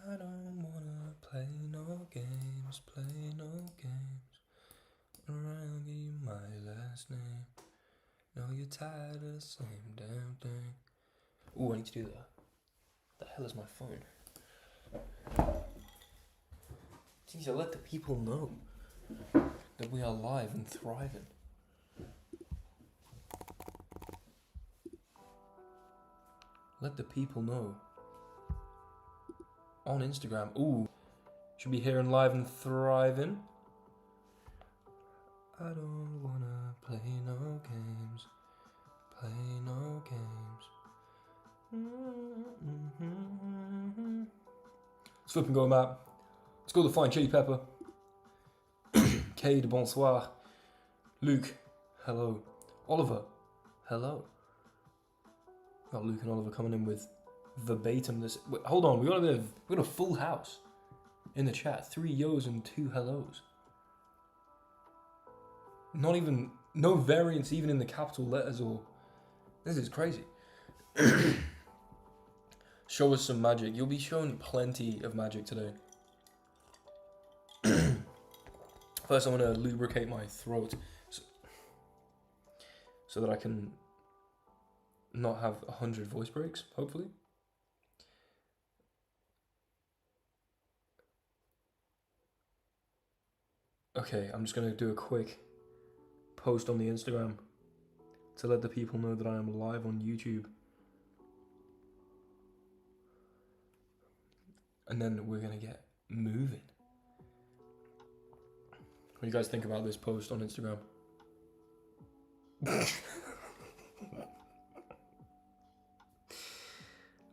I don't wanna play no games, I'll give you my last name. No, you're tired of the same damn thing. Ooh, I need to do that. The hell is my phone? Jeez, I let the people know that we are live and thriving. Let the people know. On Instagram. Ooh, should be here and live and thriving. I don't wanna play no games, Let's flip and go, Matt. Let's go to Fine Chili Pepper. Cade, bonsoir. Luke, hello. Oliver, hello. Got Luke and Oliver coming in with verbatim this. Wait, hold on, we got a full house in the chat. 3 yos and 2 hellos. Not even, no variance even in the capital letters or. This is crazy. Show us some magic. You'll be shown plenty of magic today. First, I'm going to lubricate my throat so that I can not have 100 voice breaks, hopefully. Okay, I'm just going to do a quick post on the Instagram to let the people know that I am live on YouTube. And then we're going to get moving. What do you guys think about this post on Instagram?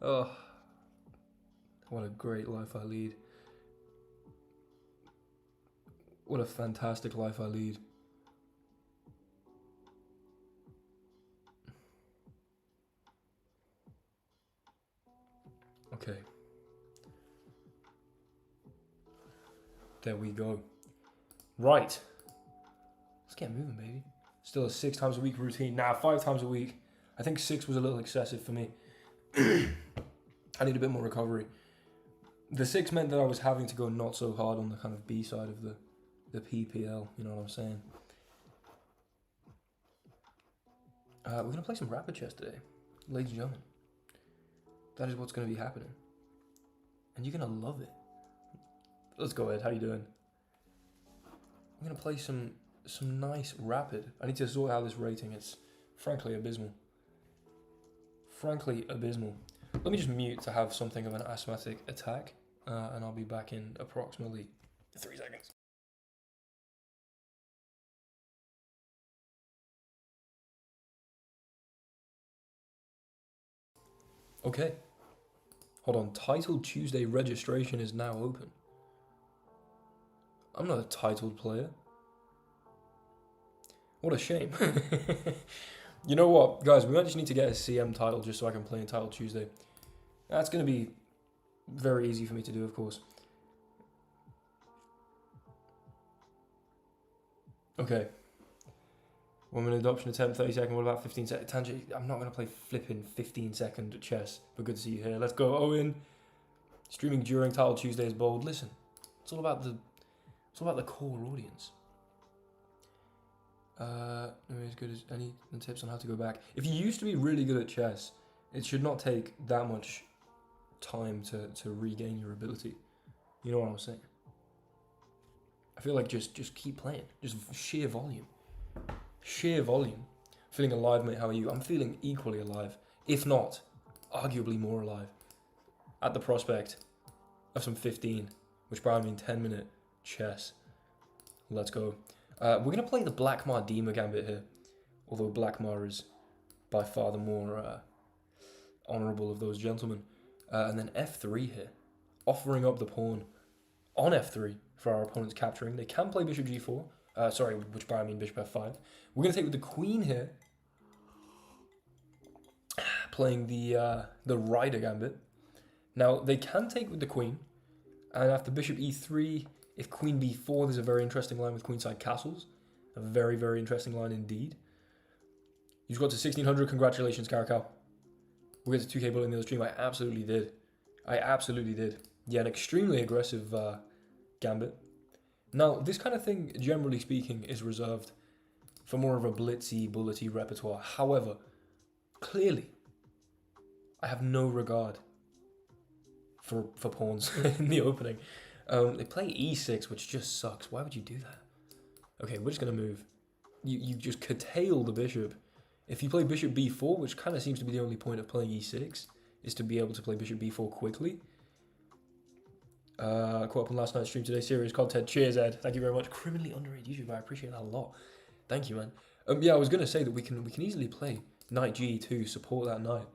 Oh, what a great life I lead. What a fantastic life I lead. Okay. There we go. Right. Let's get moving, baby. Still a 6 times a week routine. Nah, 5 times a week. I think 6 was a little excessive for me. I need a bit more recovery. The 6 meant that I was having to go not so hard on the kind of B side of the PPL, you know what I'm saying? We're going to play some Rapid Chess today, ladies and gentlemen. That is what's going to be happening. And you're going to love it. Let's go, Ed. How you doing? I'm going to play some nice Rapid. I need to sort out this rating. It's frankly abysmal. Frankly abysmal. Let me just mute to have something of an asthmatic attack, and I'll be back in approximately 3 seconds. Okay. Hold on. Titled Tuesday registration is now open. I'm not a titled player. What a shame. You know what, guys? We might just need to get a CM title just so I can play in Title Tuesday. That's going to be very easy for me to do, of course. Okay. 1 minute adoption attempt, 30 second. What about 15 second? Tangent, I'm not going to play flipping 15-second chess, but good to see you here. Let's go, Owen. Streaming during Title Tuesday is bold. Listen, it's all about the core audience. As good as any tips on how to go back. If you used to be really good at chess, it should not take that much time to regain your ability. You know what I'm saying? I feel like just keep playing. Just sheer volume. Sheer volume. Feeling alive, mate. How are you? I'm feeling equally alive, if not arguably more alive, at the prospect of some 15, which by I mean 10-minute chess. Let's go. We're going to play the Blackmar Dima Gambit here, although Blackmar is by far the more honourable of those gentlemen. And then f3 here, offering up the pawn on f3 for our opponent's capturing. They can play bishop g4, which by I mean bishop f5. We're going to take with the queen here, playing the Rider Gambit. Now, they can take with the queen, and after bishop e3, if queen b4, there's a very interesting line with queenside castles. A very, very interesting line indeed. You just got to 1600. Congratulations, Caracal. We'll get to 2K bullet in the other stream. I absolutely did. Yeah, an extremely aggressive Gambit. Now, this kind of thing, generally speaking, is reserved for more of a blitzy, bullety repertoire. However, clearly, I have no regard for pawns in the opening. They play e6, which just sucks. Why would you do that? Okay, we're just going to move. You just curtail the bishop. If you play bishop b4, which kind of seems to be the only point of playing e6, is to be able to play bishop b4 quickly. Caught up on last night's stream today. Serious content. Cheers, Ed. Thank you very much. Criminally underrated YouTuber. I appreciate that a lot. Thank you, man. Yeah, I was going to say that we can easily play knight g2, support that knight.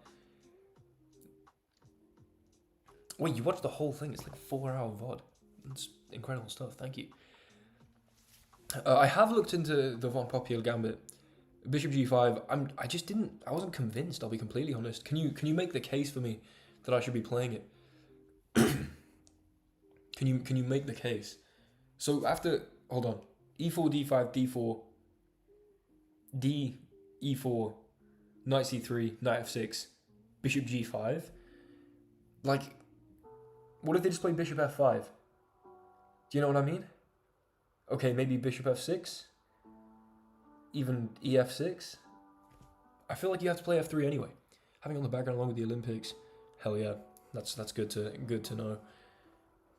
Wait, you watched the whole thing? It's like 4-hour VOD. It's incredible stuff. Thank you. I have looked into the Von Popular Gambit. Bishop g5. I wasn't convinced. I'll be completely honest. Can you make the case for me that I should be playing it? Can you make the case? So after, hold on, e4, d5, d4, d, e4, knight c3, knight f6, bishop g5. Like, what if they just play bishop f5? Do you know what I mean? Okay, maybe bishop f6, even ef6. I feel like you have to play f3 anyway. Having on the background along with the Olympics, hell yeah, that's good to know.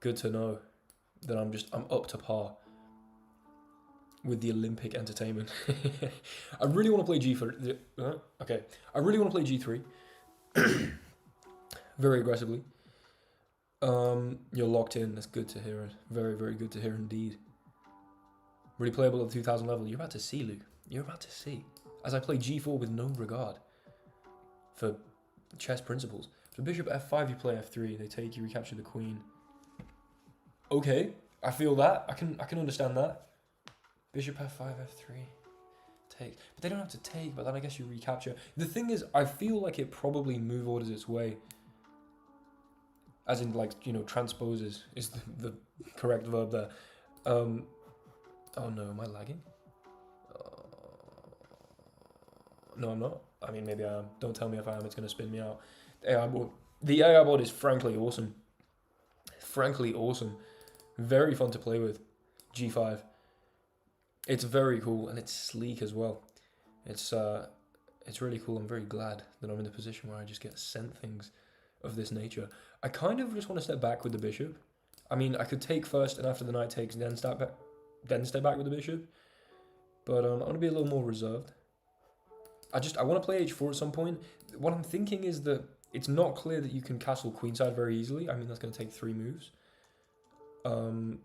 Good to know that I'm up to par with the Olympic entertainment. I really want to play g4. Okay, I really want to play g3 very aggressively. You're locked in. That's good to hear. It very, very good to hear indeed. Really playable at the 2000 level. You're about to see, Luke. You're about to see. As I play g4 with no regard for chess principles. So bishop f5, you play f3. They take you, recapture the queen. Okay, I feel that. I can understand that. Bishop f5, f3, take. But they don't have to take, but then I guess you recapture. The thing is, I feel like it probably move orders its way. As in, like, you know, transposes is the correct verb there. Oh no, am I lagging? No, I'm not. I mean, maybe I am. Don't tell me if I am, it's going to spin me out. The AI board is frankly awesome. Frankly awesome. Very fun to play with. G5. It's very cool and it's sleek as well. It's really cool. I'm very glad that I'm in a position where I just get sent things of this nature. I kind of just want to step back with the bishop. I mean, I could take first and after the knight takes, then step back with the bishop. But I'm going to be a little more reserved. I want to play h4 at some point. What I'm thinking is that it's not clear that you can castle queenside very easily. I mean, that's going to take 3 moves. And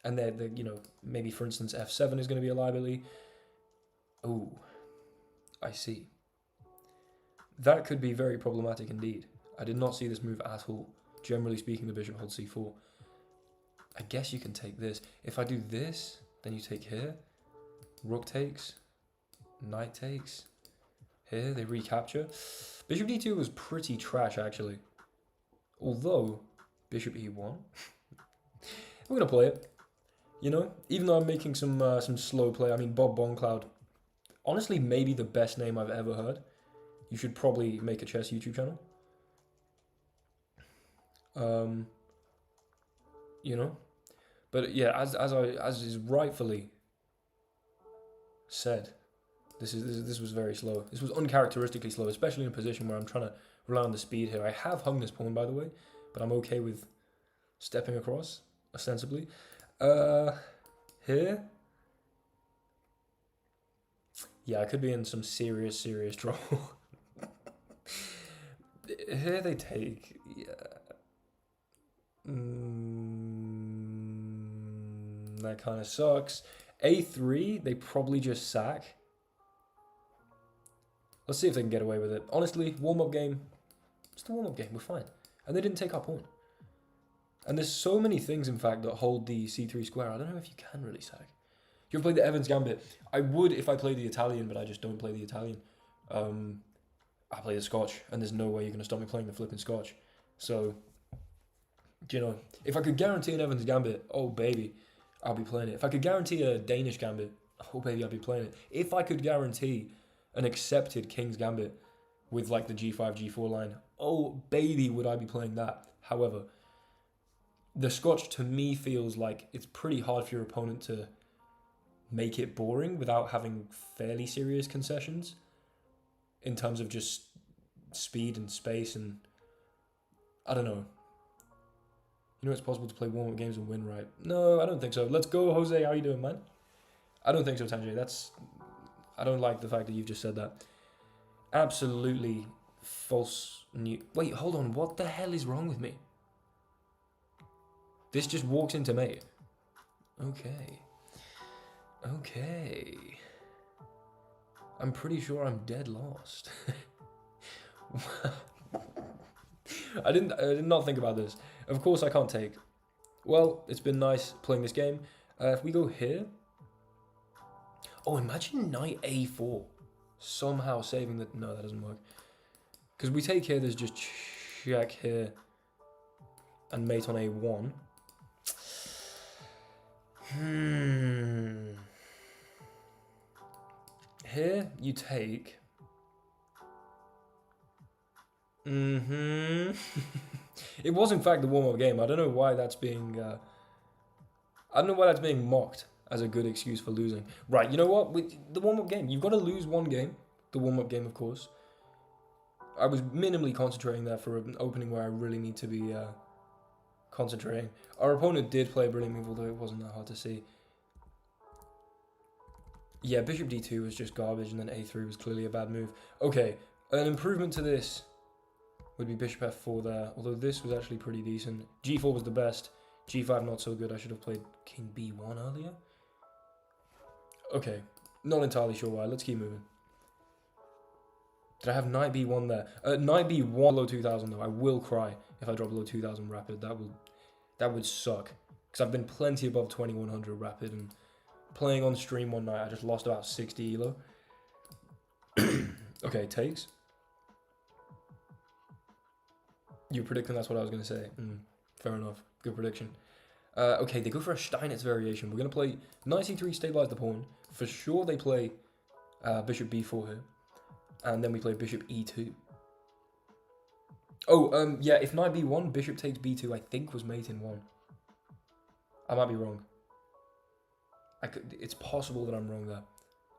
then, you know, maybe for instance f7 is going to be a liability. Oh, I see. That could be very problematic indeed. I did not see this move at all. Generally speaking, the bishop holds c4. I guess you can take this. If I do this, then you take here. Rook takes. Knight takes. Here, they recapture. Bishop d2 was pretty trash, actually. Although, bishop e1. We're going to play it. You know, even though I'm making some slow play. I mean, Bob Boncloud. Honestly, maybe the best name I've ever heard. You should probably make a chess YouTube channel. You know? But yeah, as is rightfully said, this was very slow. This was uncharacteristically slow, especially in a position where I'm trying to rely on the speed here. I have hung this pawn, by the way, but I'm okay with stepping across, ostensibly. Here? Yeah, I could be in some serious trouble. Here they take. Yeah. That kind of sucks. A3, they probably just sack. Let's see if they can get away with it. Honestly, warm-up game. It's the warm-up game, we're fine. And they didn't take our pawn. And there's so many things, in fact, that hold the c3 square. I don't know if you can really sack. You ever played the Evans Gambit? I would if I played the Italian, but I just don't play the Italian. I play the Scotch, and there's no way you're going to stop me playing the flipping Scotch. So, you know, if I could guarantee an Evans Gambit, oh baby, I'll be playing it. If I could guarantee a Danish Gambit, oh baby, I'll be playing it. If I could guarantee an accepted King's Gambit with like the G5, G4 line, oh baby, would I be playing that. However, the Scotch to me feels like it's pretty hard for your opponent to make it boring without having fairly serious concessions in terms of just speed and space, and I don't know. You know it's possible to play warm-up games and win, right? No, I don't think so. Let's go, Jose. How you doing, man? I don't think so, Tanjay. I don't like the fact that you've just said that. Absolutely false news. Wait, hold on. What the hell is wrong with me? This just walks into mate. Okay. Okay. I'm pretty sure I'm dead lost. I did not think about this. Of course I can't take. Well, it's been nice playing this game. If we go here. Oh, imagine knight a4. Somehow saving the... No, that doesn't work. Because we take here, there's just check here. And mate on a1. Here, you take... It was in fact the warm-up game. I don't know why that's being... I don't know why that's being mocked as a good excuse for losing. Right, you know what? With the warm-up game, you've got to lose one game. The warm-up game, of course. I was minimally concentrating there for an opening where I really need to be concentrating. Our opponent did play a brilliant move, although it wasn't that hard to see. Yeah, bishop d2 was just garbage, and then a3 was clearly a bad move. Okay, an improvement to this would be bishop f4 there, although this was actually pretty decent. g4 was the best. g5 not so good. I should have played king b1 earlier. Okay, not entirely sure why. Let's keep moving. Did I have knight b1 there? Knight b1 below 2000 though. I will cry if I drop below 2000 rapid. That would suck. Because I've been plenty above 2100 rapid, and playing on stream one night I just lost about 60 elo. Okay, takes. You were predicting that's what I was going to say. Fair enough. Good prediction. Okay, they go for a Steinitz variation. We're going to play knight c3, stabilize the pawn. For sure they play bishop b4 here. And then we play bishop e2. Oh, yeah, if knight b1, bishop takes b2, I think was mate in 1. I might be wrong. It's possible that I'm wrong there.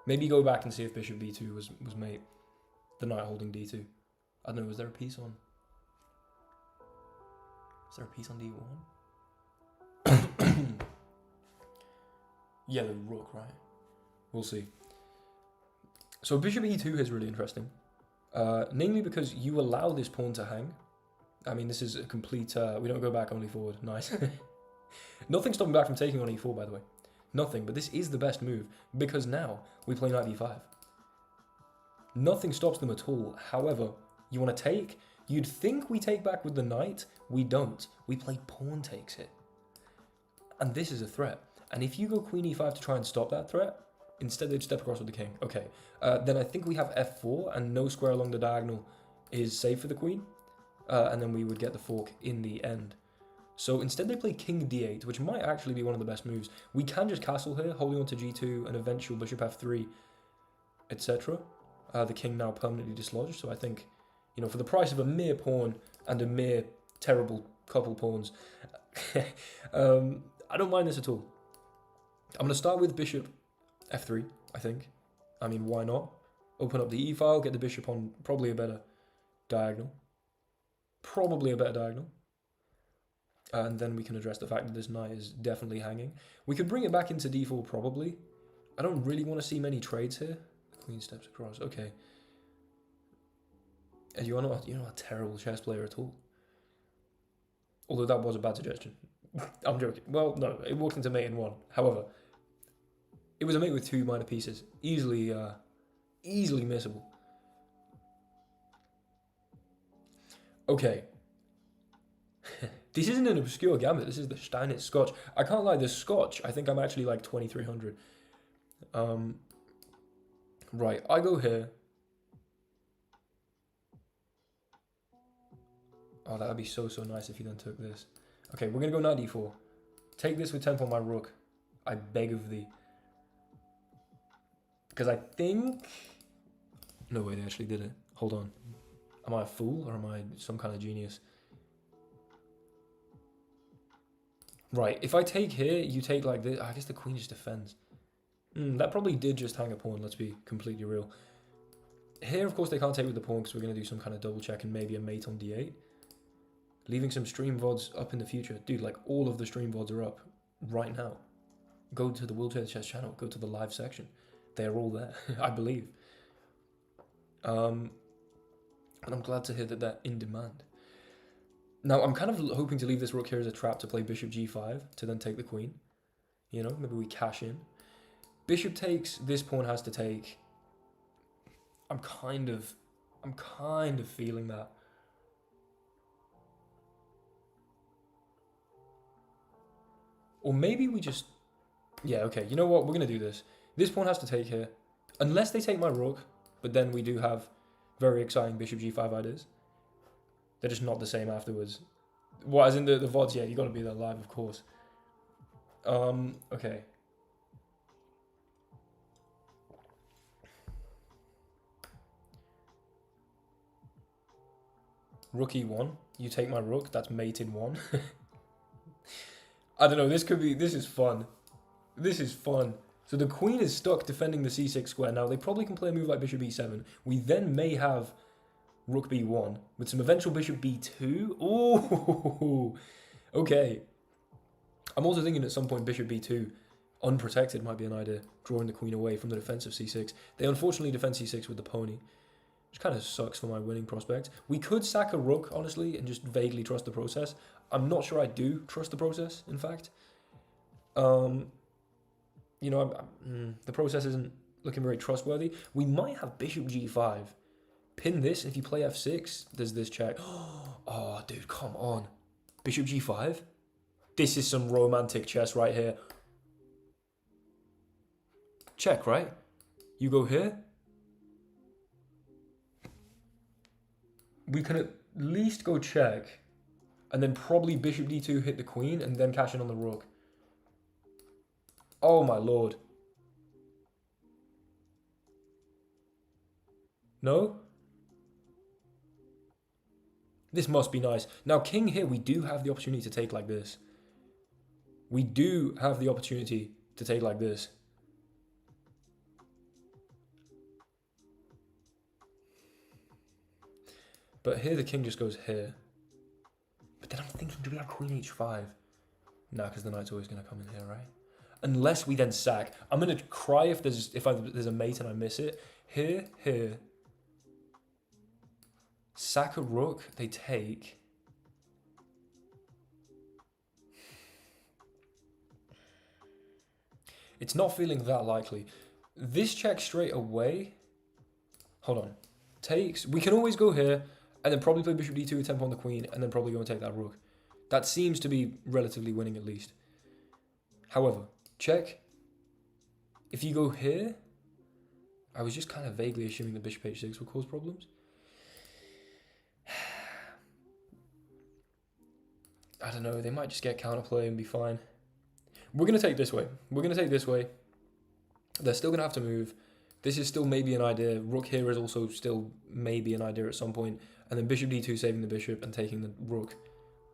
Maybe go back and see if bishop b2 was mate. The knight holding d2. I don't know, was there a piece on... Is there a piece on d1? Yeah, the rook, right? We'll see. So bishop e2 is really interesting. Namely because you allow this pawn to hang. I mean, this is a complete... we don't go back, only forward. Nice. Nothing stopping back from taking on e4, by the way. Nothing, but this is the best move. Because now we play knight b5. Nothing stops them at all. However, you want to take... You'd think we take back with the knight. We don't. We play pawn takes here. And this is a threat. And if you go queen e5 to try and stop that threat, instead they'd step across with the king. Okay. Then I think we have f4, and no square along the diagonal is safe for the queen. And then we would get the fork in the end. So instead they play king d8, which might actually be one of the best moves. We can just castle here, holding on to g2, and eventual bishop f3, etc. The king now permanently dislodged, so I think... You know, for the price of a mere pawn and a mere terrible couple pawns, I don't mind this at all. I'm going to start with bishop f3, I think. I mean, why not? Open up the e-file, get the bishop on probably a better diagonal. And then we can address the fact that this knight is definitely hanging. We could bring it back into d4 probably. I don't really want to see many trades here. The queen steps across, okay. And you're not a terrible chess player at all. Although that was a bad suggestion. I'm joking. Well, no, it walked into mate in 1. However, it was a mate with 2 minor pieces. Easily missable. Okay. This isn't an obscure gambit. This is the Steinitz Scotch. I can't lie, the Scotch, I think I'm actually like 2300. Right, I go here. Oh, that would be so nice if you then took this. Okay, we're going to go knight d4. Take this with tempo on my rook. I beg of thee. Because I think... No way, they actually did it. Hold on. Am I a fool or am I some kind of genius? Right, if I take here, you take like this. I guess the queen just defends. That probably did just hang a pawn, let's be completely real. Here, of course, they can't take with the pawn because we're going to do some kind of double check and maybe a mate on d8. Leaving some stream VODs up in the future. Dude, like all of the stream VODs are up right now. Go to the Wheelchair Chess channel, go to the live section. They're all there, I believe. And I'm glad to hear that they're in demand. Now, I'm kind of hoping to leave this rook here as a trap to play bishop g5 to then take the queen. You know, maybe we cash in. Bishop takes, this pawn has to take. I'm kind of feeling that. Or maybe we just... Yeah, okay, you know what? We're going to do this. This pawn has to take here. Unless they take my rook, but then we do have very exciting bishop g5 ideas. They're just not the same afterwards. What, as in the VODs? Yeah, you got to be there live, of course. Okay. Rook e1. You take my rook. That's mate in 1. I don't know. This is fun. This is fun. So the queen is stuck defending the c6 square. Now, they probably can play a move like bishop e7. We then may have rook b1 with some eventual bishop b2. Oh, okay. I'm also thinking at some point bishop b2 unprotected might be an idea, drawing the queen away from the defense of c6. They unfortunately defend c6 with the pony, which kind of sucks for my winning prospects. We could sack a rook, honestly, and just vaguely trust the process. I'm not sure I do trust the process, in fact. You know, the process isn't looking very trustworthy. We might have bishop g5. Pin this, and if you play f6, there's this check. Oh, dude, come on. Bishop g5? This is some romantic chess right here. Check, right? You go here. We can at least go check, and then probably bishop d2 hit the queen, and then cash in on the rook. Oh my lord. No? This must be nice. Now, king here, we do have the opportunity to take like this. We do have the opportunity to take like this. But here the king just goes here. But then I'm thinking, do we have queen h5? No, because the knight's always going to come in here, right? Unless we then sack. I'm going to cry if there's a mate and I miss it. Here. Sack a rook, they take. It's not feeling that likely. This check straight away. Hold on. Takes. We can always go here and then probably play bishop d2, attempt on the queen, and then probably go and take that rook. That seems to be relatively winning at least. However, check. If you go here, I was just kind of vaguely assuming that bishop h6 will cause problems. I don't know, they might just get counterplay and be fine. We're going to take this way. They're still going to have to move. This is still maybe an idea. Rook here is also still maybe an idea at some point. And then bishop d2 saving the bishop and taking the rook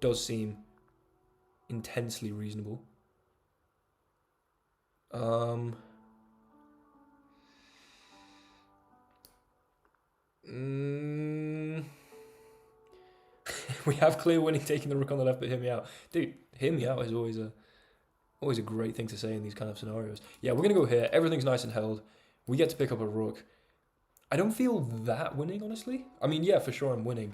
does seem intensely reasonable. We have clear winning taking the rook on the left, but hear me out. Dude, hear me out is always a great thing to say in these kind of scenarios. Yeah, we're going to go here. Everything's nice and held. We get to pick up a rook. I don't feel that winning, honestly. I mean, yeah, for sure I'm winning.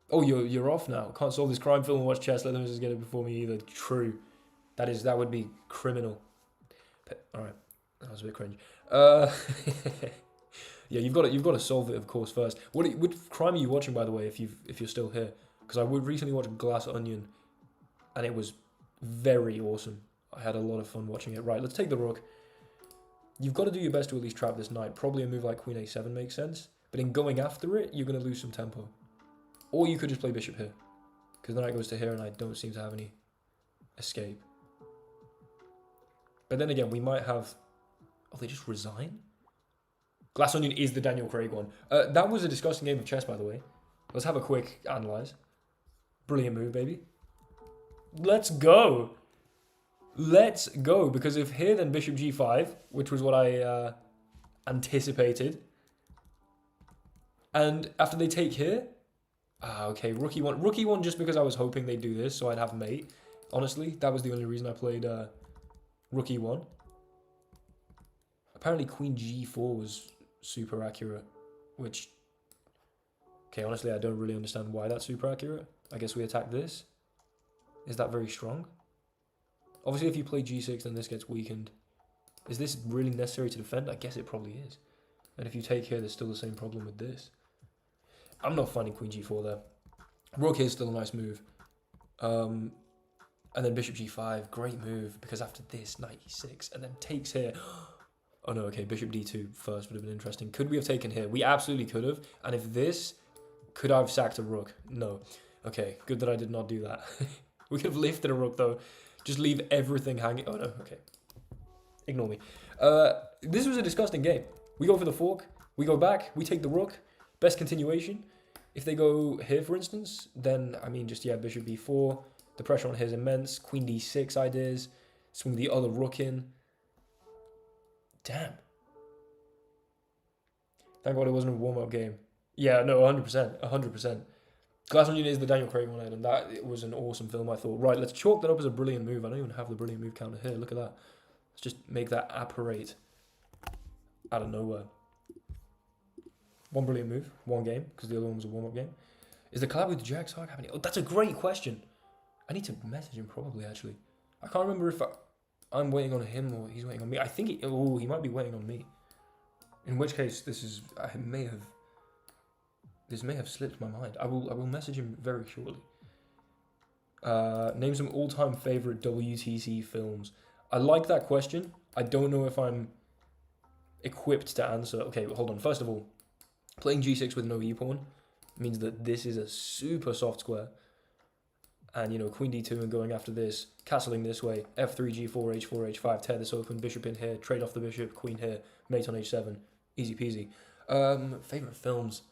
Oh, you're off now. Can't solve this crime film and watch chess. Let them just get it before me either. True. That would be criminal. Alright. That was a bit cringe. Yeah, you've got to solve it, of course, first. What crime are you watching, by the way, if you're still here? Because I would recently watch Glass Onion, and it was very awesome. I had a lot of fun watching it. Right, let's take the rook. You've got to do your best to at least trap this knight. Probably a move like queen a7 makes sense. But in going after it, you're going to lose some tempo. Or you could just play bishop here. Because the knight goes to here, and I don't seem to have any escape. But then again, we might have... Oh, they just resign? Glass Onion is the Daniel Craig one. That was a disgusting game of chess, by the way. Let's have a quick analyze. Brilliant move, baby. Let's go. Let's go. Because if here, then bishop g5, which was what I anticipated. And after they take here, okay, rook e1. Rook e1 just because I was hoping they'd do this, so I'd have mate. Honestly, that was the only reason I played rook e1. Apparently queen g4 was super accurate, which... Okay, honestly, I don't really understand why that's super accurate. I guess we attack this. Is that very strong? Obviously, if you play g6, then this gets weakened. Is this really necessary to defend? I guess it probably is. And if you take here, there's still the same problem with this. I'm not finding queen g4 there. Rook here is still a nice move. And then bishop g5, great move, because after this, knight e6, and then takes here. Oh no, okay, bishop d2 first would have been interesting. Could we have taken here? We absolutely could have. And if this, could I have sacked a rook? No. Okay, good that I did not do that. We could have lifted a rook though. Just leave everything hanging. Oh no, okay. Ignore me. This was a disgusting game. We go for the fork, we go back, we take the rook. Best continuation. If they go here, for instance, then, I mean, just, yeah, bishop b4. The pressure on here is immense. Queen d6 ideas. Swing the other rook in. Damn. Thank God it wasn't a warm-up game. Yeah, no, 100%. 100%. Glass Onion is the Daniel Craig one, and that it was an awesome film, I thought. Right, let's chalk that up as a brilliant move. I don't even have the brilliant move counter here. Look at that. Let's just make that apparate out of nowhere. One brilliant move, one game, because the other one was a warm-up game. Is the collab with Jack Sark happening? Oh, that's a great question. I need to message him probably, actually. I can't remember if I'm waiting on him or he's waiting on me. I think he might be waiting on me. In which case, this may have slipped my mind. I will message him very shortly. Name some all-time favorite WTC films. I like that question. I don't know if I'm equipped to answer. Okay, hold on. First of all, playing g6 with no e-pawn means that this is a super soft square. And, you know, queen d2 and going after this, castling this way, f3, g4, h4, h5, tear this open, bishop in here, trade off the bishop, queen here, mate on h7, easy peasy. Favorite films?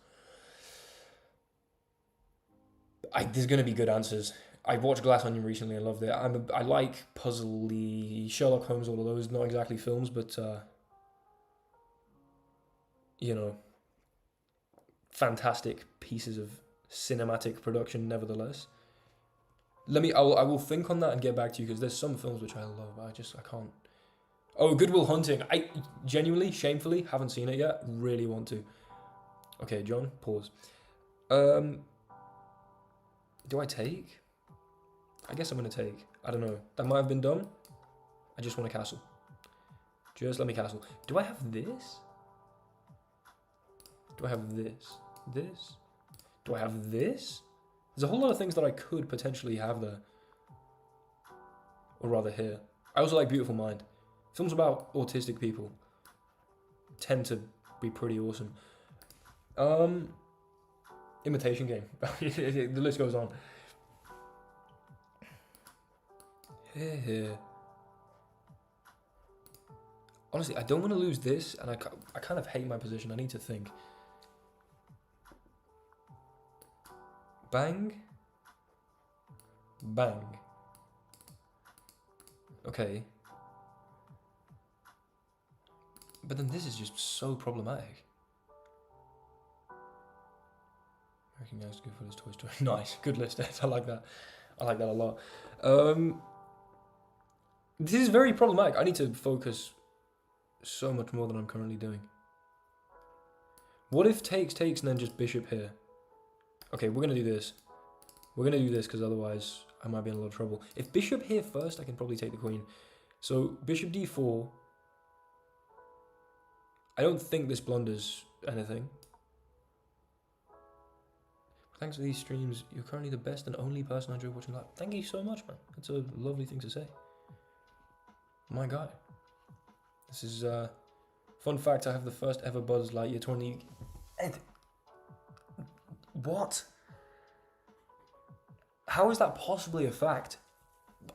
There's going to be good answers. I watched Glass Onion recently and loved it. I like puzzly, Sherlock Holmes, all of those, not exactly films, but, you know, fantastic pieces of cinematic production nevertheless. I will think on that and get back to you, because there's some films which I love, but I can't. Oh, Good Will Hunting. I genuinely, shamefully, haven't seen it yet. Really want to. Okay, John, pause. Do I take? I guess I'm going to take. I don't know. That might have been dumb. I just want a castle. Just let me castle. Do I have this? Do I have this? This? Do I have this? There's a whole lot of things that I could potentially have there. Or rather here. I also like Beautiful Mind. Films about autistic people tend to be pretty awesome. Imitation Game. The list goes on. Here. Honestly, I don't want to lose this, and I kind of hate my position. I need to think. Bang. Bang. Okay. But then this is just so problematic. American Gangster Good for this Toy Story. Nice, good list. I like that. I like that a lot. This is very problematic. I need to focus so much more than I'm currently doing. What if takes and then just bishop here? Okay, we're going to do this. We're going to do this because otherwise I might be in a lot of trouble. If bishop here first, I can probably take the queen. So bishop d4. I don't think this blunders anything. Thanks for these streams. You're currently the best and only person I enjoy watching live. Thank you so much, man. That's a lovely thing to say. My guy. This is fun fact. I have the first ever Buzz Lightyear 20. Ed. What? How is that possibly a fact?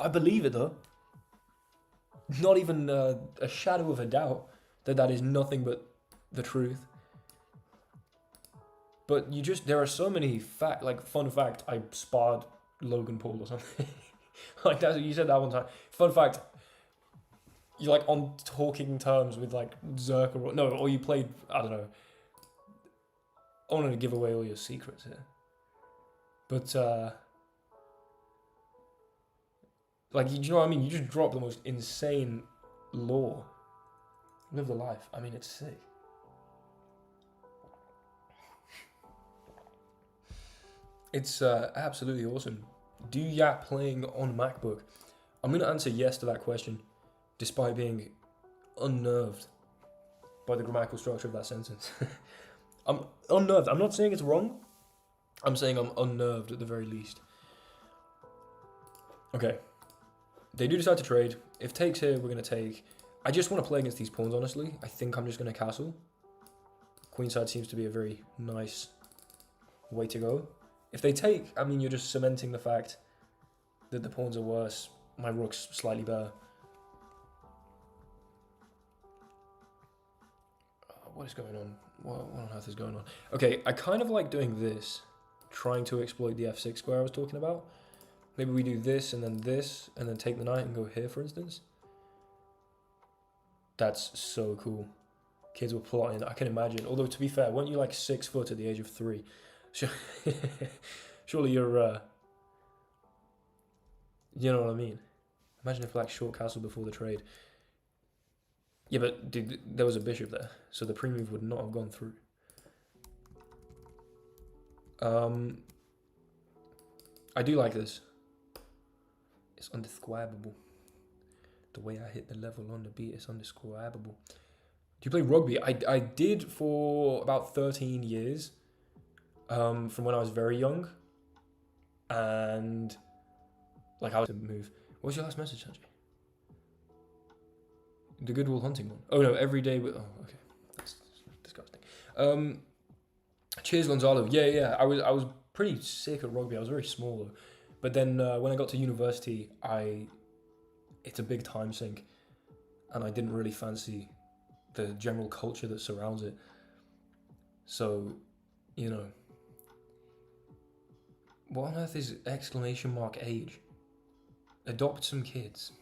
I believe it though. Not even a shadow of a doubt that is nothing but the truth. But there are so many fun fact, I sparred Logan Paul or something. Like that's what you said that one time. Fun fact, you're like on talking terms with like Zerk or no, or you played, I don't know. I wanted to give away all your secrets here. But like, do you know what I mean? You just dropped the most insane lore. Live the life. I mean, it's sick. It's absolutely awesome. Do Yap playing on MacBook? I'm going to answer yes to that question, despite being unnerved by the grammatical structure of that sentence. I'm unnerved. I'm not saying it's wrong. I'm saying I'm unnerved at the very least. Okay. They do decide to trade. If takes here, we're going to take... I just want to play against these pawns, honestly. I think I'm just going to castle. Queenside seems to be a very nice way to go. If they take, I mean, you're just cementing the fact that the pawns are worse. My rook's slightly better. What is going on? What on earth is going on? Okay, I kind of like doing this. Trying to exploit the f6 square I was talking about. Maybe we do this, and then take the knight and go here, for instance. That's so cool. Kids were plotting, I can imagine. Although, to be fair, weren't you like 6 foot at the age of 3? Surely you're, you know what I mean? Imagine if like short castle before the trade. Yeah, but dude, there was a bishop there, so the pre-move would not have gone through. I do like this. It's undescribable. The way I hit the level on the beat is undescribable. Do you play rugby? I did for about 13 years. From when I was very young. And like I was to move. What was your last message, Sanjay? The Good Will Hunting one. Oh no, every day with okay. That's disgusting. Cheers Gonzalo. Yeah. I was pretty sick at rugby. I was very small though. But then when I got to university, it's a big time sink, and I didn't really fancy the general culture that surrounds it. So, you know, what on earth is !age? Adopt some kids.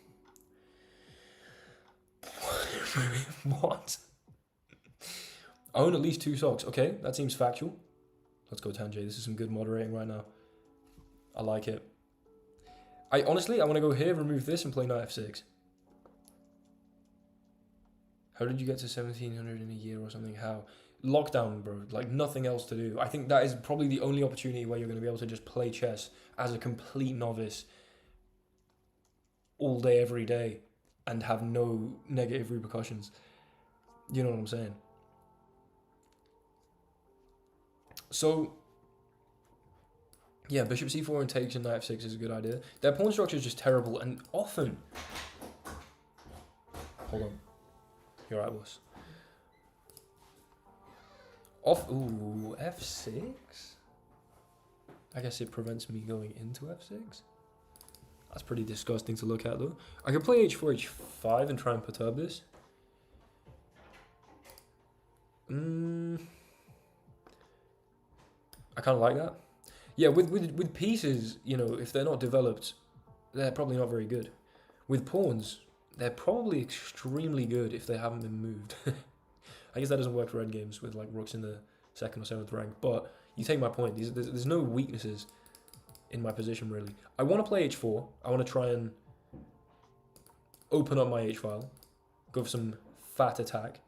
What? I own at least 2 socks. Okay, that seems factual. Let's go, Tanjay. This is some good moderating right now. I like it. I want to go here, remove this, and play knight f6. How did you get to 1,700 in a year or something? How? Lockdown, bro. Like, nothing else to do. I think that is probably the only opportunity where you're going to be able to just play chess as a complete novice all day, every day, and have no negative repercussions. You know what I'm saying? So... yeah, bishop c4 and takes and knight f6 is a good idea. Their pawn structure is just terrible, and often... hold on. You're right, boss. Ooh, f6? I guess it prevents me going into f6. That's pretty disgusting to look at, though. I could play h4, h5 and try and perturb this. I kind of like that. Yeah, with pieces, you know, if they're not developed, they're probably not very good. With pawns, they're probably extremely good if they haven't been moved. I guess that doesn't work for endgames with like rooks in the 2nd or 7th rank, but you take my point. There's no weaknesses in my position, really. I want to play h4. I want to try and open up my h-file, go for some fat attack.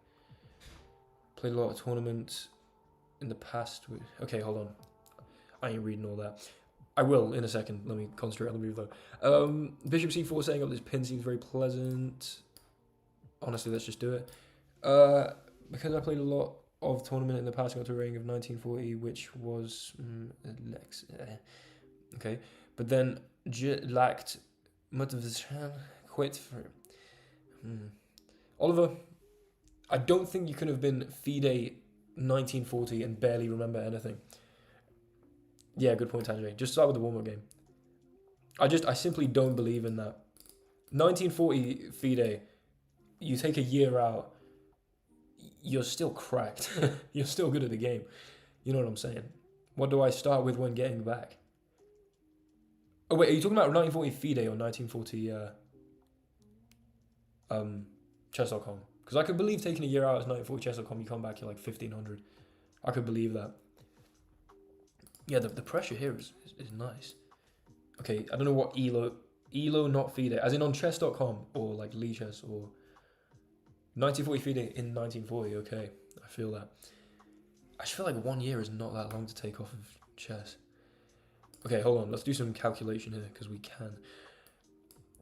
Played a lot of tournaments in the past. Okay, hold on. I ain't reading all that. I will in a second. Let me concentrate on the move though. Bishop c4 setting up this pin seems very pleasant. Honestly, let's just do it. Because I played a lot of tournament in the past, I got to a rating of 1940, which was okay. But then lacked motivation. Quit for Oliver. I don't think you could have been FIDE 1940 and barely remember anything. Yeah, good point, Tanjay. Just start with the warm-up game. I simply don't believe in that. 1940 FIDE, you take a year out, you're still cracked. You're still good at the game. You know what I'm saying? What do I start with when getting back? Oh wait, are you talking about 1940 FIDE or 1940 chess.com? Because I could believe taking a year out as 1940 chess.com, you come back, you're like 1500. I could believe that. Yeah, the pressure here is nice. Okay, I don't know what ELO not FIDE, as in on chess.com or like Lee Chess or 1940 FIDE in 1940. Okay, I feel that. I just feel like 1 year is not that long to take off of chess. Okay, hold on. Let's do some calculation here because we can.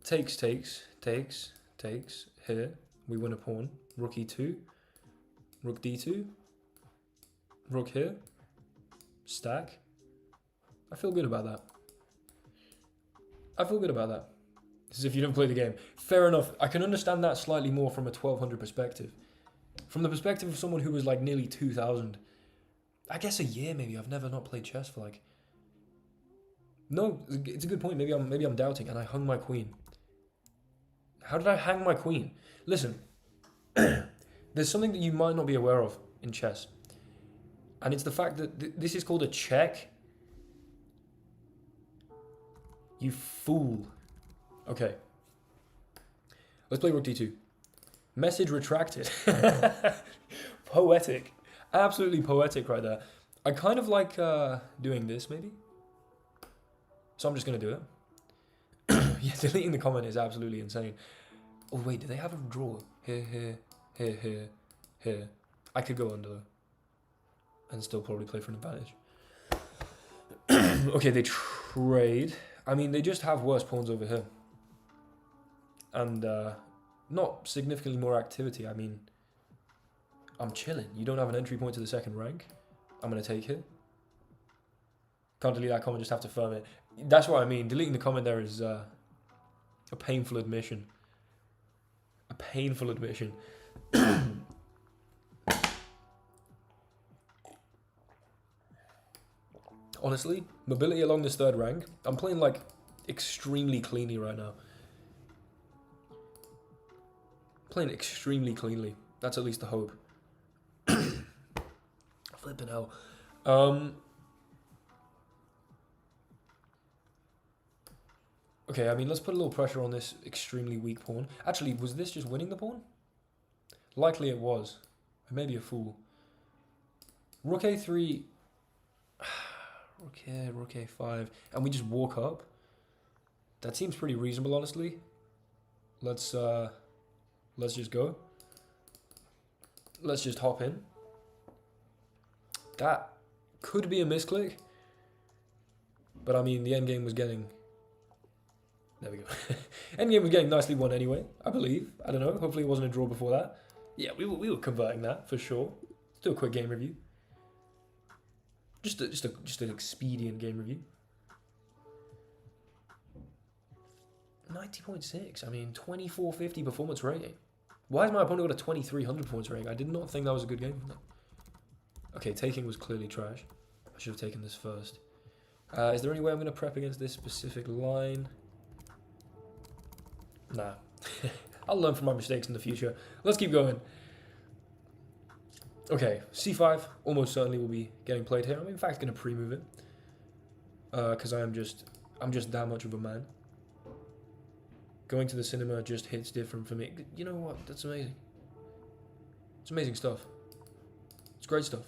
Takes. Here, we win a pawn. Rook e2, rook d2, rook here, stack. I feel good about that. This is if you don't play the game. Fair enough. I can understand that slightly more from a 1200 perspective. From the perspective of someone who was like nearly 2000. I guess a year maybe. I've never not played chess for like... No, it's a good point. Maybe I'm doubting. And I hung my queen. How did I hang my queen? Listen, there's something that you might not be aware of in chess. And it's the fact that this is called a check. You fool. Okay. Let's play rook d2. Message retracted. Poetic. Absolutely poetic right there. I kind of like doing this maybe. So I'm just going to do it. Yeah, deleting the comment is absolutely insane. Oh wait, do they have a draw? Here. I could go under though. And still probably play for an advantage. Okay, they trade. I mean, they just have worse pawns over here. And not significantly more activity. I mean, I'm chilling. You don't have an entry point to the second rank. I'm going to take it. Can't delete that comment, just have to firm it. That's what I mean. Deleting the comment there is a painful admission. A painful admission. Honestly, mobility along this third rank. I'm playing like extremely cleanly right now. Playing extremely cleanly. That's at least the hope. Flipping hell. Okay, I mean, let's put a little pressure on this extremely weak pawn. Actually, was this just winning the pawn? Likely it was. I may be a fool. Rook a3. Rook here, rook a5. And we just walk up. That seems pretty reasonable, honestly. Let's just go. Let's just hop in. That could be a misclick. But I mean, the endgame was getting... There we go. Endgame was getting nicely won anyway, I believe. I don't know. Hopefully it wasn't a draw before that. Yeah, we were converting that for sure. Let's do a quick game review. Just an expedient game review. 90.6. I mean, 2450 performance rating. Why has my opponent got a 2300 points rating? I did not think that was a good game. No. Okay, taking was clearly trash. I should have taken this first. Is there any way I'm going to prep against this specific line? Nah. I'll learn from my mistakes in the future. Let's keep going. Okay, c5 almost certainly will be getting played here. I'm in fact going to pre-move it. Because I'm just that much of a man. Going to the cinema just hits different for me. You know what? That's amazing. It's amazing stuff. It's great stuff.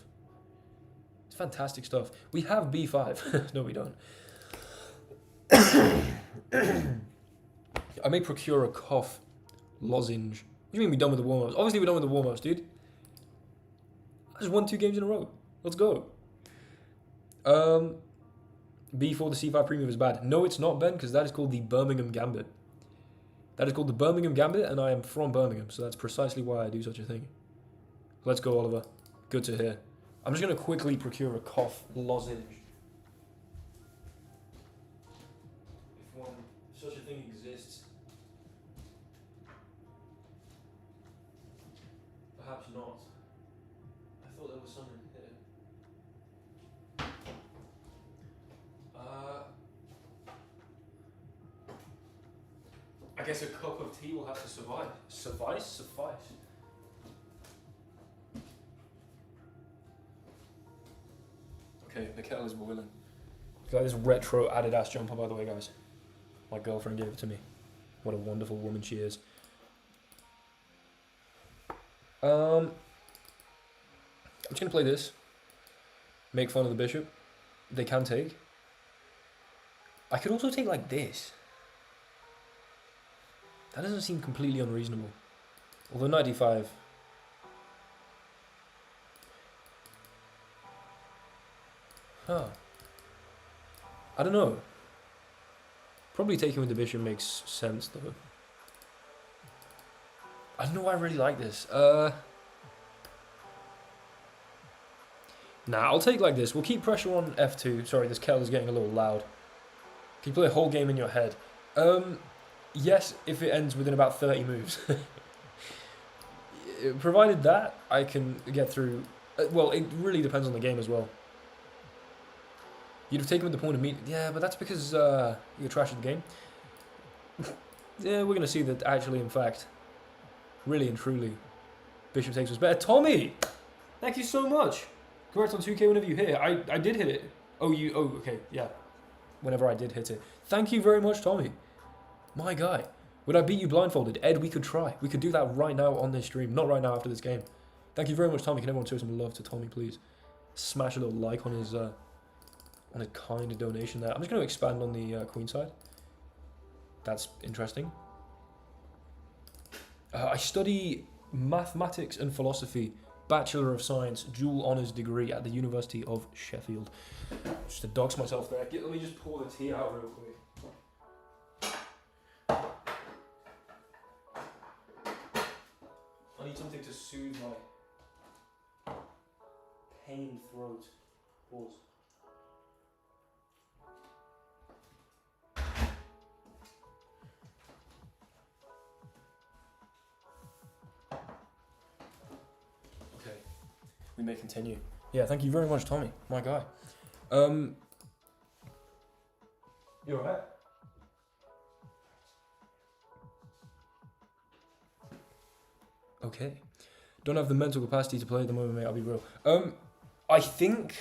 It's fantastic stuff. We have b5. No, we don't. I may procure a cough lozenge. What do you mean we're done with the warm-ups? Obviously we're done with the warm-ups, dude. I just won 2 games in a row. Let's go. b4, the c5 premium is bad. No, it's not, Ben, because that is called the Birmingham Gambit. That is called the Birmingham Gambit, and I am from Birmingham, so that's precisely why I do such a thing. Let's go, Oliver. Good to hear. I'm just going to quickly procure a cough lozenge. If such a thing exists. Perhaps not. I thought there was some in here. I guess a cup of tea will have to survive. Suffice. Okay, the kettle is boiling. Got this retro Adidas jumper, by the way, guys. My girlfriend gave it to me. What a wonderful woman she is. I'm just going to play this. Make fun of the bishop. They can take. I could also take like this. That doesn't seem completely unreasonable. Although 95. Huh. I don't know. Probably taking with the bishop makes sense though. I don't know why I really like this. Nah, I'll take like this. We'll keep pressure on F2. Sorry, this kettle is getting a little loud. Can you play a whole game in your head? Yes, if it ends within about 30 moves. Provided that, I can get through... well, it really depends on the game as well. You'd have taken with the pawn immediately. Yeah, but that's because you're trash at the game. Yeah, we're going to see that actually, in fact, really and truly, bishop takes was better. Tommy! Thank you so much. Congrats on 2K whenever you hit it. I did hit it. Oh, okay, yeah. Whenever I did hit it. Thank you very much, Tommy. My guy. Would I beat you blindfolded? Ed, we could try. We could do that right now on this stream. Not right now after this game. Thank you very much, Tommy. Can everyone show some love to Tommy, please? Smash a little like on his kind donation there. I'm just going to expand on the queen side. That's interesting. I study mathematics and philosophy. Bachelor of Science, dual honours degree at the University of Sheffield. Just to dox myself there. Let me just pour the tea out real quick. I need something to soothe my pained throat. Pause. Okay, we may continue. Yeah, thank you very much, Tommy. My guy. You alright? Okay. Don't have the mental capacity to play at the moment, mate, I'll be real. I think...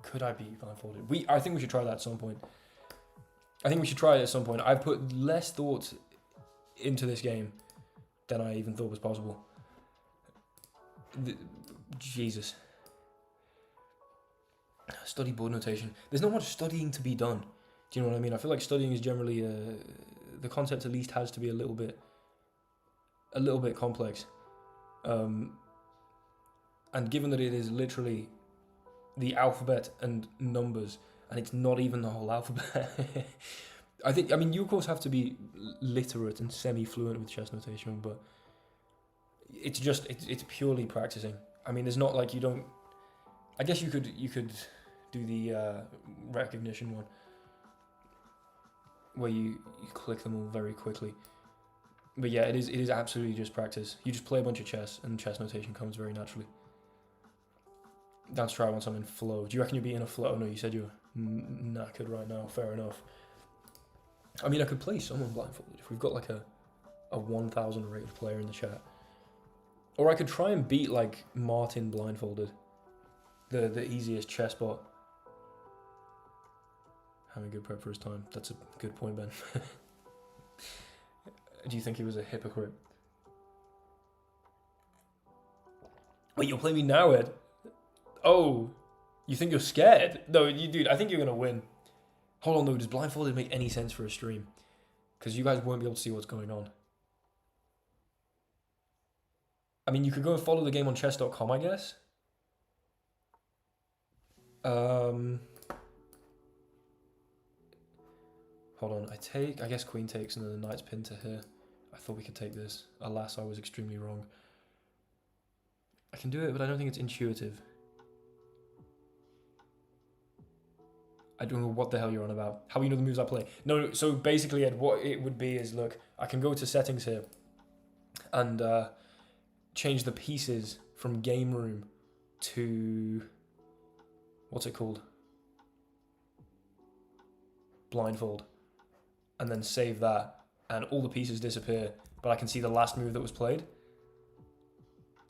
Could I be blindfolded? I think we should try that at some point. I think we should try it at some point. I've put less thought into this game than I even thought was possible. Jesus. Study board notation. There's not much studying to be done. Do you know what I mean? I feel like studying is generally... the concept at least has to be a little bit complex. And given that it is literally the alphabet and numbers, and it's not even the whole alphabet, I mean, you of course have to be literate and semi-fluent with chess notation, but it's just, it's purely practicing. I mean, there's not like you don't, I guess you could do the recognition one, where you click them all very quickly. But yeah, it is absolutely just practice. You just play a bunch of chess, and chess notation comes very naturally. Let's try once I'm in flow. Do you reckon you'd be in a flow? No, you said you're knackered right now. Fair enough. I mean, I could play someone blindfolded if we've got like a 1,000 rated player in the chat. Or I could try and beat like Martin blindfolded. The easiest chess bot. Having good prep for his time. That's a good point, Ben. Do you think he was a hypocrite? Wait, you'll play me now, Ed? Oh, you think you're scared? No, dude, I think you're going to win. Hold on, though, does blindfolded make any sense for a stream? Because you guys won't be able to see what's going on. I mean, you could go and follow the game on chess.com, I guess. Hold on, I guess queen takes and then the knight's pinned to here. I thought we could take this. Alas, I was extremely wrong. I can do it, but I don't think it's intuitive. I don't know what the hell you're on about. How do you know the moves I play? No, so basically, Ed, what it would be is, look, I can go to settings here and change the pieces from game room to, what's it called? Blindfold. And then save that, and all the pieces disappear, but I can see the last move that was played.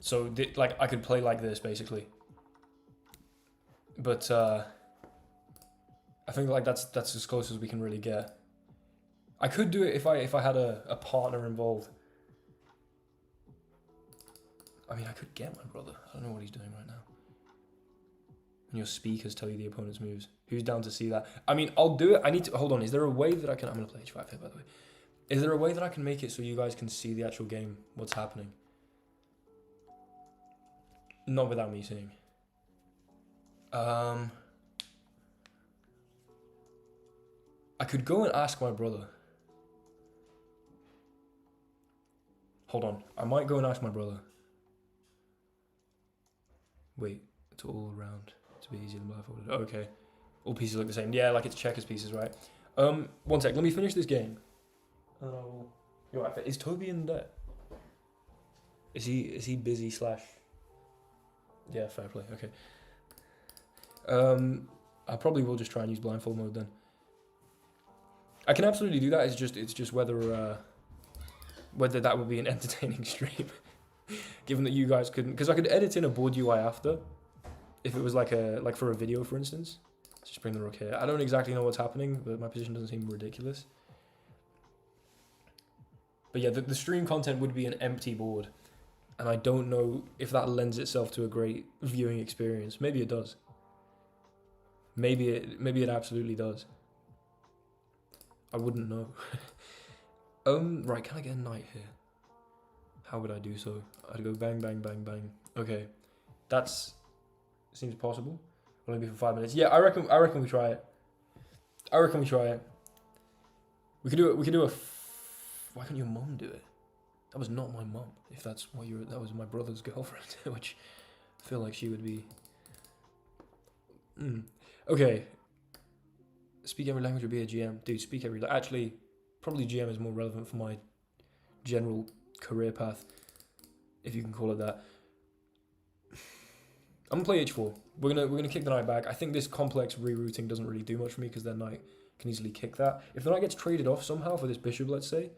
So, like, I could play like this, basically. But, I think, like, that's as close as we can really get. I could do it if I had a partner involved. I mean, I could get my brother. I don't know what he's doing right now. And your speakers tell you the opponent's moves. Who's down to see that? I mean, I'll do it. I need to... Hold on. Is there a way that I can... I'm going to play H5 here, by the way. Is there a way that I can make it so you guys can see the actual game? What's happening? Not without me seeing. I could go and ask my brother. Hold on. I might go and ask my brother. Wait. It's all around to be easier than blindfolded. Okay. All pieces look the same. Yeah, like it's checkers pieces, right? 1 sec. Let me finish this game. And I will... You're right. Is Toby in there? Is he busy slash... Yeah, fair play. Okay. I probably will just try and use blindfold mode then. I can absolutely do that. It's just whether that would be an entertaining stream, given that you guys couldn't. Because I could edit in a board UI after, if it was like for a video, for instance. Let's just bring the rook here. I don't exactly know what's happening, but my position doesn't seem ridiculous. But yeah, the stream content would be an empty board. And I don't know if that lends itself to a great viewing experience. Maybe it does. Maybe it absolutely does. I wouldn't know. Right, can I get a knight here? How would I do so? I'd go bang, bang, bang, bang. Okay. Seems possible. Will only be for 5 minutes. Yeah, I reckon we try it. We could do a why can't your mum do it? That was not my mum. If that's what that was my brother's girlfriend, which I feel like she would be. Okay. Speak every language or be a GM. Dude, speak every... Actually, probably GM is more relevant for my general career path, if you can call it that. I'm gonna play H4. We're gonna kick the knight back. I think this complex rerouting doesn't really do much for me because their knight can easily kick that. If the knight gets traded off somehow for this bishop, let's say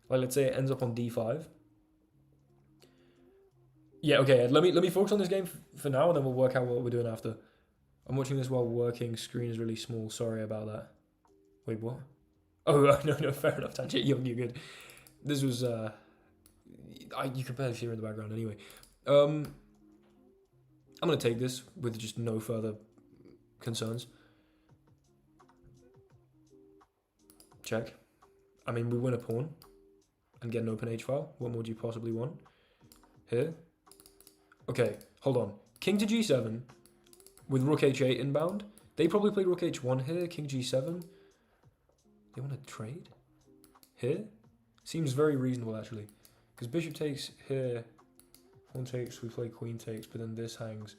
it ends up on d5. Yeah, okay. Let me focus on this game for now, and then we'll work out what we're doing after. I'm watching this while working. Screen is really small. Sorry about that. Wait, what? Oh, no, fair enough, Tangent. You're good. This was, you can barely hear in the background anyway. I'm going to take this with just no further concerns. Check. I mean, we win a pawn and get an open H-file. What more do you possibly want? Here. Okay, hold on. King to G7. With rook h8 inbound. They probably play rook h1 here, king g7. They want to trade? Here? Seems very reasonable, actually. Because bishop takes here, pawn takes, we play queen takes, but then this hangs.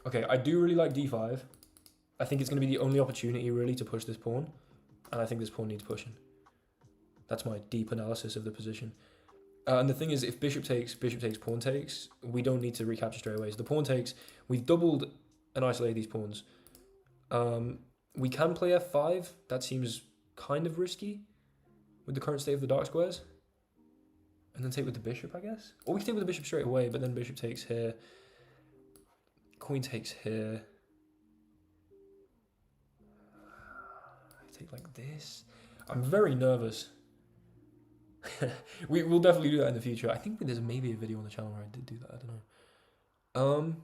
Okay, I do really like d5. I think it's going to be the only opportunity, really, to push this pawn. And I think this pawn needs pushing. That's my deep analysis of the position. And the thing is, if bishop takes, pawn takes, we don't need to recapture straight away. So the pawn takes, we've doubled and isolated these pawns. We can play f5. That seems kind of risky with the current state of the dark squares. And then take with the bishop, I guess. Or we can take with the bishop straight away, but then bishop takes here. Queen takes here. I take like this. I'm very nervous. We'll definitely do that in the future. I think there's maybe a video on the channel where I did do that. I don't know.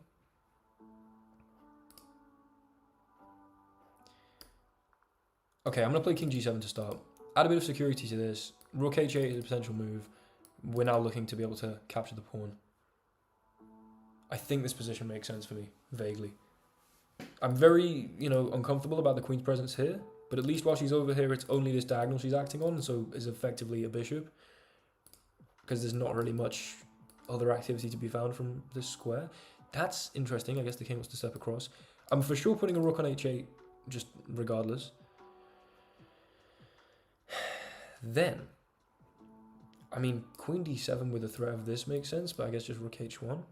Okay, I'm going to play king g7 to start. Add a bit of security to this. Rook h8 is a potential move. We're now looking to be able to capture the pawn. I think this position makes sense for me, vaguely. I'm very, uncomfortable about the queen's presence here. But at least while she's over here, it's only this diagonal she's acting on, so is effectively a bishop. Because there's not really much other activity to be found from this square. That's interesting. I guess the king wants to step across. I'm for sure putting a rook on h8, just regardless. Then, I mean, queen d7 with the threat of this makes sense, but I guess just rook h1.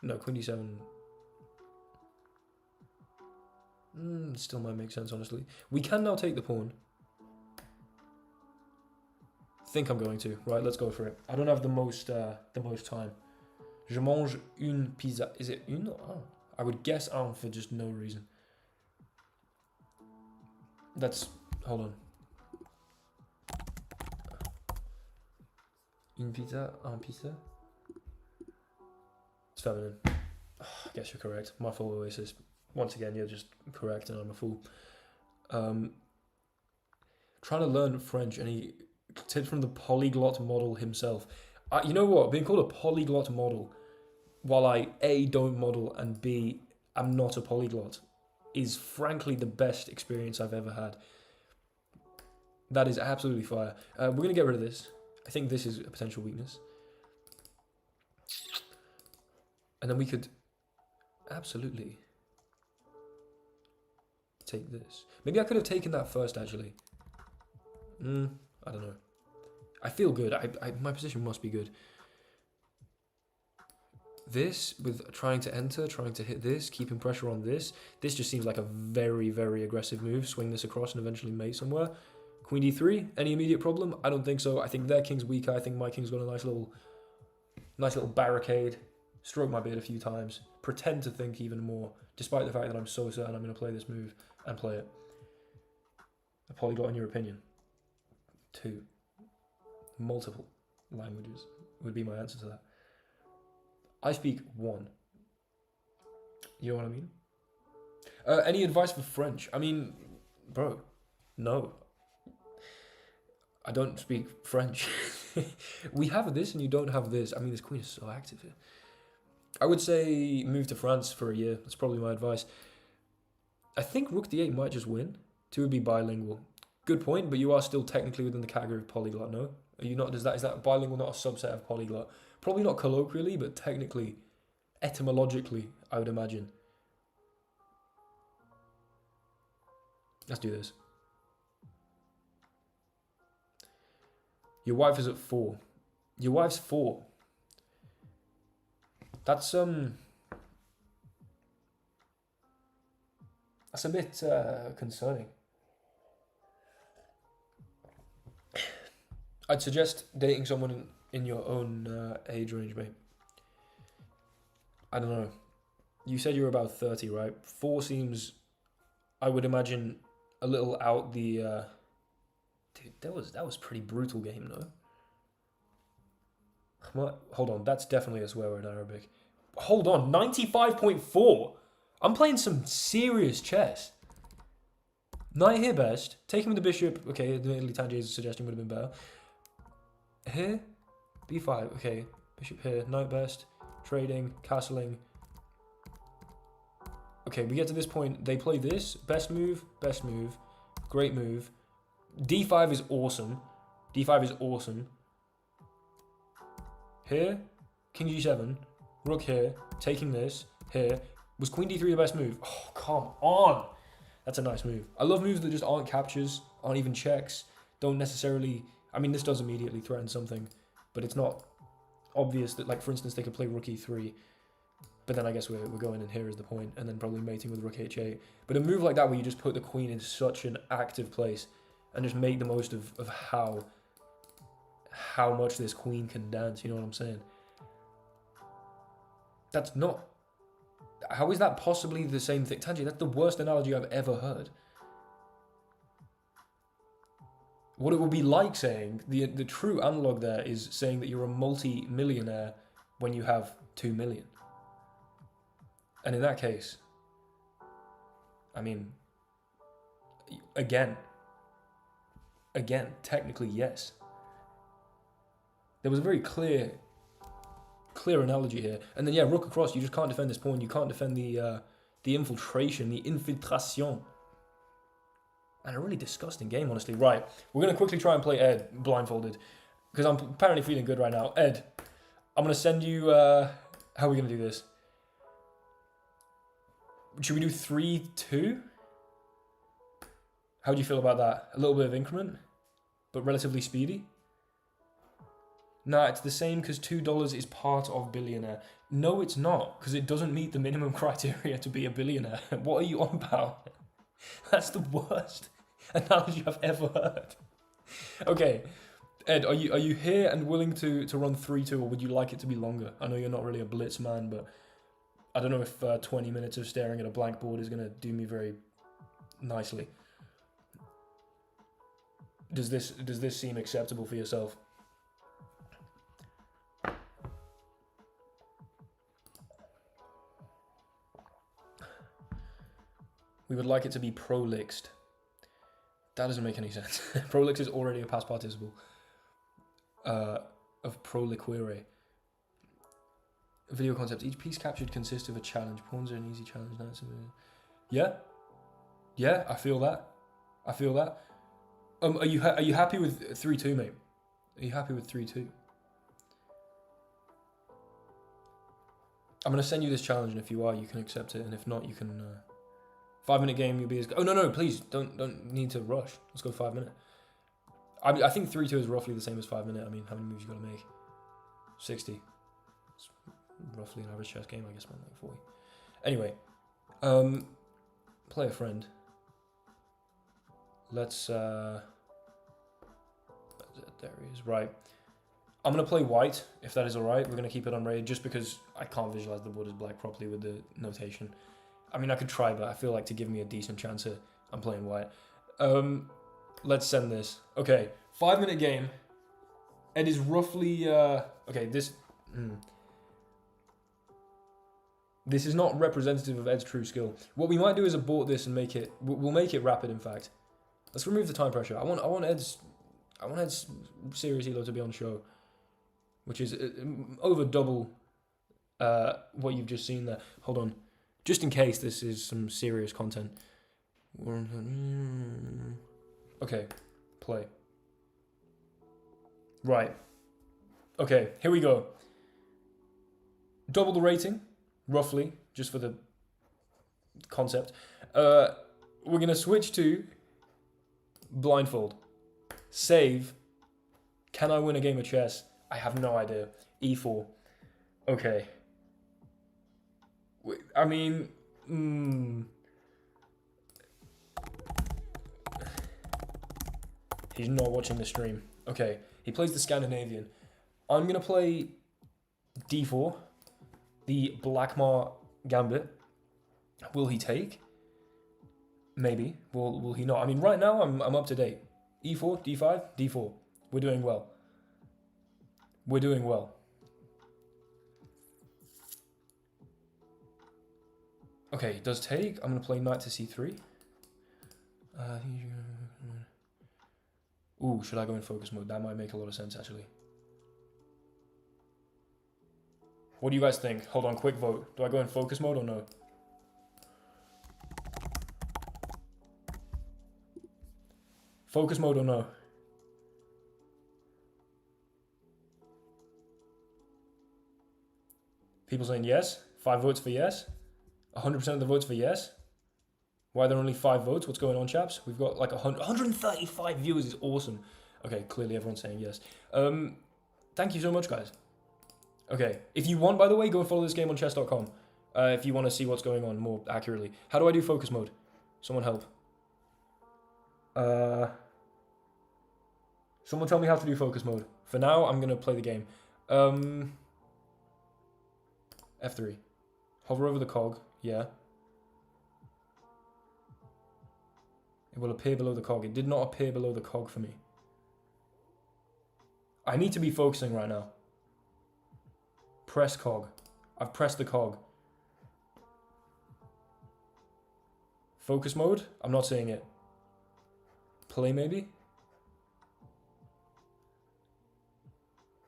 No, queen d7... still might make sense, honestly. We can now take the pawn. Think I'm going to. Right, let's go for it. I don't have the most time. Je mange une pizza. Is it une? Oh, I would guess un for just no reason. That's... Hold on. Une pizza? Un pizza? It's feminine. I guess you're correct. My fault, Oasis. Once again, you're just correct and I'm a fool. Trying to learn French. Any tips from the polyglot model himself? You know what? Being called a polyglot model, while I A, don't model, and B, I'm not a polyglot, is frankly the best experience I've ever had. That is absolutely fire. We're going to get rid of this. I think this is a potential weakness. And then we could absolutely take this. Maybe I could have taken that first, actually. I don't know. I feel good. My position must be good. This, with trying to enter, trying to hit this, keeping pressure on this. This just seems like a very, very aggressive move. Swing this across and eventually mate somewhere. Queen d3, any immediate problem? I don't think so. I think their king's weaker. I think my king's got a nice little barricade. Stroke my beard a few times. Pretend to think even more, despite the fact that I'm so certain I'm going to play this move and play it. A polyglot in your opinion? 2. Multiple languages would be my answer to that. I speak 1. You know what I mean? Any advice for French? I mean, bro, no. I don't speak French. We have this and you don't have this. I mean, this queen is so active here. I would say move to France for a year. That's probably my advice. I think rook d8 might just win. 2 would be bilingual. Good point, but you are still technically within the category of polyglot, no? Are you not? Is that bilingual not a subset of polyglot? Probably not colloquially, but technically, etymologically, I would imagine. Let's do this. Your wife is at 4. Your wife's 4. That's a bit concerning. I'd suggest dating someone in your own age range, mate. I don't know. You said you were about 30, right? 4 seems, I would imagine, a little out the... Dude, that was pretty brutal game, no? Hold on, that's definitely a swear word in Arabic. Hold on, 95.4? I'm playing some serious chess. Knight here best. Taking with the bishop. Okay, admittedly Tanjay's suggestion would have been better. Here, b5. Okay, bishop here. Knight best. Trading, castling. Okay, we get to this point. They play this. Best move. Great move. d5 is awesome. d5 is awesome. Here, king g7. Rook here. Taking this. Here. Was queen d3 the best move? Oh, come on. That's a nice move. I love moves that just aren't captures, aren't even checks, don't necessarily... I mean, this does immediately threaten something, but it's not obvious that, like, for instance, they could play rook e3, but then I guess we're going in here is the point, and then probably mating with rook h8. But a move like that where you just put the queen in such an active place and just make the most of how much this queen can dance, you know what I'm saying? That's not... How is that possibly the same thing? Tanji, that's the worst analogy I've ever heard. What it would be like saying, the true analog there is saying that you're a multi-millionaire when you have 2 million. And in that case, I mean, again, technically yes. There was a very clear analogy here. And then, yeah, rook across, you just can't defend this pawn. You can't defend the infiltration, the infiltration. And a really disgusting game, honestly. Right, we're going to quickly try and play Ed blindfolded, because I'm apparently feeling good right now. Ed, I'm going to send you... how are we going to do this? Should we do 3-2? How do you feel about that? A little bit of increment, but relatively speedy? Nah, it's the same because $2 is part of billionaire. No, it's not, because it doesn't meet the minimum criteria to be a billionaire. What are you on about? That's the worst analogy I've ever heard. Okay, Ed, are you here and willing to run 3-2, or would you like it to be longer? I know you're not really a blitz man, but I don't know if 20 minutes of staring at a blank board is going to do me very nicely. Does this seem acceptable for yourself? We would like it to be prolixed. That doesn't make any sense. Prolix is already a past participle of proliquere. Video concept. Each piece captured consists of a challenge. Pawns are an easy challenge. Yeah? Yeah, I feel that. I feel that. Are you happy with 3-2, mate? Are you happy with 3-2? I'm gonna send you this challenge, and if you are, you can accept it, and if not, you can. 5-minute game, you'll be as. Oh no, please don't need to rush. Let's go 5 minute. I think 3-2 is roughly the same as 5 minute. I mean, how many moves you gotta make? 60. It's roughly an average chess game, I guess, man, like 40. Anyway, play a friend. Let's. There he is. Right. I'm going to play white, if that is alright. We're going to keep it unrated, just because I can't visualize the board as black properly with the notation. I mean, I could try, but I feel like to give me a decent chance here, I'm playing white. Let's send this. Okay, 5-minute game. It is roughly... okay, this... This is not representative of Ed's true skill. What we might do is abort this and make it... We'll make it rapid, in fact. Let's remove the time pressure. I want Ed's serious elo to be on show, which is over double what you've just seen there. Hold on, just in case this is some serious content. Okay, play. Right. Okay, here we go. Double the rating, roughly, just for the concept. We're gonna switch to Blindfold. Save. Can I win a game of chess? I have no idea. E4. Okay. I mean... He's not watching the stream. Okay. He plays the Scandinavian. I'm going to play D4. The Blackmar Gambit. Will he take? Maybe. Will he not? I mean, right now, I'm up to date. E4, D5, D4. We're doing well. We're doing well. Okay, does take. I'm going to play knight to C3. Ooh, should I go in focus mode? That might make a lot of sense, actually. What do you guys think? Hold on, quick vote. Do I go in focus mode or no? Focus mode or no? People saying yes. 5 votes for yes. 100% of the votes for yes. Why are there only 5 votes? What's going on, chaps? We've got like 135 viewers. Is awesome. Okay, clearly everyone's saying yes. Thank you so much, guys. Okay, if you want, by the way, go and follow this game on chess.com. If you want to see what's going on more accurately. How do I do focus mode? Someone help. Someone tell me how to do focus mode. For now, I'm going to play the game. F3. Hover over the cog. Yeah. It will appear below the cog. It did not appear below the cog for me. I need to be focusing right now. Press cog. I've pressed the cog. Focus mode? I'm not seeing it. Play maybe?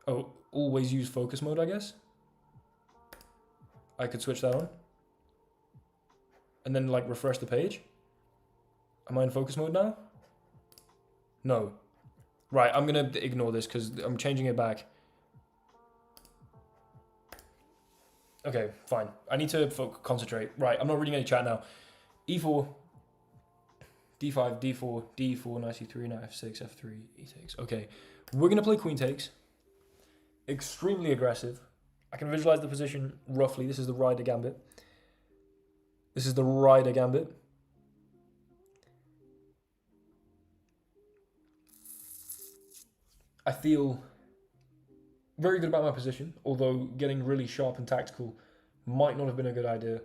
Oh, always use focus mode, I guess? I could switch that on. And then, like, refresh the page. Am I in focus mode now? No. Right, I'm going to ignore this because I'm changing it back. Okay, fine. I need to concentrate. Right, I'm not reading any chat now. E4, D5, D4, D4, knight C3, knight F6, F3, E takes. Okay, we're going to play queen takes. Extremely aggressive. I can visualize the position roughly. This is the rider gambit. This is the rider gambit. I feel very good about my position, although getting really sharp and tactical might not have been a good idea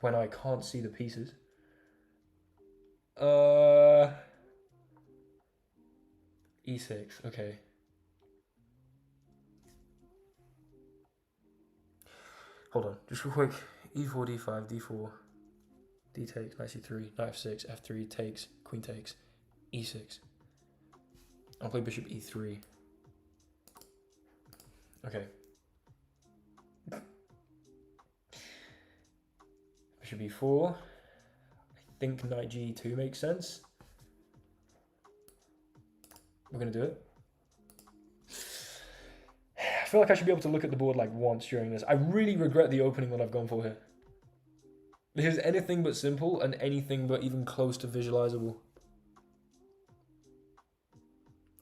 when I can't see the pieces. E6, okay. Hold on, just real quick. E4, D5, D4, D takes, knight C3, knight F6, F3 takes, queen takes, E6. I'll play bishop E3. Okay. Bishop E4. I think knight G2 makes sense. We're gonna do it. I feel like I should be able to look at the board like once during this. I really regret the opening that I've gone for here. This is anything but simple and anything but even close to visualizable.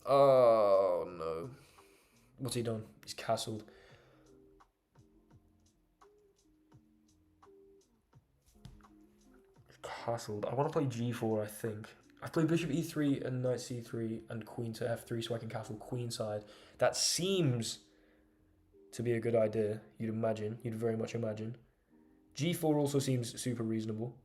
Oh no. What's he done? He's castled. Castled. I want to play G4, I think. I play bishop E3 and knight C3 and queen to F3 so I can castle queen side. That seems to be a good idea, you'd imagine. You'd very much imagine. G4 also seems super reasonable.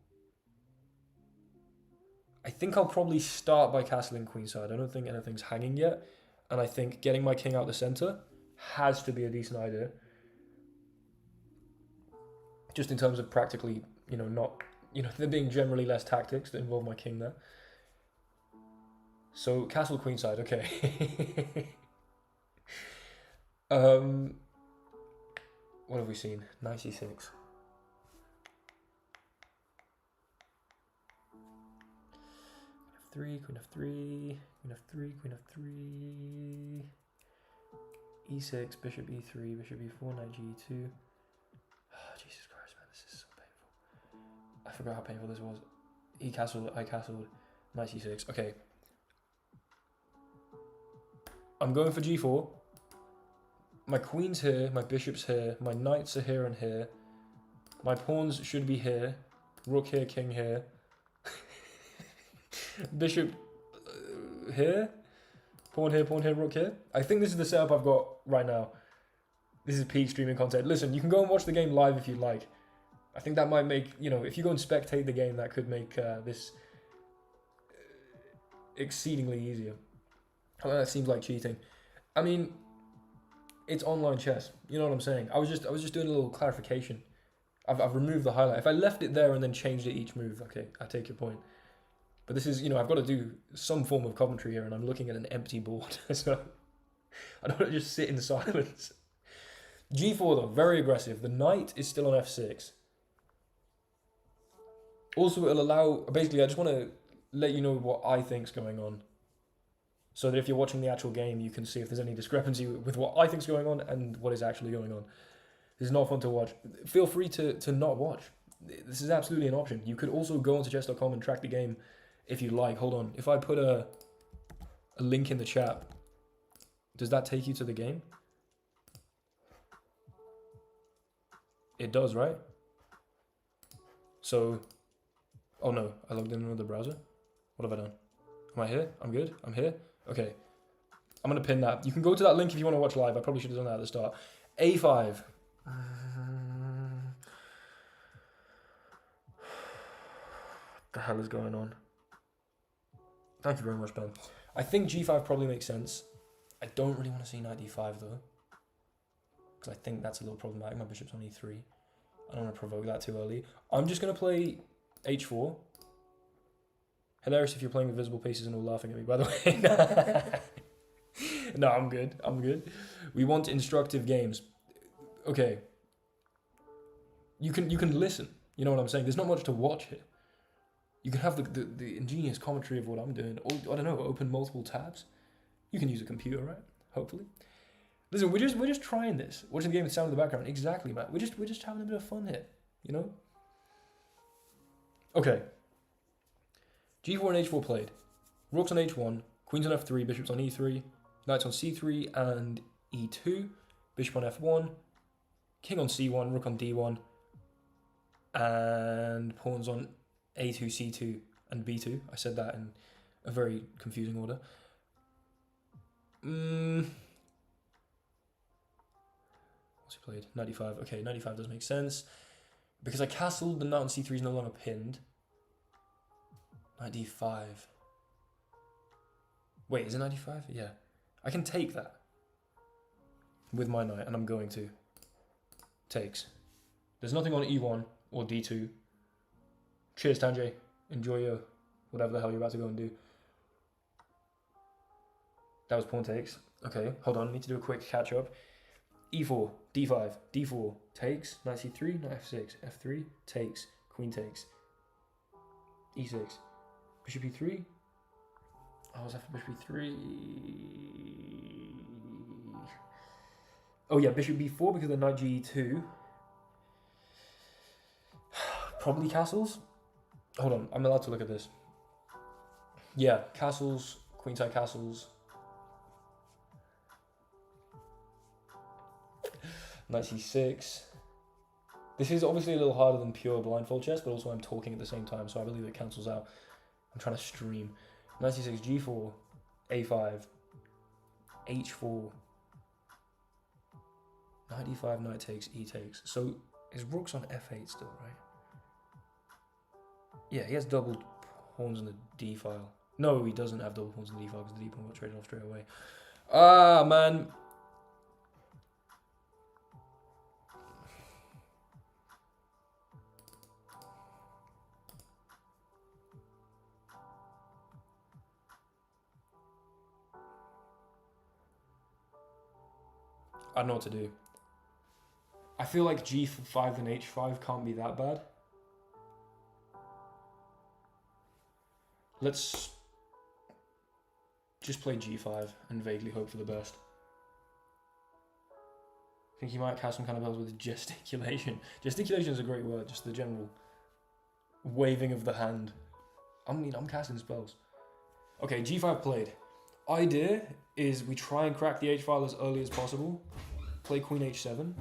I think I'll probably start by castling queenside. I don't think anything's hanging yet. And I think getting my king out the center has to be a decent idea. Just in terms of practically, not, there being generally less tactics that involve my king there. So, castle queenside, okay. What have we seen? Knight c6. Queen f3, queen f3, queen f3, e6, bishop e3, bishop e4, knight g2. Oh, Jesus Christ, man, this is so painful. I forgot how painful this was. He castled, I castled, knight c6. Okay. I'm going for g4. My queen's here, my bishop's here, my knights are here and here. My pawns should be here. Rook here, king here. Bishop here. Pawn here, rook here. I think this is the setup I've got right now. This is peak streaming content. Listen, you can go and watch the game live if you like. I think that might make, if you go and spectate the game, that could make this exceedingly easier. I know that seems like cheating. I mean, it's online chess. You know what I'm saying? I was just doing a little clarification. I've removed the highlight. If I left it there and then changed it each move, okay, I take your point. But this is, I've got to do some form of commentary here, and I'm looking at an empty board, so I don't want to just sit in silence. G4 though, very aggressive. The knight is still on F6. Also, it'll allow, basically, I just want to let you know what I think's going on, so that if you're watching the actual game, you can see if there's any discrepancy with what I think's going on and what is actually going on. This is not fun to watch. Feel free to not watch. This is absolutely an option. You could also go onto chess.com and track the game if you like. Hold on. If I put a link in the chat, does that take you to the game? It does, right? So, oh no, I logged in another browser. What have I done? Am I here? I'm good? I'm here? Okay. I'm going to pin that. You can go to that link if you want to watch live. I probably should have done that at the start. A5. What the hell is going on? Thank you very much, Ben. I think G5 probably makes sense. I don't really want to see knight D5 though, because I think that's a little problematic. My bishop's on E3. I don't want to provoke that too early. I'm just going to play H4. Hilarious if you're playing with visible pieces and all laughing at me, by the way. No, I'm good. I'm good. We want instructive games. Okay. You can listen. You know what I'm saying? There's not much to watch here. You can have the ingenious commentary of what I'm doing. Or, I don't know, open multiple tabs. You can use a computer, right? Hopefully. Listen, we're just trying this. Watching the game with sound in the background. Exactly, man. We're just having a bit of fun here. Okay. G4 and H4 played. Rook's on H1, Queen's on F3, Bishop's on E3, Knight's on C3 and E2, Bishop on F1, King on C1, Rook on D1, and Pawns on A2, C2, and B2. I said that in a very confusing order. What's he played? 95. Okay, 95 does make sense. Because I castled, the knight on C3 is no longer pinned. Knight D5. Wait, is it 95? Yeah. I can take that with my knight, and I'm going to. Takes. There's nothing on E1 or D2. Cheers, Tanjay. Enjoy your whatever the hell you're about to go and do. That was pawn takes. Okay, hold on. I need to do a quick catch up. E4, D5, D4, takes, knight C3, knight F6, F3, takes, queen takes, E6, bishop E3. I was after bishop E3. Oh yeah, bishop B4 because of the knight G2. Probably castles. Hold on, I'm allowed to look at this. Yeah, castles, queenside castles. Knight C6. This is obviously a little harder than pure blindfold chess, but also I'm talking at the same time, so I believe it cancels out. I'm trying to stream. Knight C6, G4, A5, H4, knight E5, knight takes, E takes. So his rook's on F8 still, right? Yeah, he has double pawns in the D file. No, he doesn't have double pawns in the D file because the D pawn got traded off straight away. Ah, man. I don't know what to do. I feel like G5 and H5 can't be that bad. Let's just play G5 and vaguely hope for the best. I think he might cast some kind of spells with gesticulation. Gesticulation is a great word, just the general waving of the hand. I mean, I'm casting spells. Okay, G5 played. Idea is we try and crack the H file as early as possible. Play Queen H7.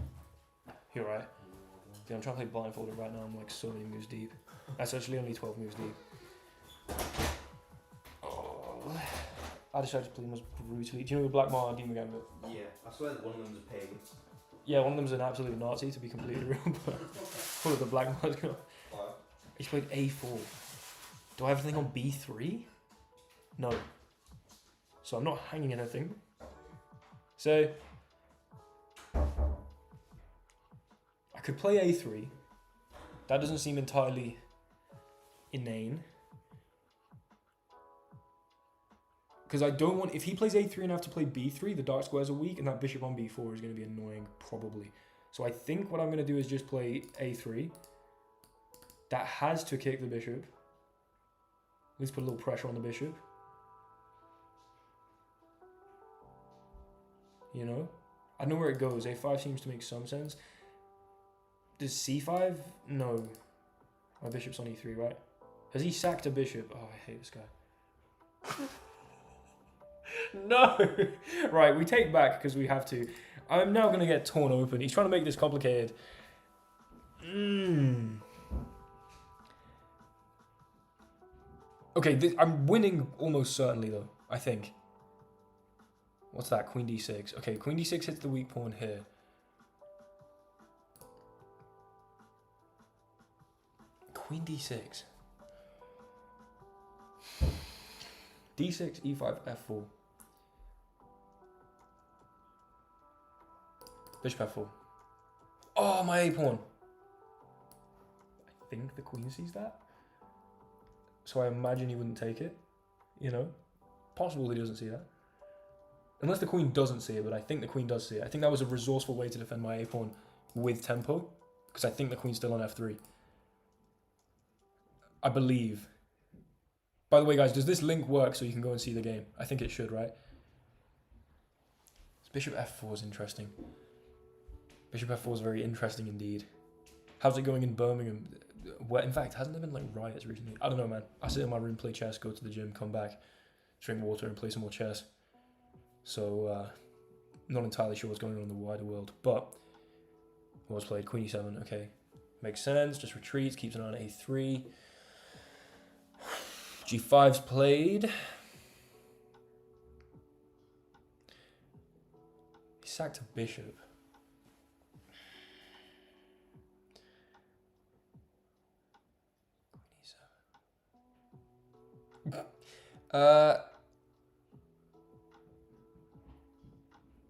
You're right. Yeah, I'm trying to play blindfolded right now. I'm like so many moves deep. That's actually only 12 moves deep. Oh. I decided to play the most brutally. Do you know the Black Mar and Demon Gambit? Yeah, I swear that one of them's a pig. Yeah, one of them's an absolute Nazi, to be completely real, but what are the Black Mar's going on? He's played A4. Do I have anything on B3? No. So I'm not hanging anything. So I could play A3. That doesn't seem entirely inane. Because I don't want... If he plays A3 and I have to play B3, the dark squares are weak, and that bishop on B4 is going to be annoying, probably. So I think what I'm going to do is just play A3. That has to kick the bishop. At least put a little pressure on the bishop. You know? I know where it goes. A5 seems to make some sense. Does C5? No. My bishop's on E3, right? Has he sacked a bishop? Oh, I hate this guy. No! Right, we take back because we have to. I'm now going to get torn open. He's trying to make this complicated. Okay, I'm winning almost certainly, though, I think. What's that? Queen D6. Okay, Queen D6 hits the weak pawn here. Queen D6. D6, E5, F4. Bishop F4. Oh, my A pawn. I think the queen sees that. So I imagine he wouldn't take it. You know? Possible he doesn't see that. Unless the queen doesn't see it, but I think the queen does see it. I think that was a resourceful way to defend my A pawn with tempo. Because I think the queen's still on F3. I believe. By the way, guys, does this link work so you can go and see the game? I think it should, right? Bishop F4 is interesting. Bishop F4 is very interesting indeed. How's it going in Birmingham? Where, in fact, hasn't there been like riots recently? I don't know, man. I sit in my room, play chess, go to the gym, come back, drink water, and play some more chess. So, not entirely sure what's going on in the wider world. But, what was played? Queen E7, okay. Makes sense, just retreats, keeps an eye on A3. G5's played. He sacked a bishop.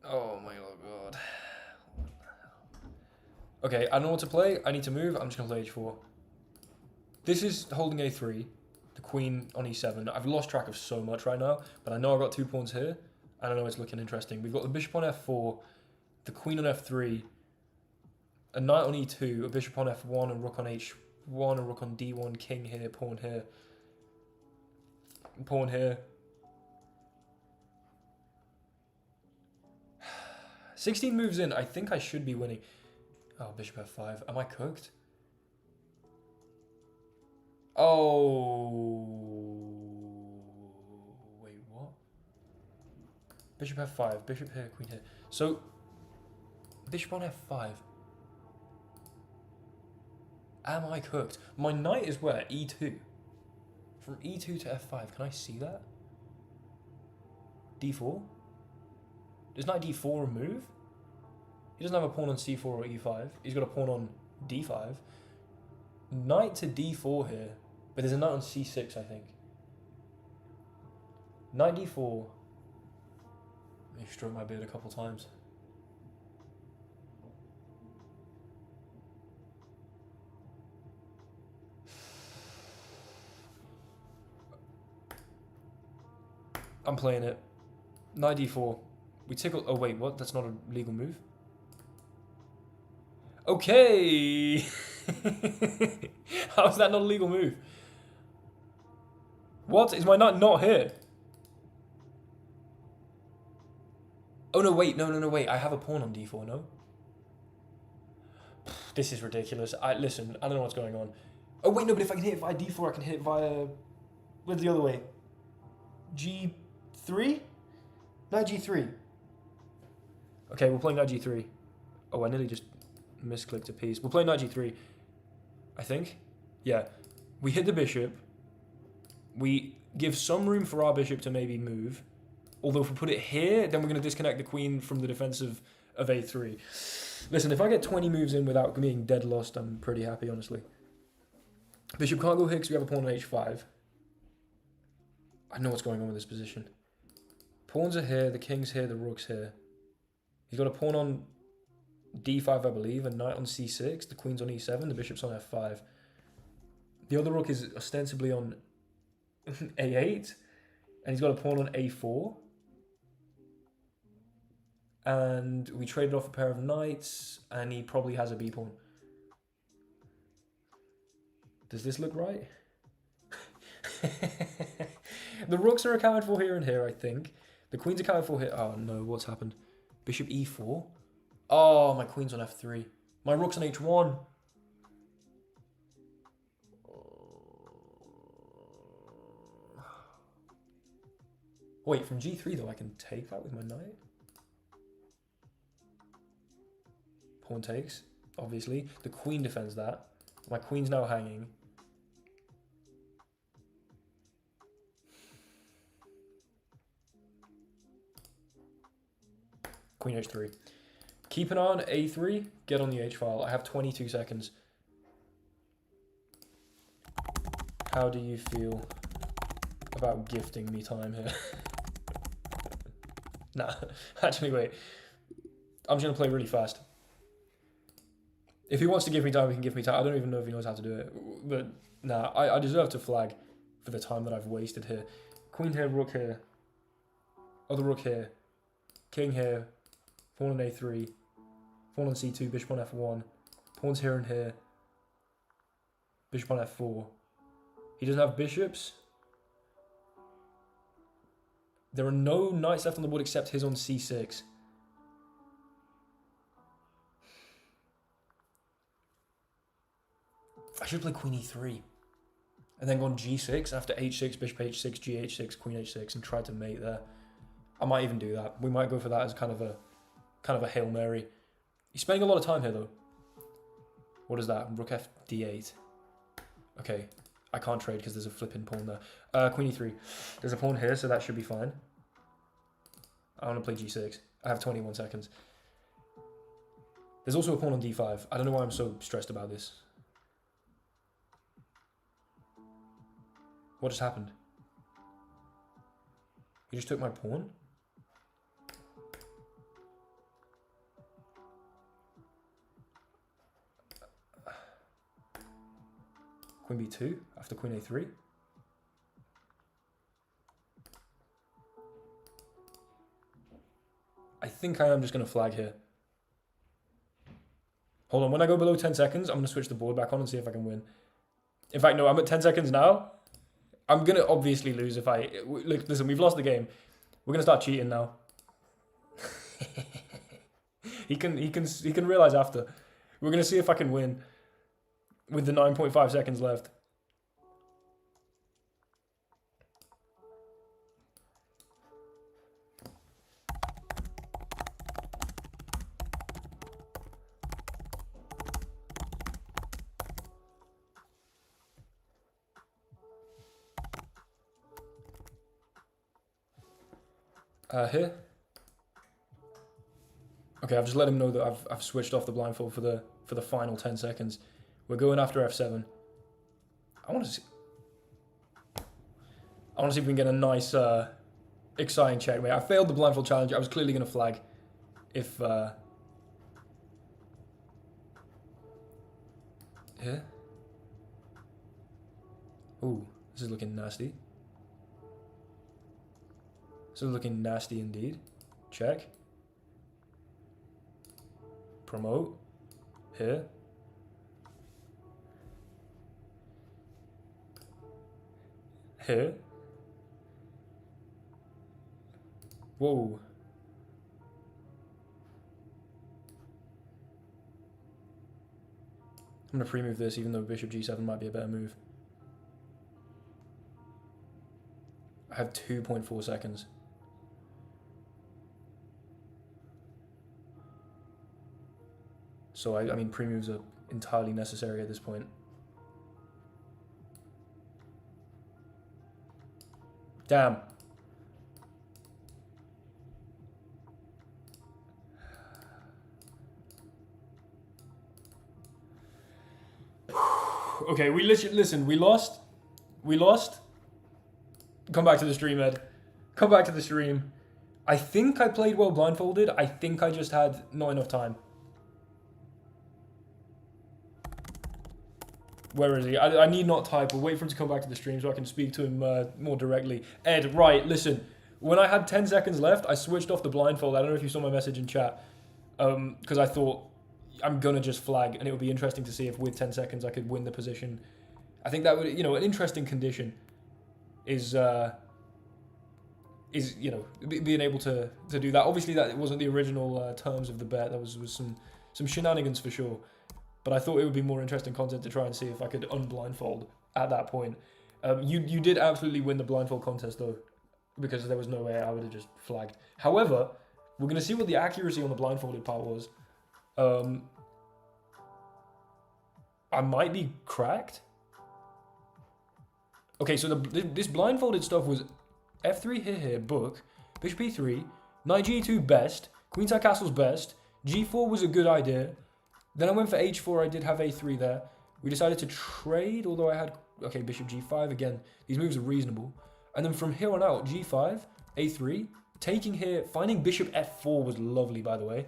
Oh my god. Okay, I don't know what to play. I need to move. I'm just going to play h4. This is holding a3. The queen on e7. I've lost track of so much right now, but I know I've got 2 pawns here, and I know it's looking interesting. We've got the bishop on f4, the queen on f3, a knight on e2, a bishop on f1, a rook on h1, a rook on d1, king here, pawn here, pawn here. 16 moves in. I think I should be winning. Oh, bishop f5. Am I cooked? Oh. Wait, what? Bishop f5. Bishop here, queen here. So, bishop on f5. Am I cooked? My knight is where? e2. From e2 to f5. Can I see that? d4? Does knight d4 remove? He doesn't have a pawn on c4 or e5. He's got a pawn on d5. Knight to d4 here. But there's a knight on c6, I think. Knight d4. He stroked my beard a couple times. I'm playing it. Knight d4. We tickle. Oh wait, what? That's not a legal move. Okay. How is that not a legal move? What? Is my knight not here? Oh no, wait, no, wait. I have a pawn on d4, no? This is ridiculous. Listen, I don't know what's going on. Oh wait, no, but if I can hit it via d4, I can hit it via... Where's the other way? g3? Knight g3. Okay, we're playing knight g3. Oh, I nearly just misclicked a piece. We're playing knight g3, I think. Yeah. We hit the bishop. We give some room for our bishop to maybe move. Although if we put it here, then we're going to disconnect the queen from the defense of a3. Listen, if I get 20 moves in without being dead lost, I'm pretty happy, honestly. Bishop can't go here because we have a pawn on h5. I know what's going on with this position. Pawns are here, the king's here, the rook's here. He's got a pawn on d5, I believe, a knight on c6, the queen's on e7, the bishop's on f5. The other rook is ostensibly on a8, and he's got a pawn on a4. And we traded off a pair of knights, and he probably has a b-pawn. Does this look right? The rooks are accounted for here and here, I think. The queen's accounted for here. Oh no, what's happened? Bishop e4. Oh, my queen's on f3. My rook's on h1. Wait, from g3 though, I can take that with my knight? Pawn takes, obviously. The queen defends that. My queen's now hanging. Queen h3. Keep an eye on a3. Get on the h file. I have 22 seconds. How do you feel about gifting me time here? Nah, actually wait. I'm just going to play really fast. If he wants to give me time, he can give me time. I don't even know if he knows how to do it. But nah, I deserve to flag for the time that I've wasted here. Queen here, rook here. Other rook here. King here. Pawn on a3. Pawn on c2, bishop on f1. Pawns here and here. Bishop on f4. He doesn't have bishops. There are no knights left on the board except his on c6. I should play queen e3. And then go on g6 after h6, bishop h6, gh6, queen h6 and try to mate there. I might even do that. We might go for that as kind of a Hail Mary. He's spending a lot of time here though. What is that? Rook f d8. Okay. I can't trade because there's a flipping pawn there. Queen e3. There's a pawn here, so that should be fine. I want to play g6. I have 21 seconds. There's also a pawn on d5. I don't know why I'm so stressed about this. What just happened? He just took my pawn? Queen b2 after queen a3. I think I am just going to flag here. Hold on, when I go below 10 seconds, I'm going to switch the board back on and see if I can win. In fact, no, I'm at 10 seconds now. I'm going to obviously lose if I... Look, listen, we've lost the game. We're going to start cheating now. He can realize after. We're going to see if I can win with the 9.5 seconds left. Here. Okay, I've just let him know that I've switched off the blindfold for the final 10 seconds. We're going after f7. I want to see if we can get a nice, exciting checkmate. I failed the blindfold challenge. I was clearly going to flag if here. Ooh, this is looking nasty. This is looking nasty indeed. Check. Promote. Here. Here. Whoa. I'm going to pre-move this even though bishop g7 might be a better move. I have 2.4 seconds. So, I mean, pre-moves are entirely necessary at this point. Damn. Okay, listen, we lost. We lost. Come back to the stream, Ed. Come back to the stream. I think I played well blindfolded. I think I just had not enough time. Where is he? I need not type. We'll wait for him to come back to the stream so I can speak to him more directly. Ed, right, listen. When I had 10 seconds left, I switched off the blindfold. I don't know if you saw my message in chat. Because I thought, I'm going to just flag. And it would be interesting to see if with 10 seconds I could win the position. I think that would, you know, an interesting condition is you know, being able to do that. Obviously, that it wasn't the original terms of the bet. There was some shenanigans for sure. But I thought it would be more interesting content to try and see if I could unblindfold at that point. You did absolutely win the blindfold contest though, because there was no way I would have just flagged. However, we're going to see what the accuracy on the blindfolded part was. I might be cracked. Okay, so this blindfolded stuff was f3 here, book, bishop e3, knight g2 best, queenside castle's best, g4 was a good idea. Then I went for h4, I did have a3 there. We decided to trade, although I had, okay, bishop g5, again, these moves are reasonable. And then from here on out, g5, a3, taking here, finding bishop f4 was lovely, by the way.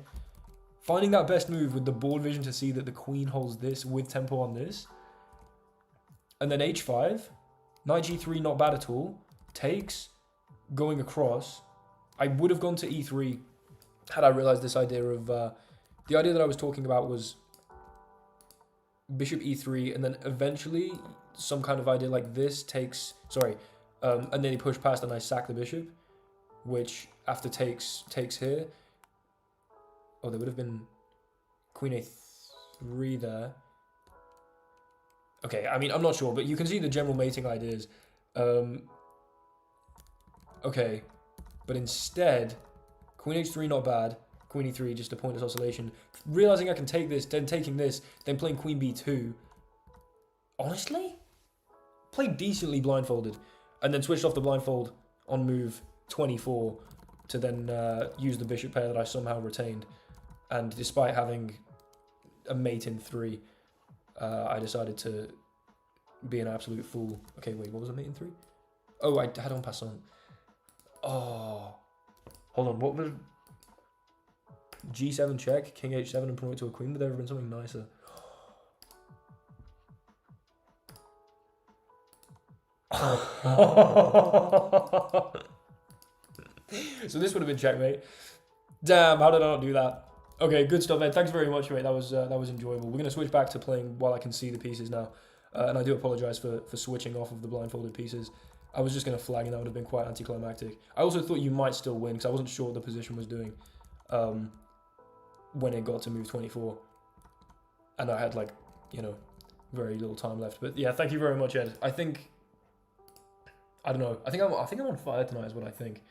Finding that best move with the board vision to see that the queen holds this with tempo on this. And then h5, knight g3, not bad at all. Takes, going across. I would have gone to e3 had I realized this idea of... the idea that I was talking about was bishop e3, and then eventually some kind of idea like this takes... Sorry. And then he pushed past and I sack the bishop, which after takes here. Oh, there would have been queen a3 there. Okay, I mean, I'm not sure, but you can see the general mating ideas. Okay, but instead, queen h3 not bad, queen e3 just a pointless oscillation. Realizing I can take this, then taking this, then playing queen b2. Honestly, played decently blindfolded, and then switched off the blindfold on move 24 to then use the bishop pair that I somehow retained. And despite having a mate in 3, I decided to be an absolute fool. Okay, wait, what was a mate in 3? Oh, I had en passant. Oh, hold on, what was... G7 check, king h7 and promote to a queen? Would there have been something nicer? So this would have been checkmate. Damn, how did I not do that? Okay, good stuff, Ed. Thanks very much, mate. That was enjoyable. We're gonna switch back to playing while I can see the pieces now, and I do apologise for switching off of the blindfolded pieces. I was just gonna flag, and that would have been quite anticlimactic. I also thought you might still win because I wasn't sure what the position was doing when it got to move 24, and I had like, you know, very little time left. But yeah, thank you very much, Ed. I don't know. I think I'm on fire tonight, is what I think.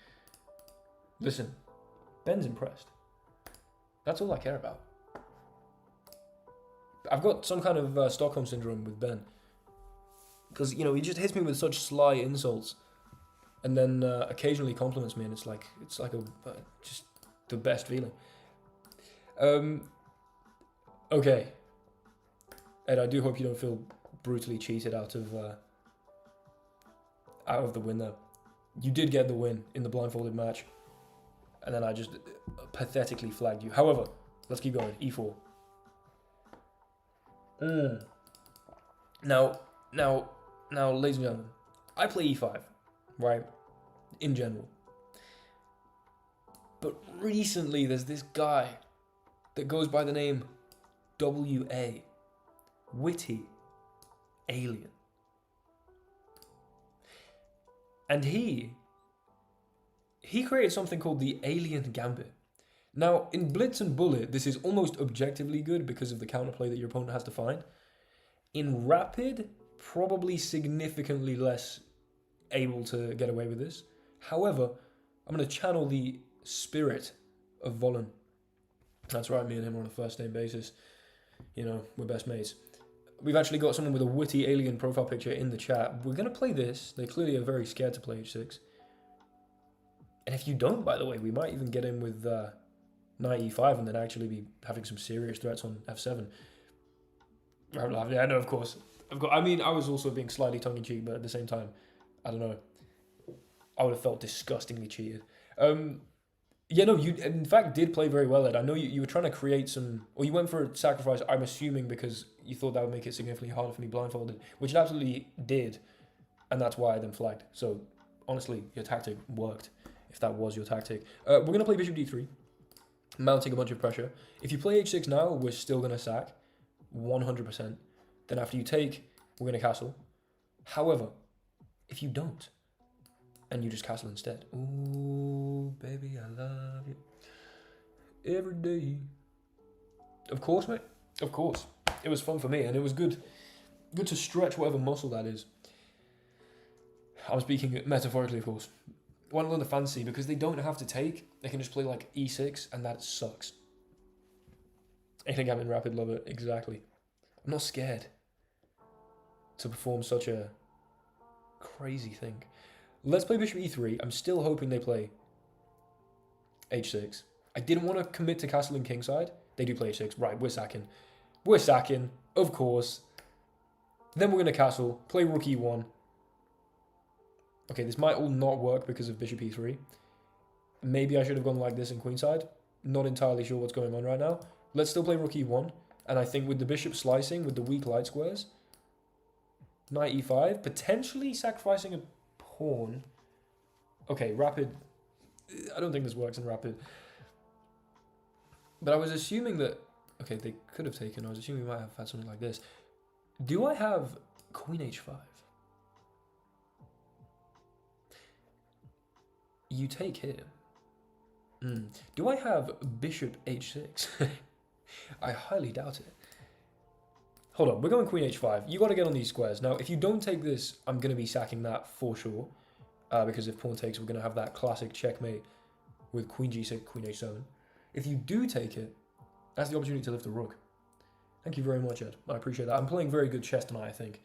Listen, Ben's impressed. That's all I care about. I've got some kind of Stockholm syndrome with Ben. Because, you know, he just hits me with such sly insults. And then occasionally compliments me, and it's like just the best feeling. Okay. Ed, I do hope you don't feel brutally cheated out of the win there. You did get the win in the blindfolded match. And then I just pathetically flagged you. However, let's keep going. E4. Now, ladies and gentlemen, I play E5, right? In general. But recently, there's this guy that goes by the name WA. Witty Alien. And he created something called the Alien Gambit. Now, in Blitz and Bullet, this is almost objectively good because of the counterplay that your opponent has to find. In Rapid, probably significantly less able to get away with this. However, I'm going to channel the spirit of Volin. That's right, me and him are on a first name basis. You know, we're best mates. We've actually got someone with a witty alien profile picture in the chat. We're going to play this. They clearly are very scared to play H6. And if you don't, by the way, we might even get in with knight e5 and then actually be having some serious threats on f7. Yeah, no, of course. I mean, I was also being slightly tongue-in-cheek, but at the same time, I don't know. I would have felt disgustingly cheated. Yeah, no, you in fact did play very well, Ed. I know you were trying to create some... Or you went for a sacrifice, I'm assuming, because you thought that would make it significantly harder for me blindfolded, which it absolutely did, and that's why I then flagged. So, honestly, your tactic worked, if that was your tactic. We're going to play bishop d3, mounting a bunch of pressure. If you play h6 now, we're still going to sack, 100%. Then after you take, we're going to castle. However, if you don't, and you just castle instead. Ooh, baby, I love you. Every day. Of course, mate. Of course. It was fun for me, and it was good to stretch whatever muscle that is. I'm speaking metaphorically, of course. Want to learn the fantasy, because they don't have to take. They can just play like e6, and that sucks. I think I'm in rapid, love it. Exactly. I'm not scared to perform such a crazy thing. Let's play bishop e3. I'm still hoping they play h6. I didn't want to commit to castling kingside. They do play h6. Right, we're sacking. We're sacking, of course. Then we're going to castle, play rook e1. Okay, this might all not work because of bishop e3. Maybe I should have gone like this in queenside. Not entirely sure what's going on right now. Let's still play rook e1. And I think with the bishop slicing, with the weak light squares, knight e5, potentially sacrificing a pawn. Okay, rapid. I don't think this works in rapid. But I was assuming that... Okay, they could have taken. I was assuming we might have had something like this. Do I have queen h5? You take here. Do I have bishop h6? I highly doubt it. Hold on, we're going queen h5. You got to get on these squares. Now, if you don't take this, I'm going to be sacking that for sure. Because if pawn takes, we're going to have that classic checkmate with queen g6, queen h7. If you do take it, that's the opportunity to lift the rook. Thank you very much, Ed. I appreciate that. I'm playing very good chess tonight, I think.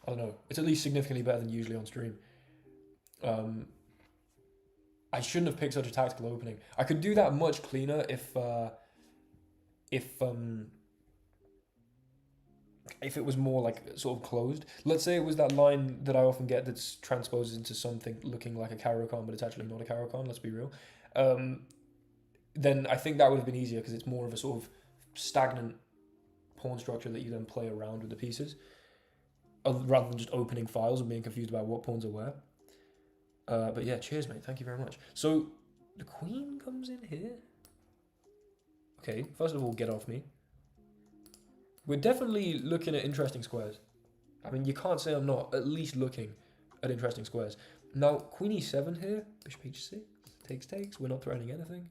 I don't know. It's at least significantly better than usually on stream. I shouldn't have picked such a tactical opening. I could do that much cleaner if it was more like sort of closed. Let's say it was that line that I often get that's transposed into something looking like a Caro-Kann, but it's actually not a Caro-Kann, let's be real. Then I think that would have been easier because it's more of a sort of stagnant pawn structure that you then play around with the pieces. rather than just opening files and being confused about what pawns are where. But yeah, cheers, mate. Thank you very much. So the queen comes in here. Okay, first of all, get off me. We're definitely looking at interesting squares. I mean, you can't say I'm not at least looking at interesting squares. Now, queen e7 here, bishop h6, takes. We're not threatening anything.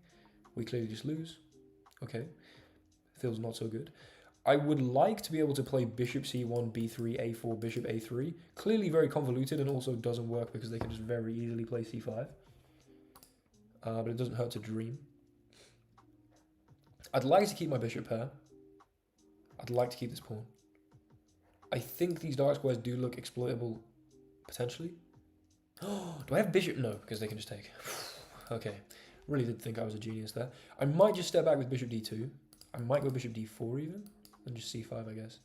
We clearly just lose. Okay, feels not so good. I would like to be able to play bishop c1, b3, a4, bishop a3. Clearly very convoluted and also doesn't work because they can just very easily play c5. But it doesn't hurt to dream. I'd like to keep my bishop pair. I'd like to keep this pawn. I think these dark squares do look exploitable, potentially. Do I have bishop? No, because they can just take. Okay, really did think I was a genius there. I might just step back with bishop d2. I might go bishop d4 even, and just c5, I guess.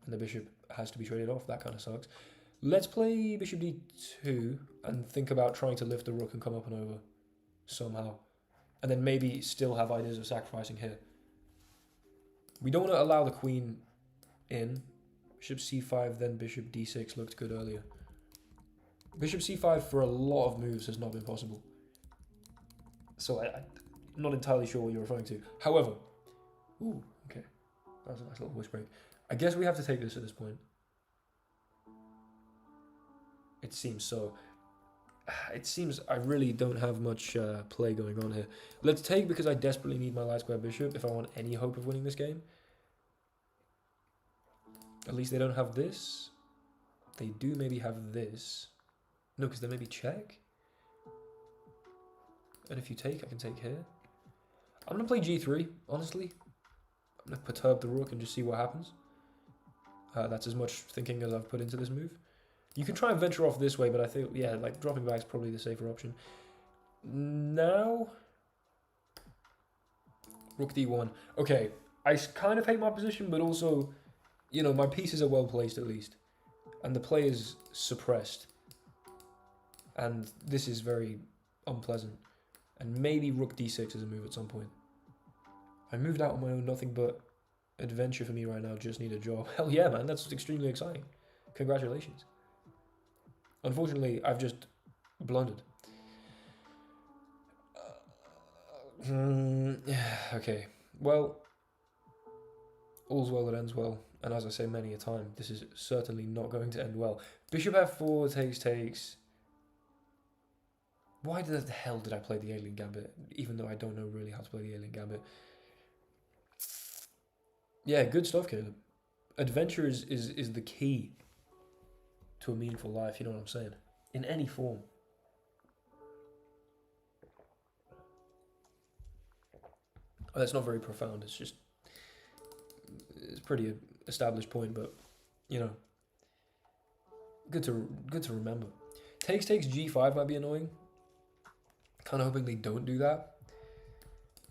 And the bishop has to be traded off. That kind of sucks. Let's play bishop d2 and think about trying to lift the rook and come up and over somehow. And then maybe still have ideas of sacrificing here. We don't want to allow the queen in. Bishop c5, then bishop d6 looked good earlier. Bishop c5 for a lot of moves has not been possible. So I'm not entirely sure what you're referring to. However, ooh, okay. That was a nice little voice break. I guess we have to take this at this point. It seems so. It seems I really don't have much play going on here. Let's take because I desperately need my light square bishop if I want any hope of winning this game. At least they don't have this. They do maybe have this. No, because they maybe check. And if you take, I can take here. I'm going to play g3, honestly. I'm going to perturb the rook and just see what happens. That's as much thinking as I've put into this move. You can try and venture off this way, but I think, yeah, like dropping back is probably the safer option. Now, rook d1. Okay, I kind of hate my position, but also, you know, my pieces are well placed at least. And the play is suppressed. And this is very unpleasant. And maybe rook d6 is a move at some point. I moved out on my own, nothing but adventure for me right now, just need a job. Hell yeah, man, that's extremely exciting. Congratulations. Unfortunately, I've just blundered. Okay, well, all's well that ends well. And as I say many a time, this is certainly not going to end well. Bishop f4, takes. Why the hell did I play the Alien Gambit, even though I don't know really how to play the Alien Gambit? Yeah, good stuff, Caleb. Adventure is the key to a meaningful life, you know what I'm saying? In any form. Oh, that's not very profound, it's just... It's a pretty established point, but, you know... Good to remember. Takes g5 might be annoying. Kind of hoping they don't do that.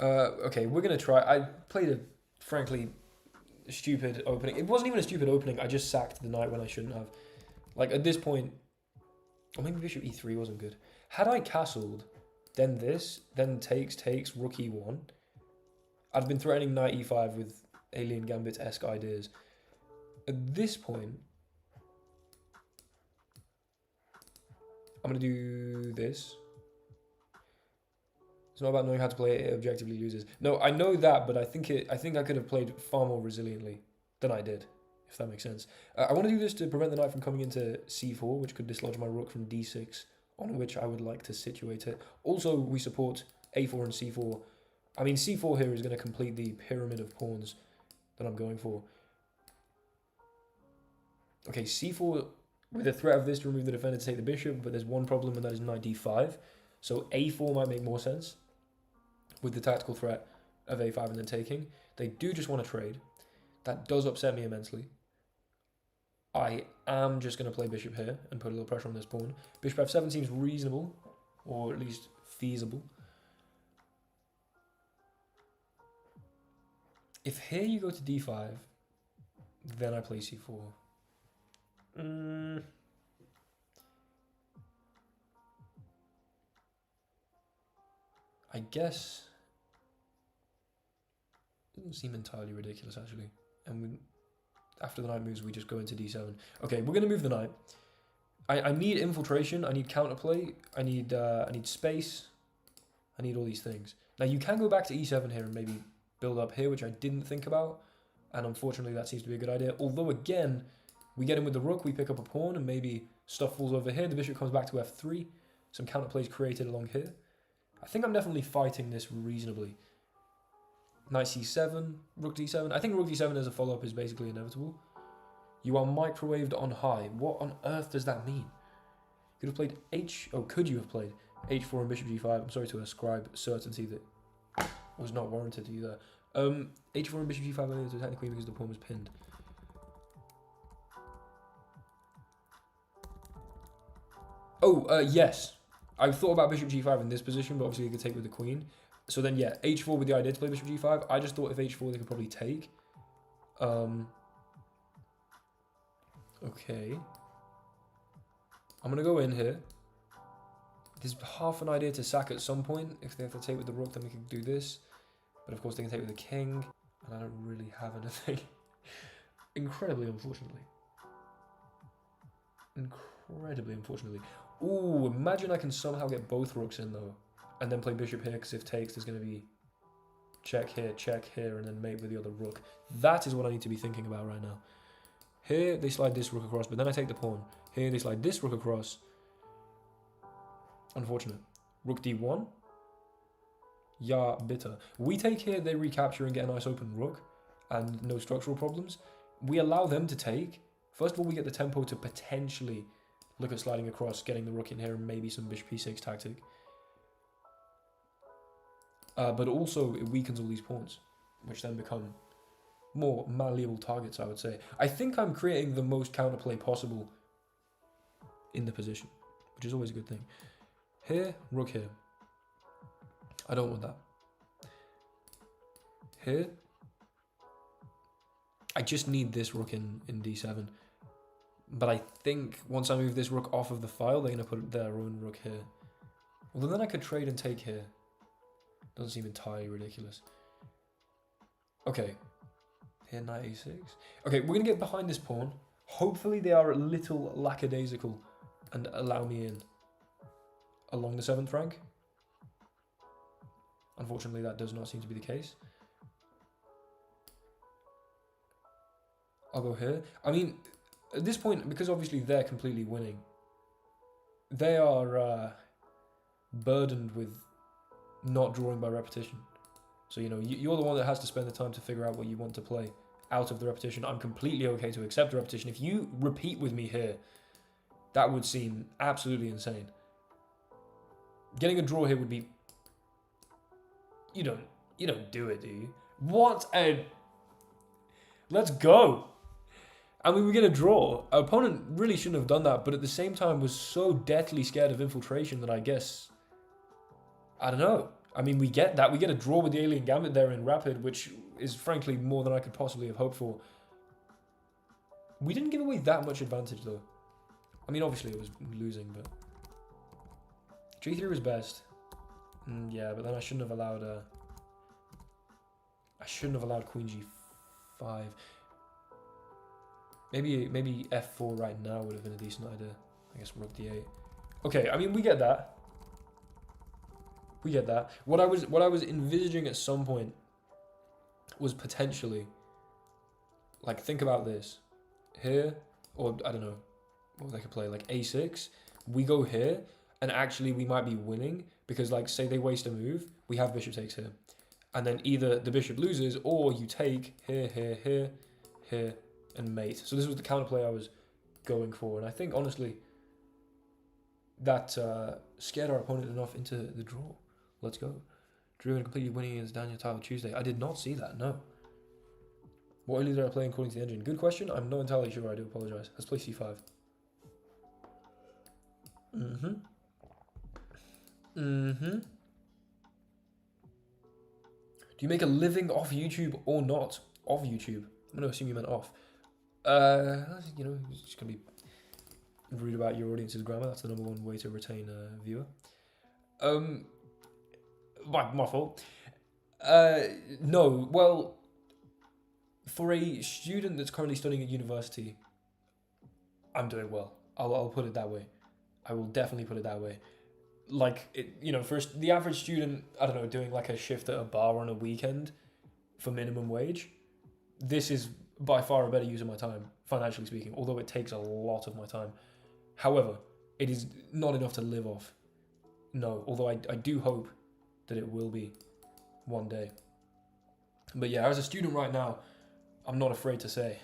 Okay, we're going to try... I played a, frankly, stupid opening. It wasn't even a stupid opening, I just sacked the knight when I shouldn't have. Like, at this point... Or maybe bishop e3 wasn't good. Had I castled, then this, then takes, rook e1, I'd been threatening knight e5 with Alien Gambit-esque ideas. At this point... I'm going to do this. It's not about knowing how to play it objectively loses. No, I know that, but I think I could have played far more resiliently than I did, if that makes sense. I want to do this to prevent the knight from coming into c4, which could dislodge my rook from d6, on which I would like to situate it. Also, we support a4 and c4. I mean, c4 here is going to complete the pyramid of pawns that I'm going for. Okay, c4... With the threat of this to remove the defender to take the bishop, but there's one problem, and that is knight d5. So a4 might make more sense with the tactical threat of a5 and then taking. They do just want to trade. That does upset me immensely. I am just going to play bishop here and put a little pressure on this pawn. Bishop f7 seems reasonable, or at least feasible. If here you go to d5, then I play c4. I guess it doesn't seem entirely ridiculous actually, and after the knight moves, we just go into d7. Okay, we're going to move the knight. I need infiltration, I need counterplay, I need space, I need all these things. Now you can go back to e7 here and maybe build up here, which I didn't think about, and unfortunately that seems to be a good idea. Although again, we get in with the rook, we pick up a pawn, and maybe stuff falls over here, the bishop comes back to f3, some counterplays created along here. I think I'm definitely fighting this reasonably. Knight c7, rook d7. I think rook d7 as a follow-up is basically inevitable. You are microwaved on high. What on earth does that mean? You could have played could you have played h4 and bishop g5? I'm sorry to ascribe certainty that was not warranted to you there. h4 and bishop g5 earlier to attack the queen because the pawn was pinned. Yes. I've thought about bishop g5 in this position, but obviously you could take with the queen. So then, yeah, h4 with the idea to play bishop g5. I just thought if h4 they could probably take. Okay. I'm going to go in here. There's half an idea to sack at some point. If they have to take with the rook, then we can do this. But of course they can take with the king. And I don't really have anything. Incredibly unfortunately. Incredibly unfortunately. Ooh, imagine I can somehow get both rooks in though. And then play bishop here, because if takes, there's going to be check here, and then mate with the other rook. That is what I need to be thinking about right now. Here, they slide this rook across, but then I take the pawn. Here, they slide this rook across. Unfortunate. Rook d1. Ja, bitter. We take here, they recapture and get a nice open rook, and no structural problems. We allow them to take. First of all, we get the tempo to potentially look at sliding across, getting the rook in here, and maybe some bishop e6 tactic. But also, it weakens all these pawns, which then become more malleable targets, I would say. I think I'm creating the most counterplay possible in the position, which is always a good thing. Here, rook here. I don't want that. Here, I just need this rook in d7. But I think once I move this rook off of the file, they're going to put their own rook here. Although then I could trade and take here. Doesn't seem entirely ridiculous. Okay. Here, knight a6. Okay, we're going to get behind this pawn. Hopefully they are a little lackadaisical and allow me in along the 7th rank. Unfortunately, that does not seem to be the case. I'll go here. I mean, at this point, because obviously they're completely winning, they are burdened with not drawing by repetition. So, you know, you're the one that has to spend the time to figure out what you want to play out of the repetition. I'm completely okay to accept the repetition. If you repeat with me here, that would seem absolutely insane. Getting a draw here would be... You don't do it, do you? What a... Let's go! I mean, we get a draw. Our opponent really shouldn't have done that, but at the same time was so deathly scared of infiltration that I guess... I don't know. I mean, we get that. We get a draw with the alien Gambit there in Rapid, which is frankly more than I could possibly have hoped for. We didn't give away that much advantage, though. I mean, obviously it was losing, but... G3 was best. Yeah, but then I shouldn't have allowed... I shouldn't have allowed Queen G5. Maybe F4 right now would have been a decent idea. I guess Rook D8. Okay, I mean, we get that. We get that. What I was envisaging at some point was potentially, like, think about this. Here, or I don't know, what they could play, like A6. We go here, and actually we might be winning, because, like, say they waste a move, we have bishop takes here. And then either the bishop loses, or you take here, and mate. So this was the counterplay I was going for, and I think, honestly, that scared our opponent enough into the draw. Let's go. Drew and completely winning against Daniel Tyler Tuesday. I did not see that, no. What early did I play according to the engine? Good question. I'm not entirely sure. I do apologize. Let's play C5. Do you make a living off YouTube or not? Off YouTube. I'm going to assume you meant off. You know, it's going to be rude about your audience's grammar. That's the #1 way to retain a viewer. My fault. No, well, For a student that's currently studying at university, I'm doing well. I'll put it that way. I will definitely put it that way. Like, first, the average student, I don't know, doing like a shift at a bar on a weekend for minimum wage, this is by far a better use of my time, financially speaking, although it takes a lot of my time. However, it is not enough to live off. No, although I do hope that it will be one day. But yeah, as a student right now, I'm not afraid to say,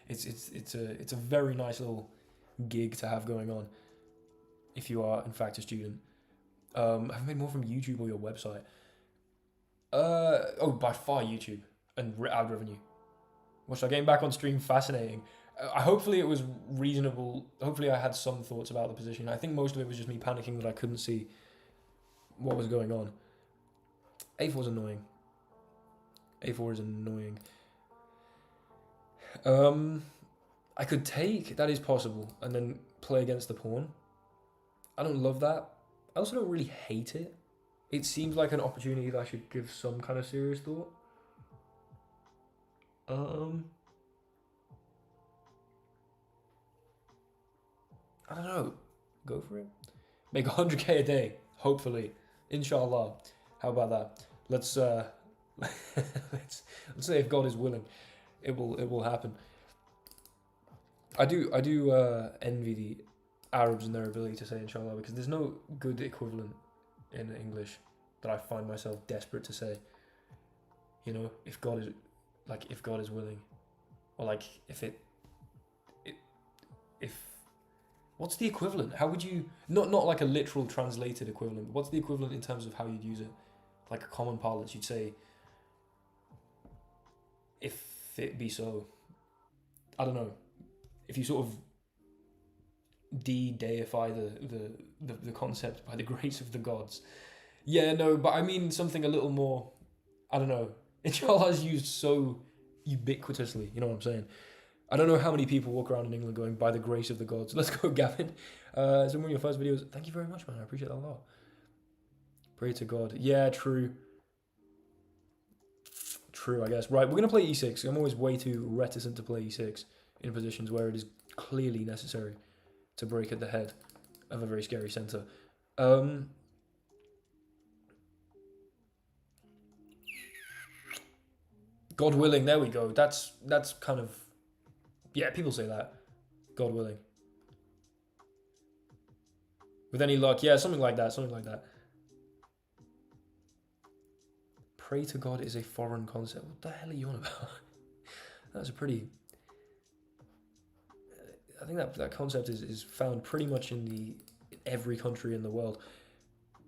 it's a very nice little gig to have going on. If you are in fact a student, I've made more from YouTube or your website. By far YouTube and ad revenue. Which I getting back on stream, fascinating. Hopefully it was reasonable. Hopefully I had some thoughts about the position. I think most of it was just me panicking that I couldn't see what was going on. A4 is annoying. A4 is annoying. I could take, that is possible, and then play against the pawn. I don't love that. I also don't really hate it. It seems like an opportunity that I should give some kind of serious thought. I don't know. Go for it. Make 100k a day, hopefully. Inshallah. How about that? Let's let's say if God is willing, it will happen. I do envy the Arabs and their ability to say inshallah, because there's no good equivalent in English that I find myself desperate to say. If God is willing, or like if what's the equivalent? How would you not like a literal translated equivalent? But what's the equivalent in terms of how you'd use it? Like a common parlance, you'd say, if it be so. I don't know. If you sort of de-deify the concept by the grace of the gods. Yeah, no, but I mean something a little more, I don't know. Inshallah is used so ubiquitously, you know what I'm saying? I don't know how many people walk around in England going, by the grace of the gods. Let's go, Gambit. So one of your first videos, thank you very much, man. I appreciate that a lot. Pray to God. Yeah, true. True, I guess. Right, we're going to play e6. I'm always way too reticent to play e6 in positions where it is clearly necessary to break at the head of a very scary centre. God willing, there we go. That's kind of, yeah, people say that. God willing. With any luck, yeah, something like that. Pray to God is a foreign concept. What the hell are you on about? That's a pretty... I think that concept is found pretty much in every country in the world.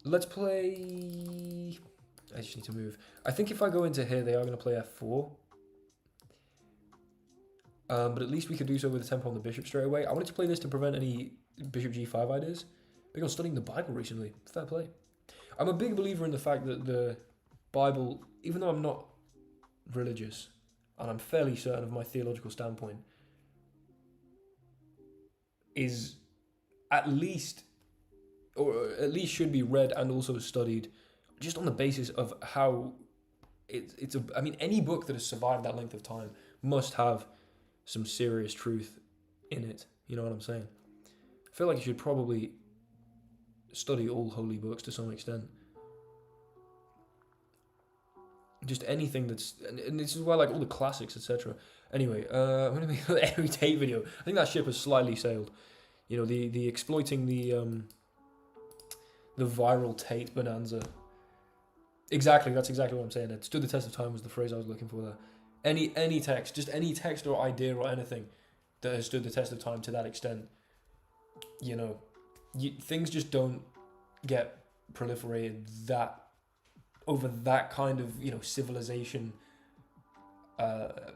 Let's play... I just need to move. I think if I go into here, they are going to play f4. But at least we could do so with a tempo on the bishop straight away. I wanted to play this to prevent any bishop g5 ideas. Big on studying the Bible recently. Fair play. I'm a big believer in the fact that the Bible, even though I'm not religious, and I'm fairly certain of my theological standpoint, is at least should be read and also studied just on the basis of how I mean, any book that has survived that length of time must have some serious truth in it. You know what I'm saying? I feel like you should probably study all holy books to some extent. Just anything that's, and this is why I like all the classics, etc. Anyway, I'm gonna make an every Tate video. I think that ship has slightly sailed. The exploiting the viral Tate bonanza. Exactly, that's exactly what I'm saying. It stood the test of time was the phrase I was looking for there. Any text, just any text or idea or anything that has stood the test of time to that extent. Things just don't get proliferated over that kind of civilization.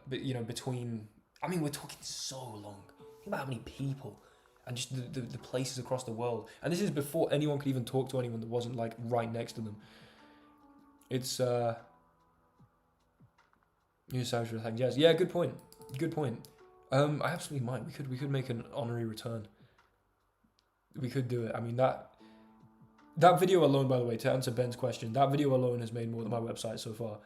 Between, I mean, we're talking so long. Think about how many people and just the places across the world. And this is before anyone could even talk to anyone that wasn't like right next to them. It's yes, yeah, good point. I absolutely might. We could make an honorary return. We could do it. I mean that video alone, by the way, to answer Ben's question, that video alone has made more than my website so far.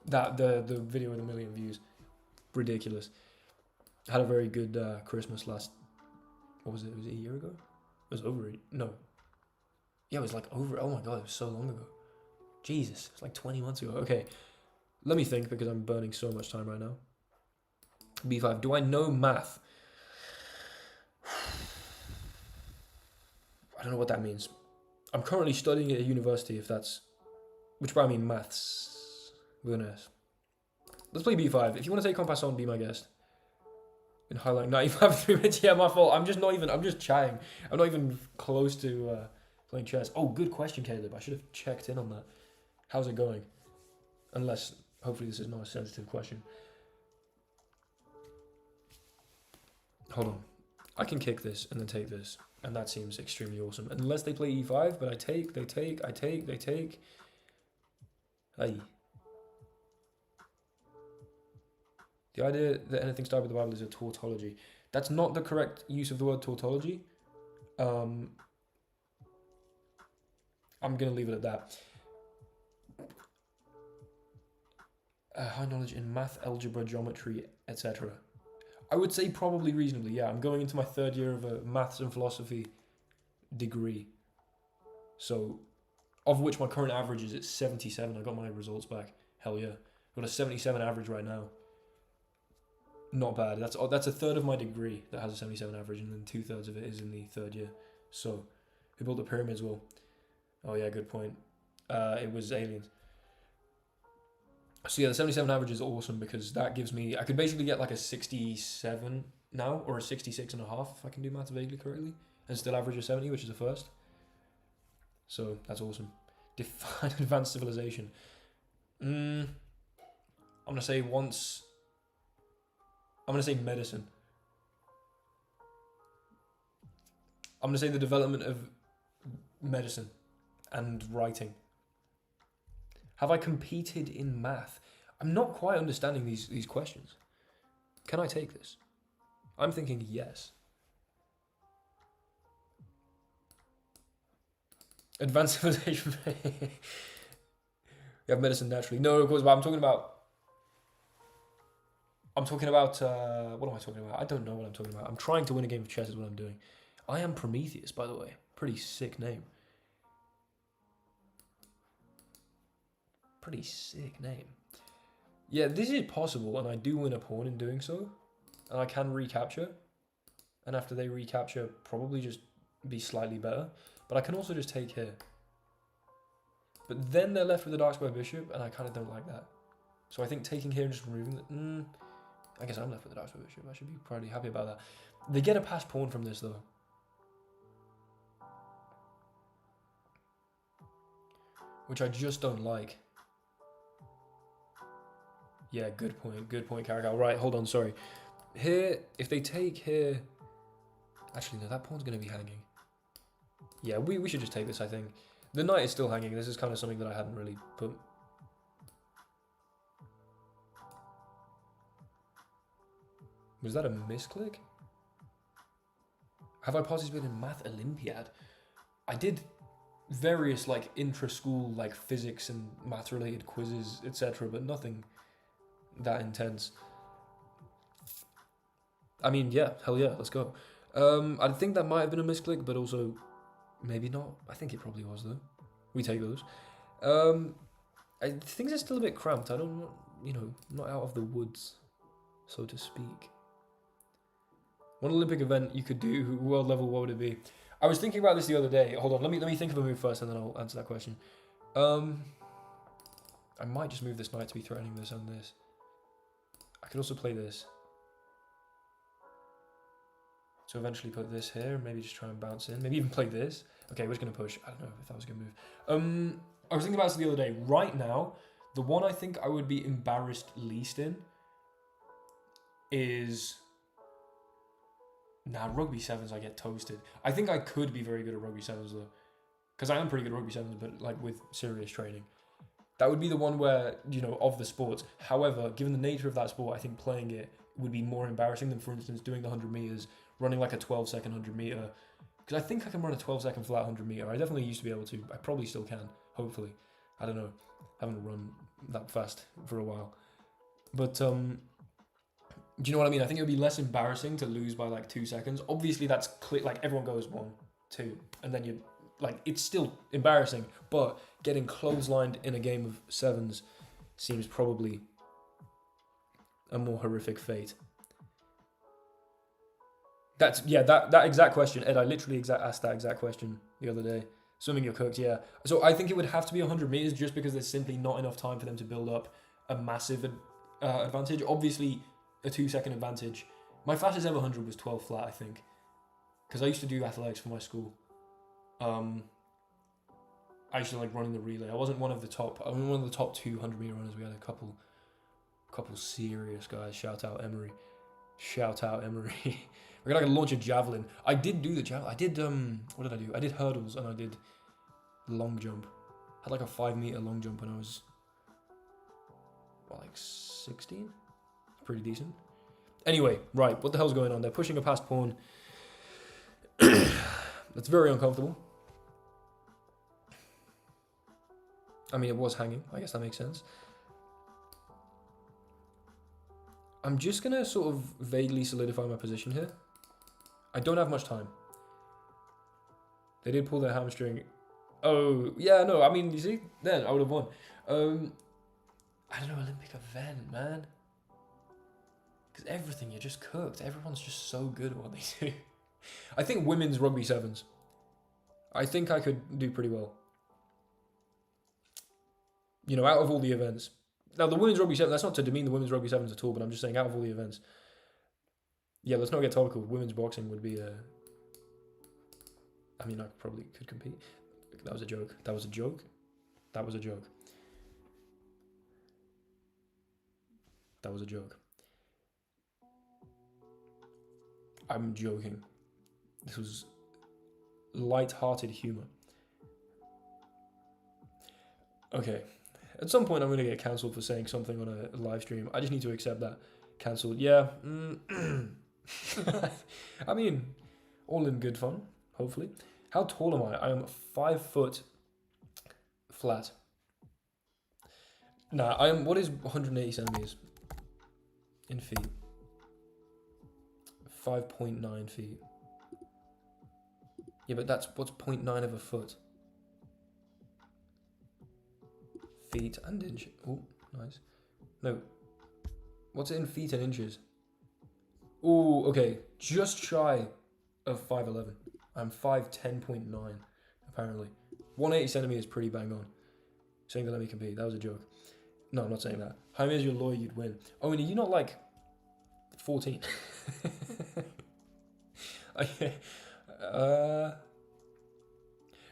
That the video with 1 million views, ridiculous. Had a very good Christmas last. What was it? Was it a year ago? It was over. No. Yeah, it was like over. Oh my god, it was so long ago. Jesus, it's like 20 months ago. Okay, let me think because I'm burning so much time right now. B5. Do I know math? I don't know what that means. I'm currently studying at a university, if that's... Which by I mean maths. With an S. Let's play B5. If you want to take Compass on, be my guest. In highlight 95 3 minutes. Yeah, my fault. I'm just chatting. I'm not even close to playing chess. Oh, good question, Caleb. I should have checked in on that. How's it going? Unless, hopefully this is not a sensitive question. Hold on. I can kick this and then take this. And that seems extremely awesome. Unless they play E5, but I take, they take. Aye. The idea that anything started with the Bible is a tautology. That's not the correct use of the word tautology. I'm going to leave it at that. High knowledge in math, algebra, geometry, etc. I would say probably reasonably, yeah. I'm going into my 3rd year of a maths and philosophy degree. So, of which my current average is at 77. I got my results back. Hell yeah. I've got a 77 average right now. Not bad. That's a third of my degree that has a 77 average, and then 2/3 of it is in the 3rd year. So, who built the pyramids? Well, oh yeah, good point. It was aliens. So yeah, the 77 average is awesome because that gives me... I could basically get like a 67 now, or a 66.5 if I can do maths vaguely correctly, and still average a 70, which is a first. So that's awesome. Define advanced civilization. I'm gonna say once... I'm gonna say medicine. I'm gonna say the development of medicine and writing. Have I competed in math? I'm not quite understanding these questions. Can I take this? I'm thinking yes. Advanced civilization. You have medicine naturally. No, of course, but I'm talking about... what am I talking about? I don't know what I'm talking about. I'm trying to win a game of chess is what I'm doing. I am Prometheus, by the way. Pretty sick name. Pretty sick name. Yeah, this is possible, and I do win a pawn in doing so. And I can recapture. And after they recapture, probably just be slightly better. But I can also just take here. But then they're left with the dark square bishop, and I kind of don't like that. So I think taking here and just removing the... I guess I'm left with the dark square bishop. I should be pretty happy about that. They get a passed pawn from this, though. Which I just don't like. Yeah, good point, Caracal. Right, hold on, sorry. Here, if they take here... Actually, no, that pawn's going to be hanging. Yeah, we should just take this, I think. The knight is still hanging. This is kind of something that I hadn't really put... Was that a misclick? Have I participated in Math Olympiad? I did various, like, intra-school, like, physics and math-related quizzes, etc., but nothing that intense. I mean, yeah, hell yeah, let's go. I think that might have been a misclick, but also maybe not. I think it probably was, though. We take those. Things are still a bit cramped. I don't, not out of the woods, so to speak. One Olympic event you could do, world level, what would it be? I was thinking about this the other day. Hold on, let me think of a move first, and then I'll answer that question. I might just move this knight to be threatening this and this. I could also play this. So eventually put this here, maybe just try and bounce in. Maybe even play this. Okay, we're just going to push. I don't know if that was a good move. I was thinking about this the other day. Right now, the one I think I would be embarrassed least in is... Nah, rugby sevens I get toasted. I think I could be very good at rugby sevens though. Because I am pretty good at rugby sevens, but like with serious training. That would be the one where, of the sports. However, given the nature of that sport, I think playing it would be more embarrassing than, for instance, doing the 100 meters, running like a 12-second 100 meter. Because I think I can run a 12-second flat 100 meter. I definitely used to be able to. I probably still can, hopefully. I don't know. Haven't run that fast for a while. But do you know what I mean? I think it would be less embarrassing to lose by like 2 seconds. Obviously, that's clear. Like everyone goes 1, 2, and then you like it's still embarrassing. But getting clotheslined in a game of sevens seems probably a more horrific fate. That exact question, Ed. I literally asked that exact question the other day. Swimming, you're cooked, yeah. So I think it would have to be 100 meters just because there's simply not enough time for them to build up a massive advantage. Obviously, a 2-second advantage. My fastest ever 100 was 12 flat, I think, because I used to do athletics for my school. I used to like running the relay. I wasn't one of the top. I was one of the top 200 meter runners. We had a couple serious guys. Shout out Emery. We're gonna launch a javelin. I did do the javelin. I did what did I do? I did hurdles and I did long jump. I had like a 5 meter long jump when I was like 16. Pretty decent. Anyway, right. What the hell's going on? They're pushing a past pawn. That's very uncomfortable. I mean, it was hanging. I guess that makes sense. I'm just going to sort of vaguely solidify my position here. I don't have much time. They did pull their hamstring. Oh, yeah, no, I mean, you see? Then I would have won. I don't know, Olympic event, man. Because everything, you're just cooked. Everyone's just so good at what they do. I think women's rugby sevens. I think I could do pretty well. You know, out of all the events. Now, the women's rugby sevens, that's not to demean the women's rugby sevens at all, but I'm just saying out of all the events. Yeah, let's not get topical. Women's boxing would be a... I mean, I probably could compete. That was a joke. That was a joke. That was a joke. That was a joke. I'm joking. This was light-hearted humor. Okay. At some point, I'm going to get cancelled for saying something on a live stream. I just need to accept that. Cancelled. Yeah. I mean, all in good fun, hopefully. How tall am I? I am 5 foot flat. Nah, I am... What is 180 centimeters in feet? 5.9 feet. Yeah, but that's... What's 0.9 of a foot? Feet and inches. Oh, nice. No. What's it in feet and inches? Oh, okay. Just shy of 5'11". I'm 5'10.9, apparently. 180 centimeters, pretty bang on. Saying to let me compete. That was a joke. No, I'm not saying that. How many is your lawyer you'd win? Oh, and are you not like 14? Okay.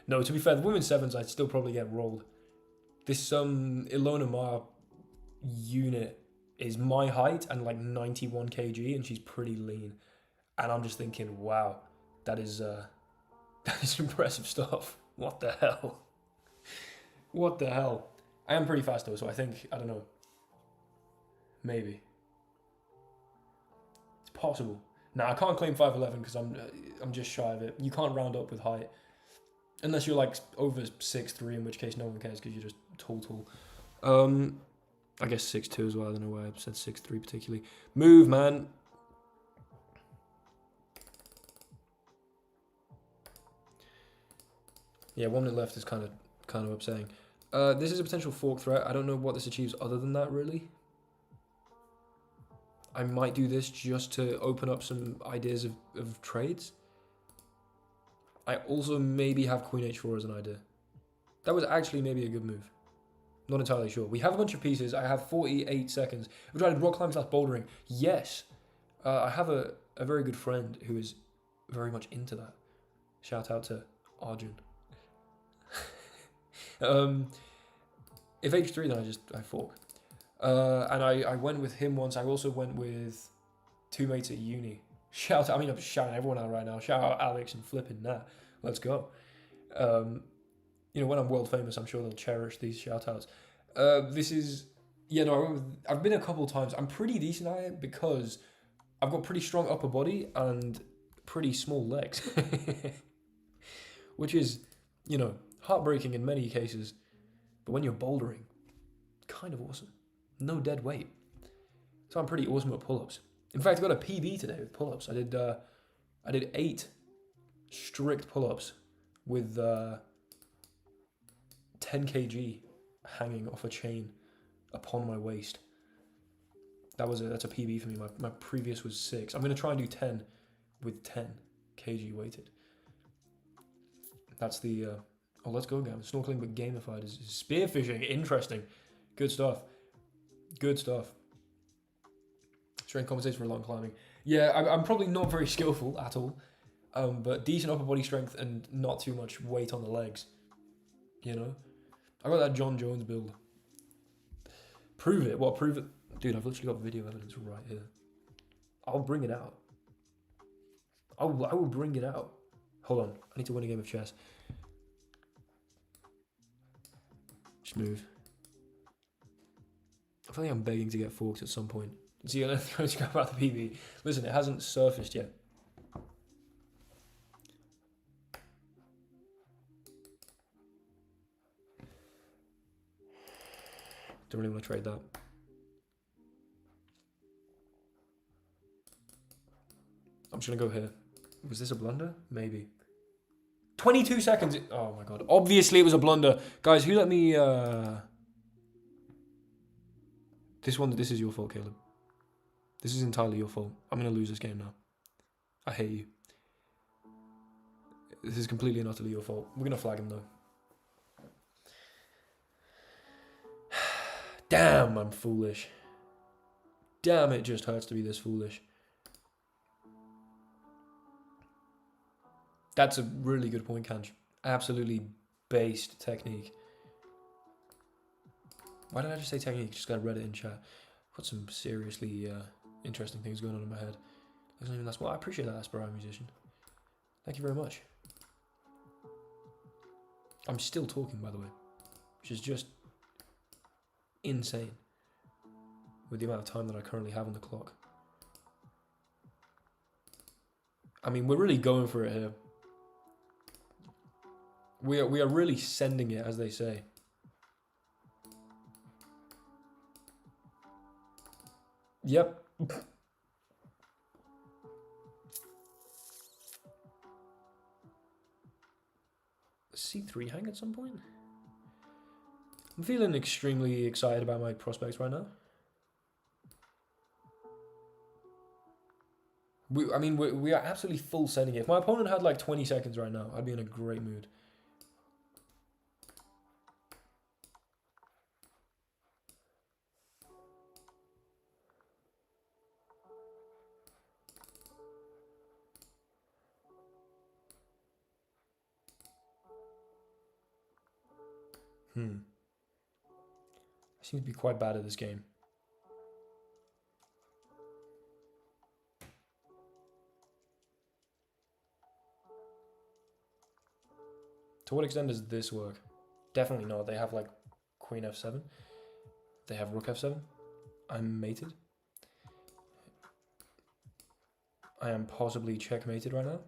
No, to be fair, the women's sevens, I'd still probably get rolled. This Ilona Mar unit is my height and like 91 kg, and she's pretty lean. And I'm just thinking, wow, that is impressive stuff. What the hell? What the hell? I am pretty fast though, so I think, I don't know, maybe it's possible. Now I can't claim 5'11" because I'm just shy of it. You can't round up with height unless you're like over 6'3", in which case no one cares because you're just tall. I guess 6'2" as well. I don't know why I said 6'3" particularly. Move, man. Yeah, 1 minute left is kind of upsetting. This is a potential fork threat. I don't know what this achieves other than that, really. I might do this just to open up some ideas of trades. I also maybe have Queen H4 as an idea. That was actually maybe a good move. Not entirely sure. We have a bunch of pieces. I have 48 seconds. Have you tried rock climbing / bouldering? Yes. I have a very good friend who is very much into that. Shout out to Arjun. If H3, then I fork. And I went with him once. I also went with 2 mates at uni. I'm shouting everyone out right now. Shout out Alex and flipping that. Let's go. When I'm world famous, I'm sure they'll cherish these shout outs. I've been a couple times. I'm pretty decent at it because I've got pretty strong upper body and pretty small legs. Which is, heartbreaking in many cases. But when you're bouldering, kind of awesome. No dead weight. So I'm pretty awesome at pull-ups. In fact, I got a PB today with pull-ups. I did 8 strict pull-ups with 10 kg hanging off a chain upon my waist. That's a PB for me. My previous was 6. I'm gonna try and do 10 with 10 kg weighted. That's the oh, let's go, Gambit. Snorkeling but gamified is spearfishing. Interesting. Good stuff. Good stuff. Strength compensation for long climbing. Yeah, I'm probably not very skillful at all, but decent upper body strength and not too much weight on the legs. You know, I got that John Jones build. Prove it. What? Prove it, dude. I've literally got video evidence right here. I'll bring it out. I will bring it out. Hold on. I need to win a game of chess. Just move. I feel like I'm begging to get forked at some point. See, let's go about the PB. Listen, it hasn't surfaced yet. Don't really want to trade that. I'm just going to go here. Was this a blunder? Maybe. 22 seconds. Oh my god. Obviously it was a blunder. Guys, who let me... This is your fault, Caleb. This is entirely your fault. I'm going to lose this game now. I hate you. This is completely and utterly your fault. We're going to flag him though. Damn, I'm foolish. Damn, it just hurts to be this foolish. That's a really good point, Kanj. Absolutely based technique. Why did I just say technique? Just got read it in chat. Got some seriously interesting things going on in my head. Isn't even that small. I appreciate that, Aspirant musician. Thank you very much. I'm still talking, by the way, which is just insane with the amount of time that I currently have on the clock. I mean, we're really going for it here. We are really sending it, as they say. Yep. C3 hang at some point? I'm feeling extremely excited about my prospects right now. We are absolutely full sending it. If my opponent had like 20 seconds right now, I'd be in a great mood. I seem to be quite bad at this game. To what extent does this work? Definitely not. They have like Queen F7. They have Rook F7. I'm mated. I am possibly checkmated right now.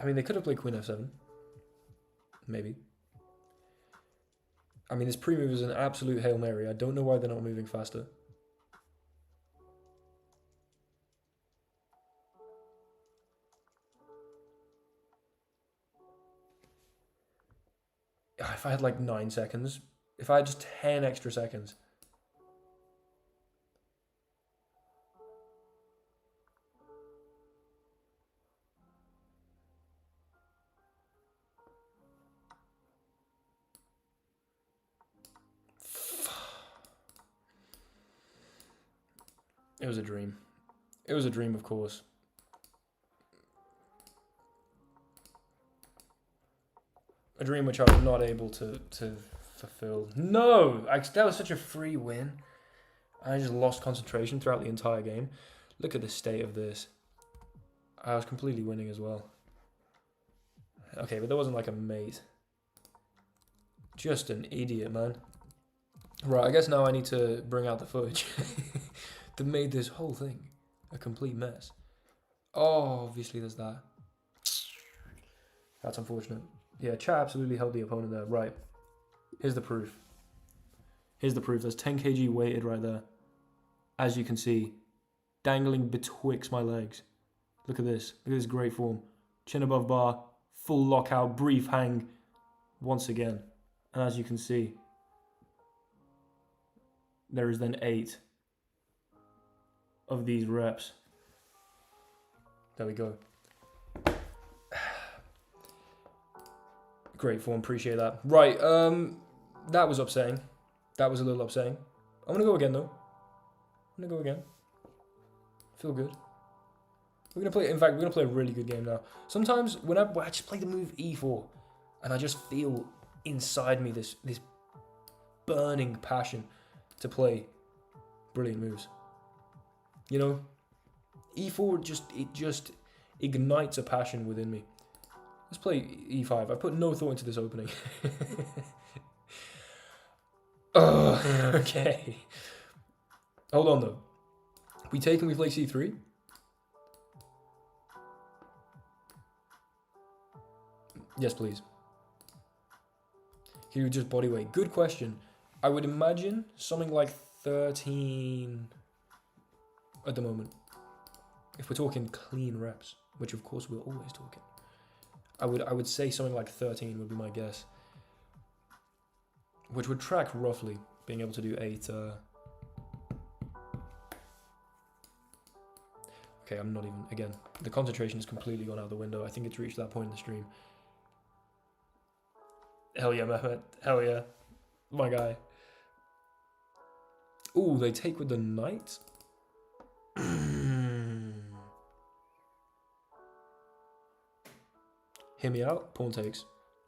I mean, they could have played Queen F7. Maybe. I mean, this pre-move is an absolute Hail Mary. I don't know why they're not moving faster. If I had like 9 seconds, if I had just 10 extra seconds. It was a dream. It was a dream, of course. A dream which I was not able to fulfill. No! That was such a free win. I just lost concentration throughout the entire game. Look at the state of this. I was completely winning as well. Okay, but there wasn't like a mate. Just an idiot, man. Right, I guess now I need to bring out the footage that made this whole thing a complete mess. Oh, obviously there's that. That's unfortunate. Yeah, chat absolutely held the opponent there. Right. Here's the proof. Here's the proof. There's 10 kg weighted right there. As you can see, dangling betwixt my legs. Look at this. Look at this great form. Chin above bar, full lockout, brief hang once again. And as you can see, there is then 8 of these reps. There we go. Great form, appreciate that. Right, that was upsetting. That was a little upsetting. I'm gonna go again though. I'm gonna go again. Feel good. We're gonna play, in fact, we're gonna play a really good game now. Sometimes when I just play the move E4 and I just feel inside me this burning passion to play brilliant moves. You know, E4 just ignites a passion within me. Let's play E5. I put no thought into this opening. Okay. Hold on though. We take and we play C3. Yes, please. He would just body weight. Good question. I would imagine something like 13 at the moment. If we're talking clean reps, which of course we're always talking. I would say something like 13 would be my guess. Which would track roughly being able to do 8. Okay, I'm not even, again, the concentration has completely gone out the window. I think it's reached that point in the stream. Hell yeah, Mehmet. Hell yeah. My guy. Ooh, they take with the knight? Hear me out. Pawn takes.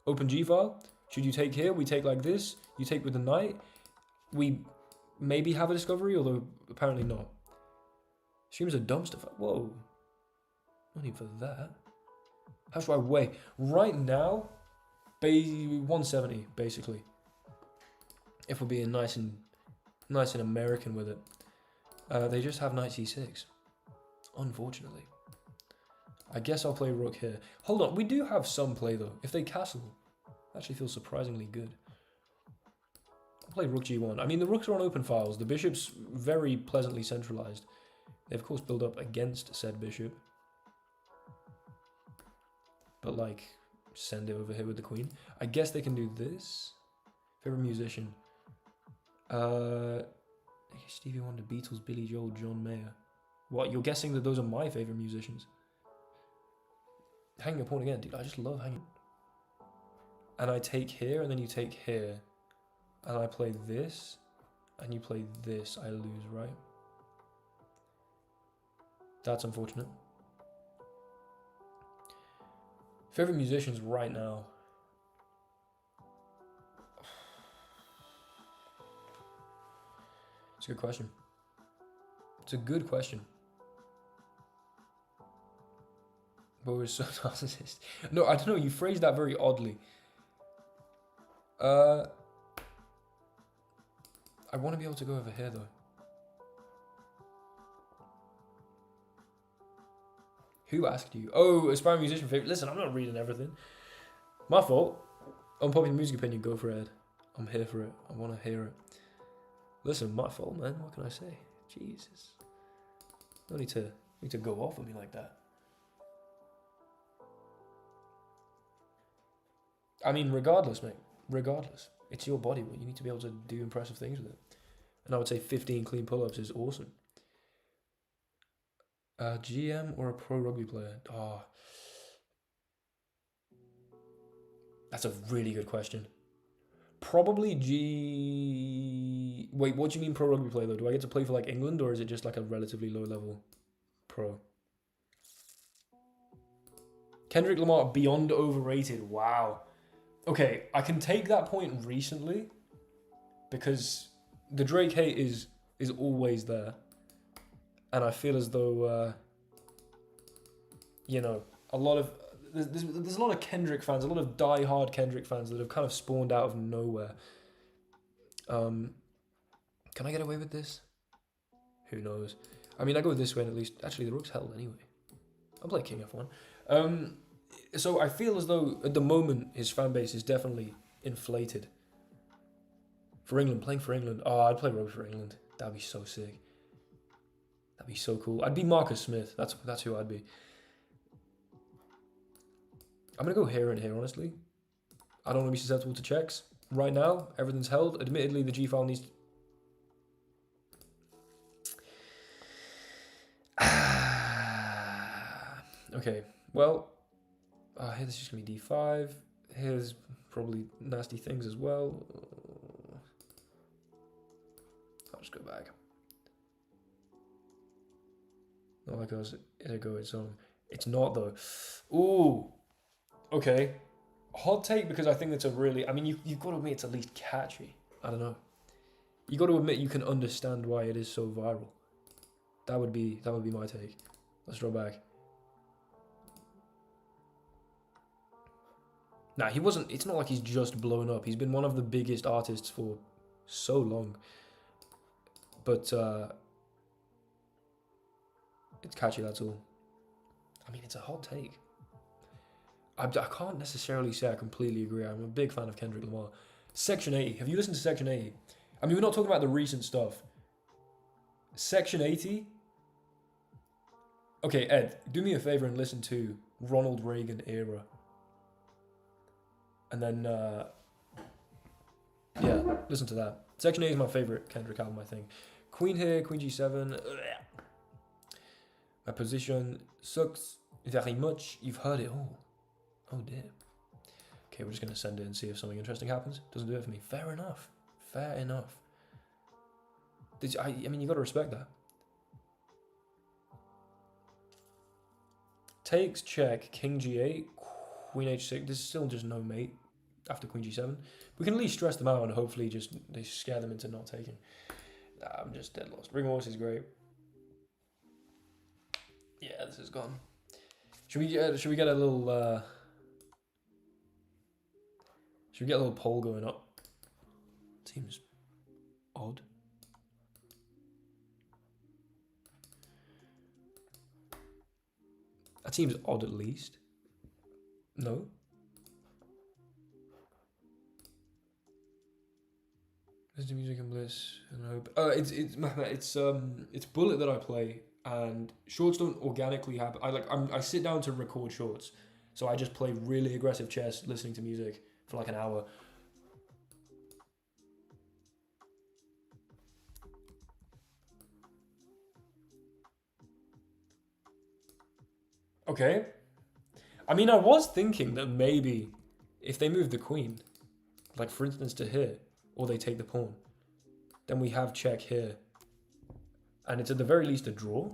Open G file. Should you take here? We take like this. You take with the knight. We maybe have a discovery, although apparently not. Streams a dumpster fire. Whoa. Not even for that. How should I weigh? Right now, 170 basically. If we're being nice and American with it. They just have knight c6. Unfortunately. I guess I'll play rook here. Hold on, we do have some play though. If they castle, actually feels surprisingly good. I'll play rook g1. I mean, the rooks are on open files. The bishop's very pleasantly centralized. They of course build up against said bishop. But like, send it over here with the queen. I guess they can do this. Favorite musician. Stevie Wonder, Beatles, Billy Joel, John Mayer. What, you're guessing that those are my favorite musicians? Hanging a pawn again, dude, I just love hanging. And I take here, and then you take here. And I play this, and you play this, I lose, right? That's unfortunate. Favorite musicians right now. It's a good question. It's a good question. But we're so narcissist. No, I don't know. You phrased that very oddly. I want to be able to go over here though. Who asked you? Oh, aspiring musician favorite. Listen, I'm not reading everything. My fault. Unpopular music opinion. Go for it. I'm here for it. I want to hear it. Listen, my fault, man. What can I say? Jesus. No need to go off on me like that. I mean, regardless, mate. Regardless. It's your body. You need to be able to do impressive things with it. And I would say 15 clean pull-ups is awesome. A GM or a pro rugby player? Oh. That's a really good question. Probably Wait, what do you mean pro rugby player though? Do I get to play for like England or is it just like a relatively low level pro? Kendrick Lamar, beyond overrated. Wow. Okay, I can take that point recently because the Drake hate is always there. And I feel as though, you know, there's a lot of Kendrick fans, a lot of die-hard Kendrick fans that have kind of spawned out of nowhere. Can I get away with this? Who knows? I mean, I go this way and at least... Actually, the rook's held anyway. I'll play king f1. So I feel as though at the moment his fan base is definitely inflated. For England, playing for England. Oh, I'd play rook for England. That'd be so sick. That'd be so cool. I'd be Marcus Smith. That's who I'd be. I'm going to go here and here, honestly. I don't want to be susceptible to checks. Right now, everything's held. Admittedly, the G-file needs... Okay, well... here this is going to be d5. Here's probably nasty things as well. I'll just go back. Not like it'll go its own. It's not, though. Ooh! Okay. Hot take, because I think that's a really... I mean, you've got to admit it's at least catchy. I don't know. You got to admit you can understand why it is so viral. That would be my take. Let's draw back. Nah, he wasn't... It's not like he's just blown up. He's been one of the biggest artists for so long. But, it's catchy, that's all. I mean, it's a hot take. I can't necessarily say I completely agree. I'm a big fan of Kendrick Lamar. Section 80. Have you listened to Section 80? I mean, we're not talking about the recent stuff. Section 80? Okay, Ed, do me a favor and listen to Ronald Reagan era. And then, yeah, listen to that. Section 8 is my favorite Kendrick album, I think. Queen here, Queen G7. My position sucks very much. You've heard it all. Oh dear. Okay, we're just going to send it and see if something interesting happens. Doesn't do it for me. Fair enough. Fair enough. I mean, you got to respect that. Takes, check, King G8, Queen H6. There's still just no mate after Queen G7. We can at least stress them out and hopefully just they scare them into not taking. I'm just dead lost. Ring horse is great. Yeah, this is gone. Should we get a little should we get a little poll going up? Seems odd. That seems odd at least. No? Listen to music and Blitz and hope. It's Bullet that I play, and shorts don't organically happen. I sit down to record shorts, so I just play really aggressive chess, listening to music for like an hour. Okay. I mean, I was thinking that maybe if they move the queen, like for instance to here, or they take the pawn, then we have check here. And it's at the very least a draw.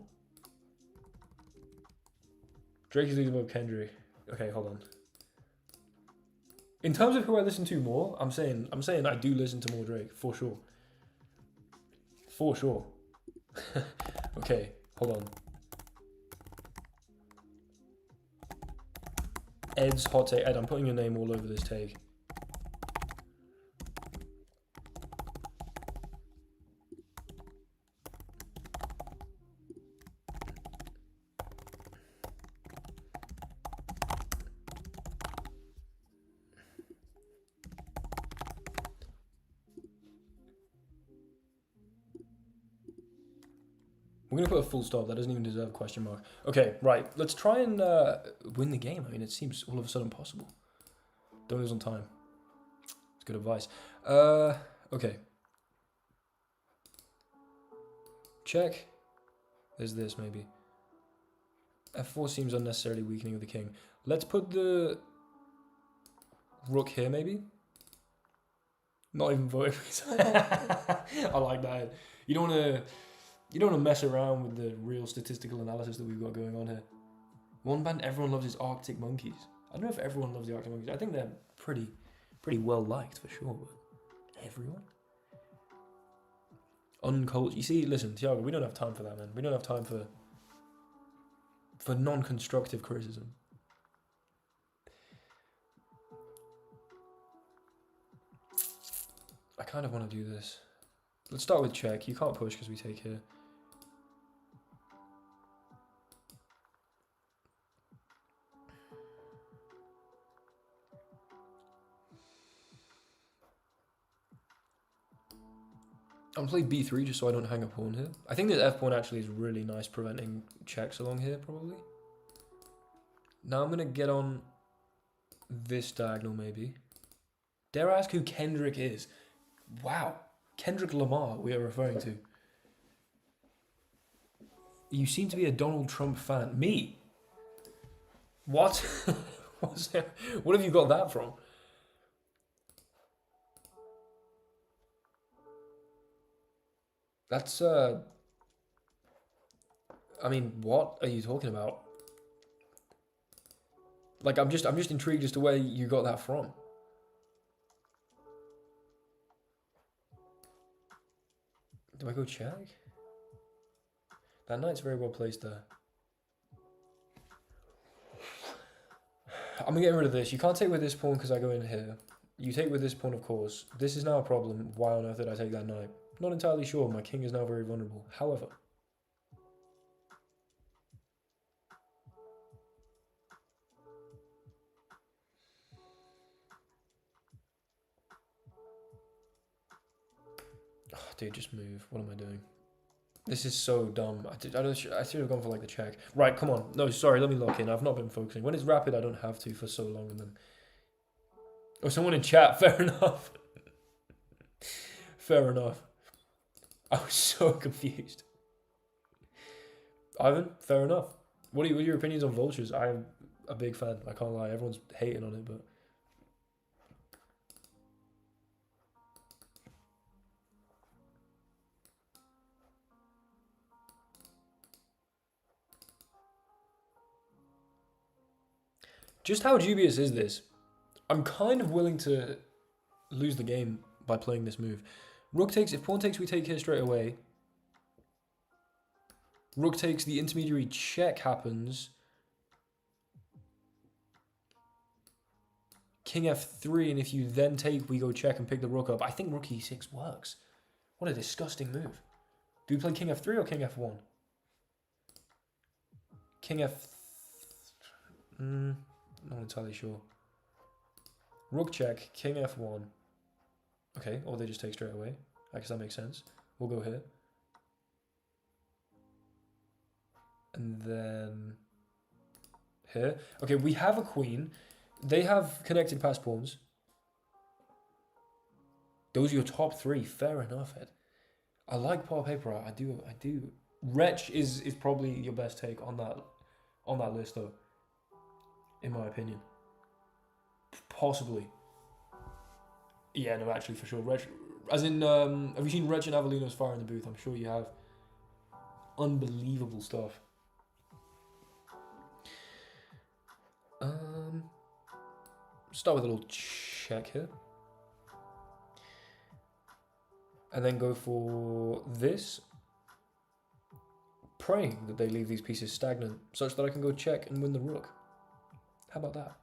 Drake is leading above Kendrick. Okay, hold on. In terms of who I listen to more, I'm saying I do listen to more Drake, for sure. For sure. Okay, hold on. Ed's hot take. Ed, I'm putting your name all over this take. We're going to put a full stop. That doesn't even deserve a question mark. Okay, right. Let's try and win the game. I mean, it seems all of a sudden possible. Don't lose on time. It's good advice. Okay. Check. There's this, maybe. F4 seems unnecessarily weakening of the king. Let's put the rook here, maybe. Not even voting. I like that. You don't want to mess around with the real statistical analysis that we've got going on here. One band everyone loves is Arctic Monkeys. I don't know if everyone loves the Arctic Monkeys. I think they're pretty well liked for sure, but everyone? Uncultured. You see, listen, Thiago, we don't have time for that, man. We don't have time for non-constructive criticism. I kind of want to do this. Let's start with check. You can't push because we take here. I'm gonna play b3 just so I don't hang a pawn here. I think this f pawn actually is really nice, preventing checks along here probably. Now I'm gonna get on this diagonal maybe. Dare I ask who Kendrick is? Wow, Kendrick Lamar we are referring to. You seem to be a Donald Trump fan. Me? What? What's that? What have you got that from? That's I mean, what are you talking about? Like, I'm just intrigued as to where you got that from. Do I go check? That knight's very well placed there. I'm gonna get rid of this. You can't take with this pawn because I go in here. You take with this pawn, of course. This is now a problem. Why on earth did I take that knight? Not entirely sure. My king is now very vulnerable. However, oh, dude, just move. What am I doing? This is so dumb. I should have gone for like the check. Right, come on. No, sorry, let me lock in. I've not been focusing. When it's rapid, I don't have to for so long. And then, oh, someone in chat. Fair enough. Fair enough. I was so confused. Ivan, fair enough. What are your opinions on vultures? I'm a big fan. I can't lie. Everyone's hating on it, but just how dubious is this? I'm kind of willing to lose the game by playing this move. Rook takes. If pawn takes, we take here straight away. Rook takes, the intermediary check happens. King f3, and if you then take, we go check and pick the rook up. I think rook e6 works. What a disgusting move. Do we play king f3 or king f1? King f... not entirely sure. Rook check, king f1. Okay, or they just take straight away. I guess that makes sense. We'll go here. And then here. Okay, we have a queen. They have connected pass pawns. Those are your top three. Fair enough, Ed. I like Paul Paper. I do. Wretch is probably your best take on that list, though. In my opinion. Possibly. Yeah, no, actually, for sure. Wretch, as in, have you seen Wretch and Avellino's Fire in the Booth? I'm sure you have. Unbelievable stuff. Start with a little check here. And then go for this. Praying that they leave these pieces stagnant, such that I can go check and win the rook. How about that?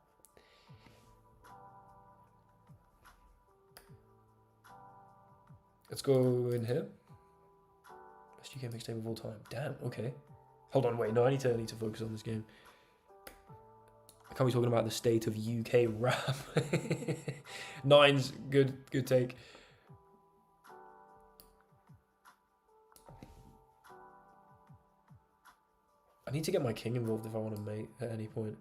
Let's go in here. Best UK mixtape of all time. Damn, okay. Hold on, wait, no, I need to focus on this game. I can't be talking about the state of UK rap. Nine's good take. I need to get my king involved if I want to mate at any point.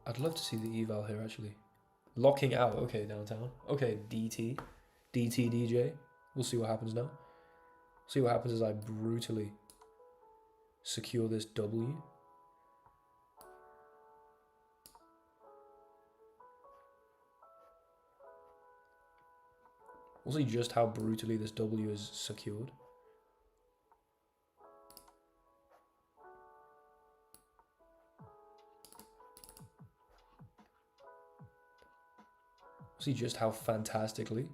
I'd love to see the eval here, actually. Locking out. Okay, downtown. Okay, DT. DT DJ. We'll see what happens now. See what happens as I brutally secure this W. We'll see just how brutally this W is secured. See just how fantastically.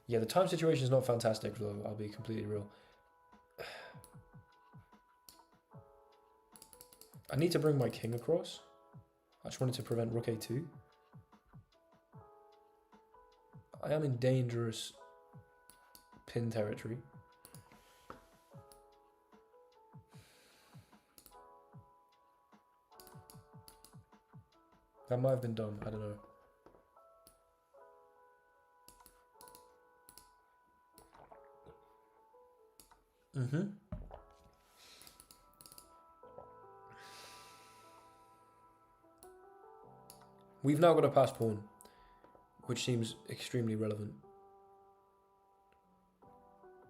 Yeah, the time situation is not fantastic, though. I'll be completely real. I need to bring my king across. I just wanted to prevent rook a2. I am in dangerous pin territory. That might have been dumb, I don't know. We've now got a pass pawn, which seems extremely relevant.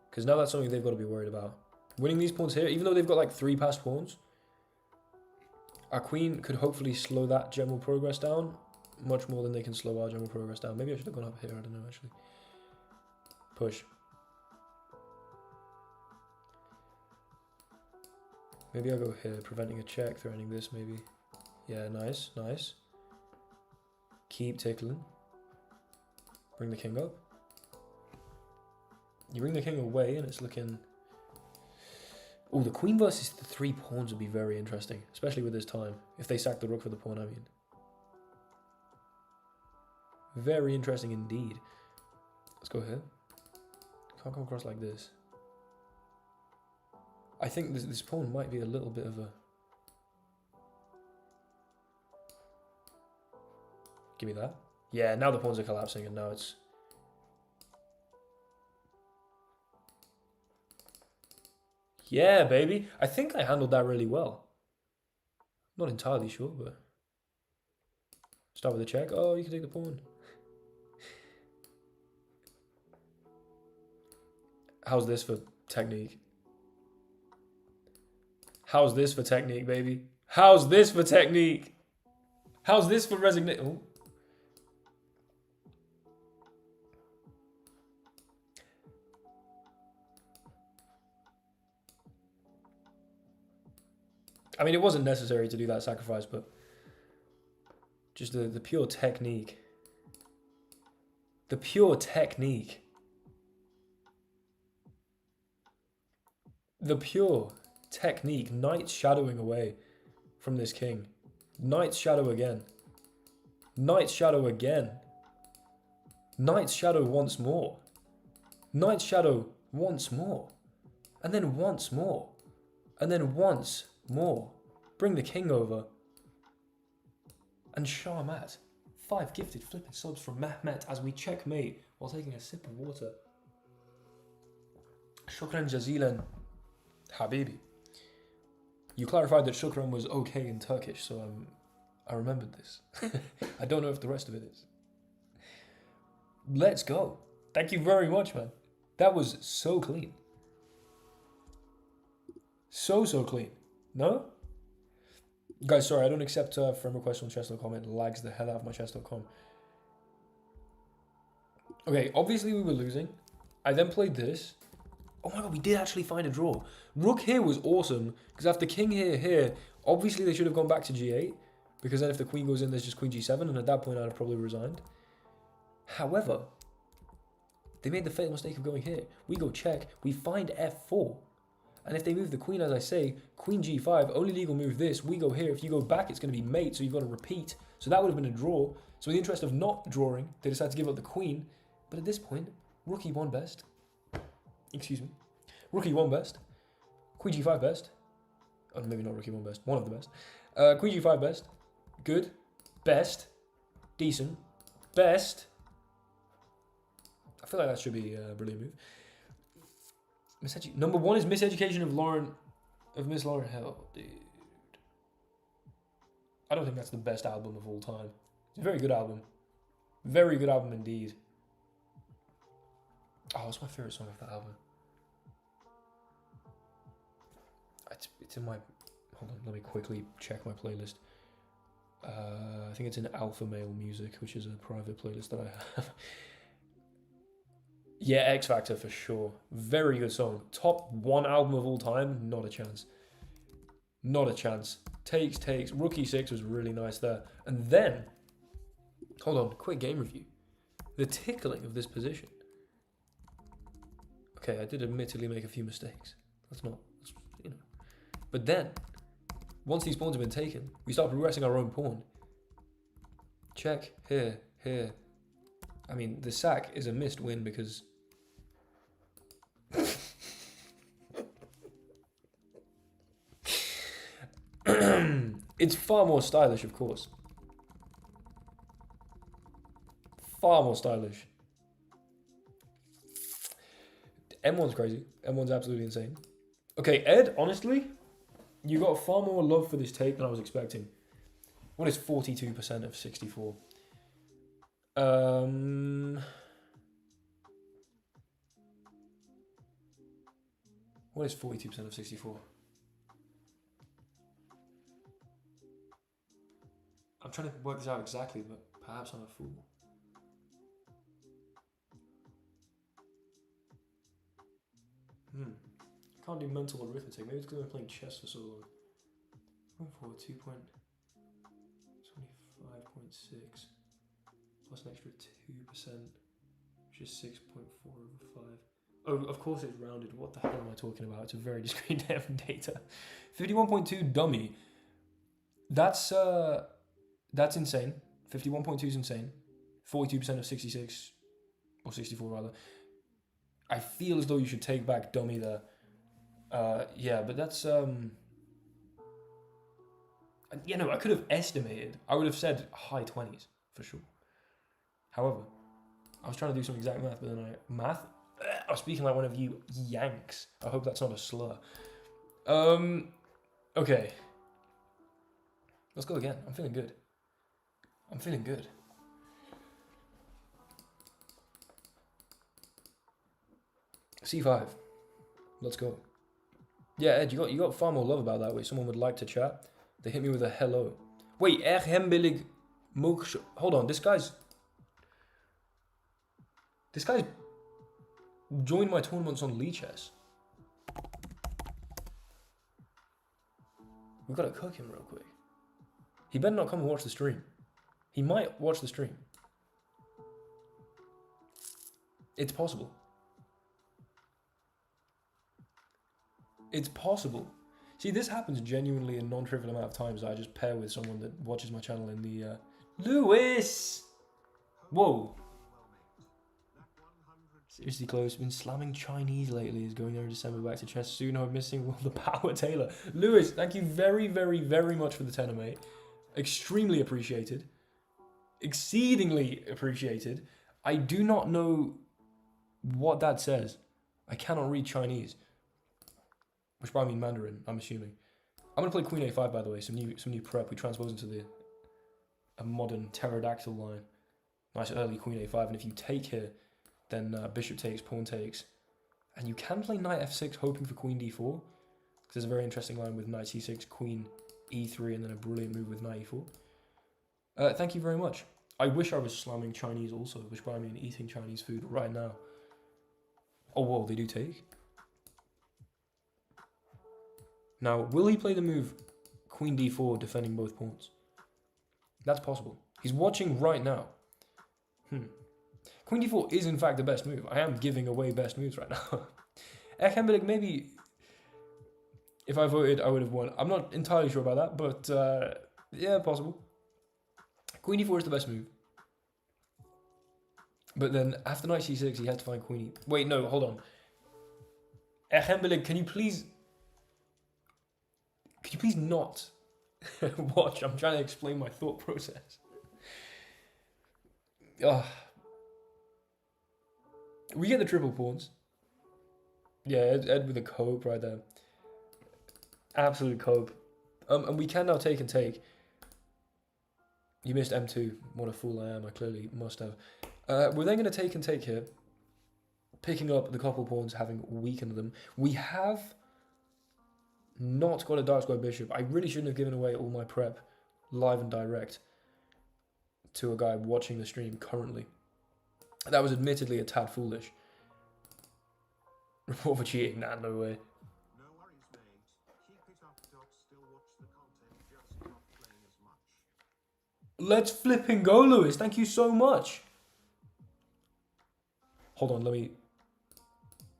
Because now that's something they've got to be worried about. Winning these pawns here, even though they've got like 3 passed pawns, our queen could hopefully slow that general progress down much more than they can slow our general progress down. Maybe I should have gone up here, I don't know actually. Push. Maybe I'll go here, preventing a check, threatening this maybe. Yeah, nice, nice. Keep tickling. Bring the king up. You bring the king away and it's looking... Oh, the queen versus the 3 pawns would be very interesting, especially with this time. If they sack the rook for the pawn, I mean. Very interesting indeed. Let's go here. Can't come across like this. I think this pawn might be a little bit of a... Give me that. Yeah, now the pawns are collapsing and now it's... Yeah, baby. I think I handled that really well. Not entirely sure, but... Start with a check. Oh, you can take the pawn. How's this for technique? How's this for technique, baby? How's this for technique? How's this for resignation? Oh. I mean, it wasn't necessary to do that sacrifice, but just the pure technique. The pure technique. The pure technique. Knight's shadowing away from this king. Knight's shadow again. Knight's shadow again. Knight's shadow once more. Knight's shadow once more. And then once more. And then once more. Bring the king over. And Sharmat. 5 gifted flipping subs from Mehmet as we checkmate while taking a sip of water. Shukran Jazilan. Habibi. You clarified that Shukran was okay in Turkish, so I remembered this. I don't know if the rest of it is. Let's go. Thank you very much, man. That was so clean. So clean. No? Guys, sorry, I don't accept friend requests on chess.com. It lags the hell out of my chess.com. Okay, obviously we were losing. I then played this. Oh my god, we did actually find a draw. Rook here was awesome, because after king here, obviously they should have gone back to g8, because then if the queen goes in, there's just queen g7, and at that point I'd have probably resigned. However, they made the fatal mistake of going here. We go check, we find f4, and if they move the queen, as I say, queen g5, only legal move this, we go here. If you go back, it's going to be mate, so you've got to repeat. So that would have been a draw. So in the interest of not drawing, they decided to give up the queen, but at this point, rook e1 best. Excuse me. Rook e1 best. Queen g5 best. Oh, maybe not rook e1 best. One of the best. Queen g5 best. Good. Best. Decent. Best. I feel like that should be a brilliant move. Number 1 is Miseducation of Miss Lauren Hill. Dude. I don't think that's the best album of all time. It's a very good album. Very good album indeed. Oh, what's my favourite song of that album? It's in my... Hold on, let me quickly check my playlist. I think it's in Alpha Male Music, which is a private playlist that I have. Yeah, X Factor for sure. Very good song. Top 1 album of all time? Not a chance. Not a chance. Takes. Rook e6 was really nice there. And then... Hold on, quick game review. The tickling of this position. Okay, I did admittedly make a few mistakes. That's, you know. But then, once these pawns have been taken, we start progressing our own pawn. Check, here. I mean, the sack is a missed win because... it's far more stylish, of course. Far more stylish. M1's crazy. M1's absolutely insane. Okay, Ed, honestly, you got far more love for this take than I was expecting. What is 42% of 64? What is 42% of 64? I'm trying to work this out exactly, but perhaps I'm a fool. Can't do mental arithmetic. Maybe it's because I've been playing chess for so long. 2.25.6 plus an extra 2%, which is 6.4 over 5. Oh, of course it's rounded. What the hell am I talking about? It's a very discrete data. 51.2 dummy. That's insane. 51.2 is insane. 42% of 66, or 64 rather. I feel as though you should take back dummy there. Yeah, but that's you know, I could have estimated. I would have said high 20s for sure. However, I was trying to do some exact math, but then I was speaking like one of you Yanks. I hope that's not a slur. Okay. Let's go again. I'm feeling good. I'm feeling good. C5. Let's go. Yeah, Ed, you got far more love about that way. Someone would like to chat. They hit me with a hello. Wait, hem billig moog. Hold on, this guy's joined my tournaments on Lee Chess. We've got to cook him real quick. He better not come and watch the stream. He might watch the stream. It's possible. It's possible. See, this happens genuinely a non-trivial amount of times. I just pair with someone that watches my channel in the... Lewis! Whoa. Seriously close. Been slamming Chinese lately. Is going there in December. Back to chess soon. I'm missing all the power. Taylor. Lewis, thank you very, very, very much for the tenor, mate. Extremely appreciated. Exceedingly appreciated. I do not know what that says. I cannot read Chinese. Which probably mean Mandarin, I'm assuming. I'm gonna play Queen A5, by the way, some new prep. We transpose into a modern pterodactyl line. Nice early Queen A5, and if you take here, then Bishop takes, Pawn takes. And you can play Knight F6, hoping for Queen D4. There's a very interesting line with Knight C6, Queen E3, and then a brilliant move with Knight E4. Thank you very much. I wish I was slamming Chinese also, which by I mean eating Chinese food right now. Oh, whoa, they do take? Now, will he play the move Queen D4, defending both pawns? That's possible. He's watching right now. Queen D4 is in fact the best move. I am giving away best moves right now. Ekhenbelik, maybe if I voted, I would have won. I'm not entirely sure about that, but yeah, possible. Queen D4 is the best move. But then after Knight C6, he had to find Queen E. Wait, no, hold on. Ekhenbelik, can you please not watch? I'm trying to explain my thought process. We get the triple pawns. Yeah, Ed with a cope right there. Absolute cope. And we can now take and take. You missed M2. What a fool I am. I clearly must have. We're then going to take and take here. Picking up the couple pawns, having weakened them. We have not got a dark square bishop. I really shouldn't have given away all my prep live and direct to a guy watching the stream currently. That was admittedly a tad foolish. Report for cheating? Nah, no way. No worries, mate. Keep it up, Doc. Still watch the content, just not playing as much. Let's flipping go, Lewis. Thank you so much. Hold on, let me...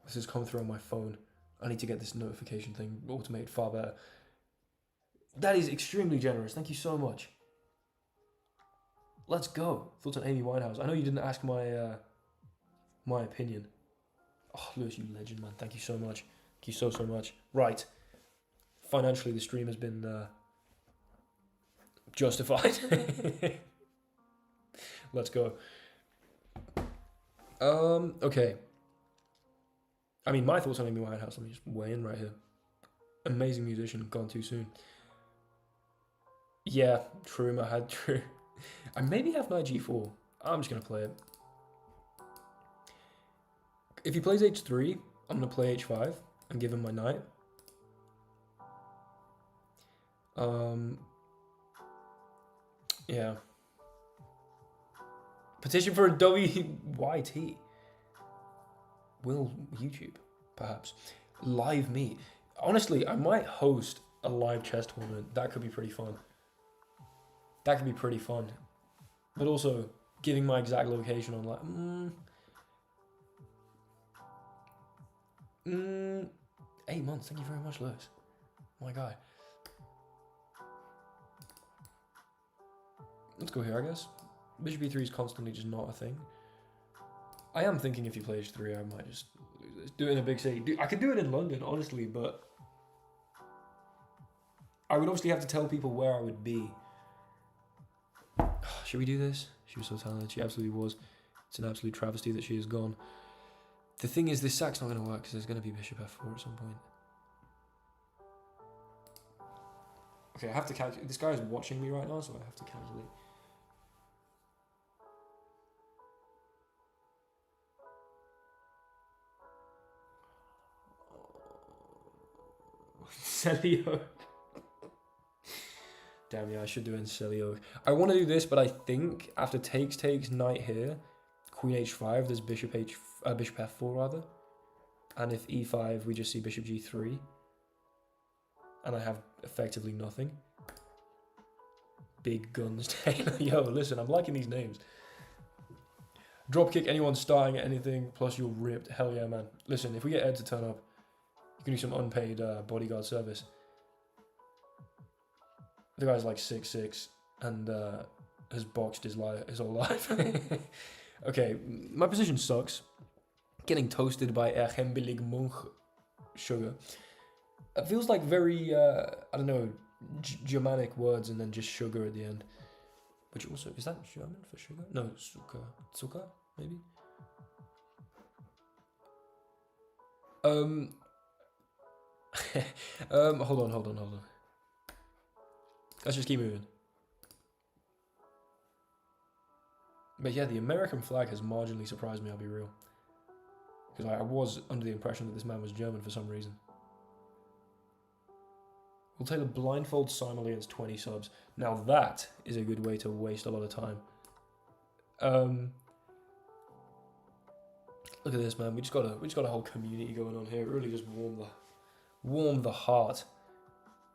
This has come through on my phone. I need to get this notification thing automated far better. That is extremely generous. Thank you so much. Let's go. Thoughts on Amy Winehouse? I know you didn't ask my my opinion. Oh, Lewis, you legend, man. Thank you so much. Thank you so much. Right. Financially, the stream has been justified. Let's go. Okay. I mean, my thoughts on Amy Winehouse. Let me just weigh in right here. Amazing musician, gone too soon. Yeah, true. I had true. I maybe have knight g4. I'm just gonna play it. If he plays h3, I'm gonna play h5 and give him my knight. Yeah. Petition for a WYT. Will YouTube, perhaps. Live me. Honestly, I might host a live chess tournament. That could be pretty fun. That could be pretty fun. But also, giving my exact location on like... 8 months. Thank you very much, Lewis. My guy. Let's go here, I guess. Bishop e3 is constantly just not a thing. I am thinking if you play h3, I might just do it in a big city. I could do it in London, honestly, but I would obviously have to tell people where I would be. Should we do this? She was so talented. She absolutely was. It's an absolute travesty that she is gone. The thing is, this sack's not going to work because there's going to be bishop f4 at some point. Okay, I have to calculate. This guy is watching me right now, so I have to calculate. Celio. Damn, yeah, I should do in Celio. I want to do this, but I think after takes knight here, queen h5, there's bishop f4 rather, and if e5, we just see bishop g3, and I have effectively nothing. Big guns, Taylor. Yo, listen, I'm liking these names. Dropkick anyone starting at anything, plus you're ripped. Hell yeah, man. Listen, if we get Ed to turn up, you can do some unpaid bodyguard service. The guy's like 6'6", and has boxed his whole life. Okay, my position sucks. Getting toasted by Ergembillig Monch sugar. It feels like very, I don't know, Germanic words and then just sugar at the end. Which also, is that German for sugar? No, Zucker. Zucker, maybe? Hold on. Let's just keep moving. But yeah, the American flag has marginally surprised me, I'll be real. Because I was under the impression that this man was German for some reason. We'll take a Blindfold Simile against 20 subs. Now that is a good way to waste a lot of time. Look at this, man. We just got a whole community going on here. It really just warmed the heart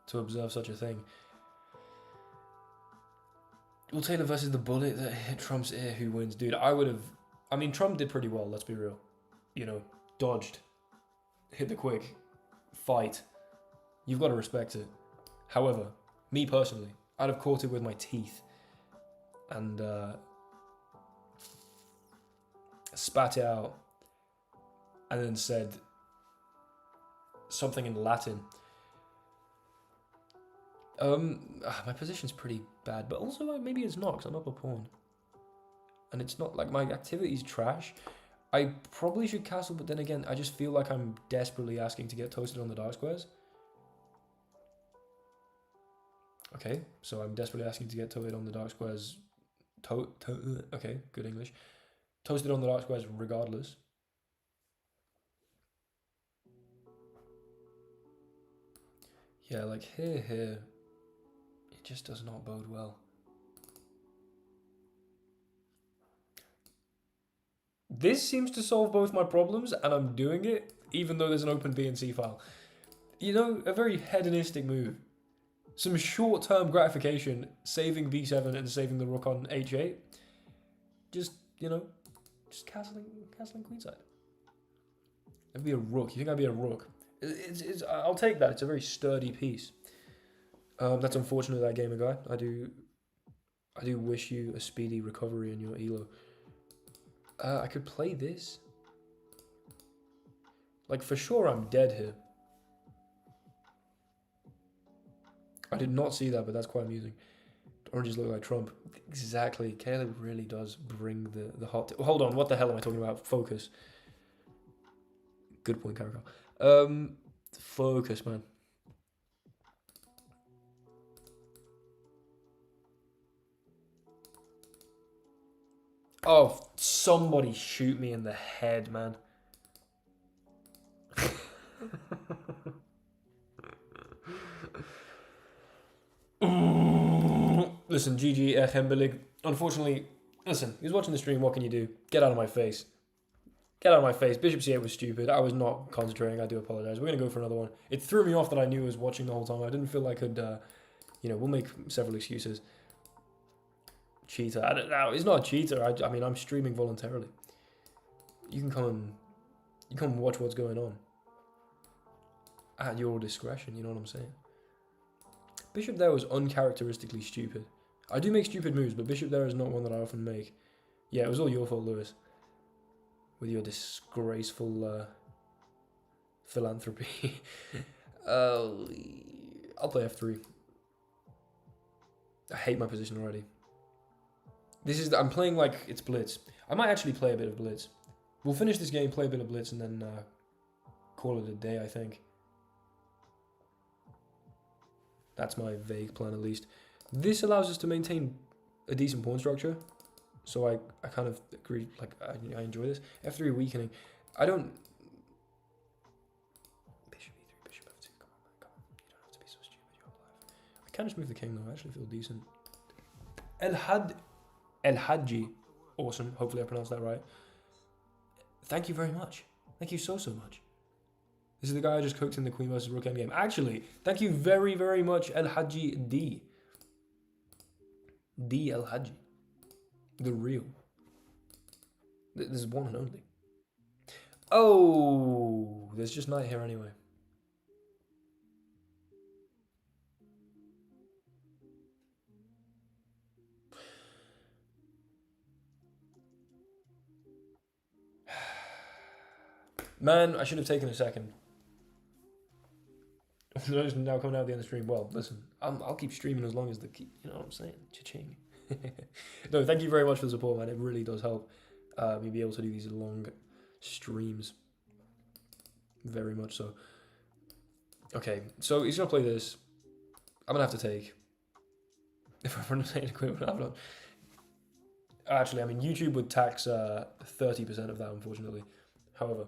to observe such a thing. Will Taylor versus the bullet that hit Trump's ear, who wins? Dude, I mean, Trump did pretty well, let's be real. You know, dodged, hit the quick, fight. You've got to respect it. However, me personally, I'd have caught it with my teeth and spat it out and then said something in Latin. My position's pretty bad, but also maybe it's not because I'm up a pawn. And it's not like my activity's trash. I probably should castle, but then again, I just feel like I'm desperately asking to get toasted on the dark squares. Okay, so I'm desperately asking to get toasted on the dark squares. Okay, good English. Toasted on the dark squares regardless. Yeah, like here. It just does not bode well. This seems to solve both my problems, and I'm doing it, even though there's an open B and C file. You know, a very hedonistic move. Some short-term gratification, saving B7 and saving the rook on H8. Just, you know, just castling queenside. That'd be a rook. You think I'd be a rook? I'll take that. It's a very sturdy piece. That's unfortunate, that gamer guy. I do wish you a speedy recovery in your elo. I could play this. Like, for sure I'm dead here. I did not see that, but that's quite amusing. Oranges look like Trump. Exactly. Caleb really does bring the hot... Hold on, what the hell am I talking about? Focus. Good point, Caracol. Focus, man. Oh, somebody shoot me in the head, man. Listen, GG, Hembilig. Unfortunately, listen, he was watching the stream, what can you do? Get out of my face. Get out of my face. Bishop C8 was stupid. I was not concentrating, I do apologize. We're going to go for another one. It threw me off that I knew he was watching the whole time. I didn't feel I could, you know, we'll make several excuses. Cheater. I don't know. It's not a cheater. I mean, I'm streaming voluntarily. You can come and watch what's going on. At your discretion, you know what I'm saying? Bishop there was uncharacteristically stupid. I do make stupid moves, but bishop there is not one that I often make. Yeah, it was all your fault, Lewis. With your disgraceful philanthropy. I'll play f3. I hate my position already. I'm playing like it's Blitz. I might actually play a bit of Blitz. We'll finish this game, play a bit of Blitz, and then call it a day, I think. That's my vague plan, at least. This allows us to maintain a decent pawn structure. So I kind of agree, like, I enjoy this. f3 weakening. I don't... Bishop e3, bishop f2, come on, man, come on. You don't have to be so stupid, you're alive. I can just move the king, though. I actually feel decent. El Hadji. Awesome. Hopefully I pronounced that right. Thank you very much. Thank you so much. This is the guy I just cooked in the Queen vs. Rook endgame. Actually, thank you very, very much, El Hadji D. D El Hadji. The real. This is one and only. Oh, there's just knight here anyway. Man, I should have taken a second. Now coming out at the end of the stream. Well, listen, I'll keep streaming as long as you know what I'm saying? Cha-ching. No, thank you very much for the support, man. It really does help me be able to do these long streams. Very much so. Okay, so he's gonna play this. I'm gonna have to take. If I run an equipment, I'm not. Actually, I mean, YouTube would tax 30% of that, unfortunately. However,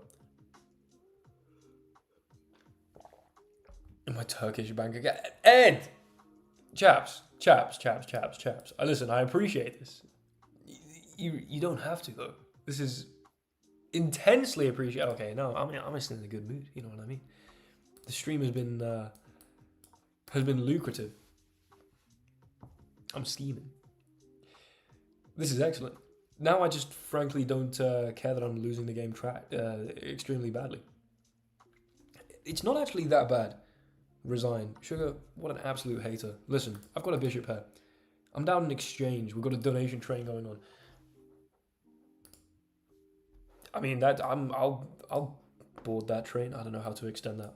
my Turkish bank again. Ed! Chaps. Listen, I appreciate this. You don't have to, though. This is intensely appreciated. Okay, no, I'm still in a good mood. You know what I mean? The stream has been lucrative. I'm scheming. This is excellent. Now I just frankly don't care that I'm losing the game extremely badly. It's not actually that bad. Resign. Sugar, what an absolute hater. Listen, I've got a bishop here. I'm down in exchange. We've got a donation train going on. I mean, I'll board that train. I don't know how to extend that.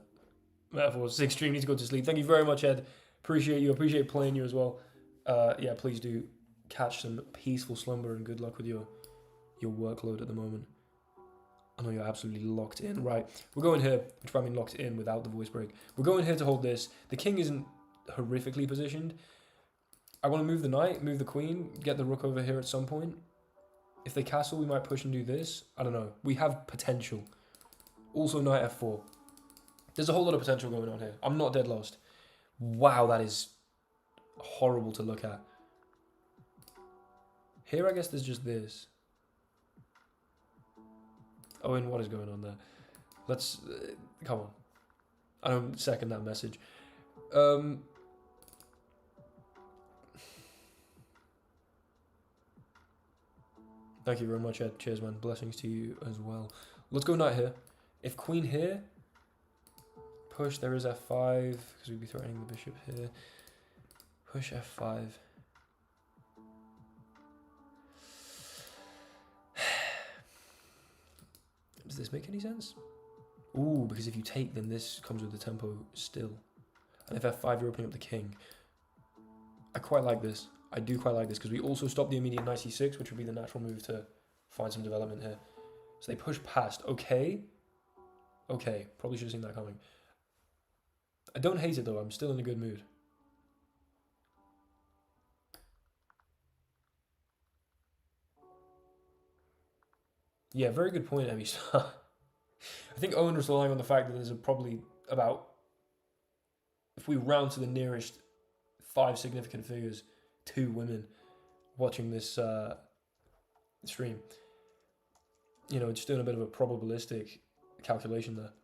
Metaphor. It's extreme. Need to go to sleep. Thank you very much, Ed. Appreciate you. Appreciate playing you as well. Yeah, please do catch some peaceful slumber and good luck with your workload at the moment. I know you're absolutely locked in. Right, we're going here, which I mean locked in without the voice break. We're going here to hold this. The king isn't horrifically positioned. I want to move the knight, move the queen, get the rook over here at some point. If they castle, we might push and do this. I don't know. We have potential. Also, knight f4. There's a whole lot of potential going on here. I'm not dead lost. Wow, that is horrible to look at. Here, I guess there's just this. Oh, and what is going on there? Let's... come on. I don't second that message. Thank you very much, Ed. Cheers, man. Blessings to you as well. Let's go knight here. If queen here... push, there is f5, because we'd be threatening the bishop here. Push f5. Does this make any sense? Ooh, because if you take, then this comes with the tempo still. And if f5, you're opening up the king. I quite like this. I do quite like this, because we also stop the immediate knight c6, which would be the natural move to find some development here. So they push past. Okay. Okay, probably should have seen that coming. I don't hate it, though. I'm still in a good mood. Yeah, very good point, Emmy. I think Owen was relying on the fact that there's probably about, if we round to the nearest 5 significant figures, 2 women watching this stream. You know, just doing a bit of a probabilistic calculation there.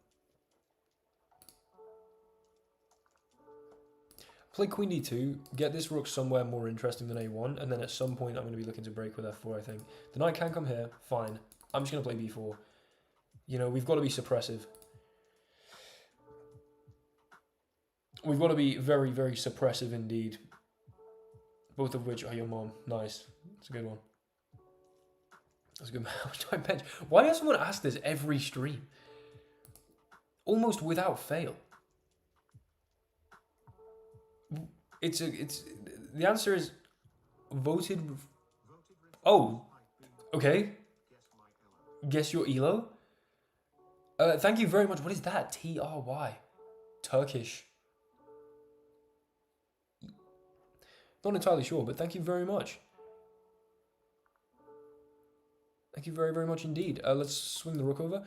Play queen d2, get this rook somewhere more interesting than a1, and then at some point I'm going to be looking to break with f4, I think. The knight can come here, fine. I'm just going to play b4. You know, we've got to be suppressive. We've got to be very, very suppressive indeed. Both of which are your mom. Nice. That's a good one. That's a good one. How much do I bench? Why does someone ask this every stream? Almost without fail. The answer is voted. Oh, okay. Guess your elo. Thank you very much. What is that? TRY. Turkish. Not entirely sure, but thank you very much. Thank you very, very much indeed. Let's swing the rook over.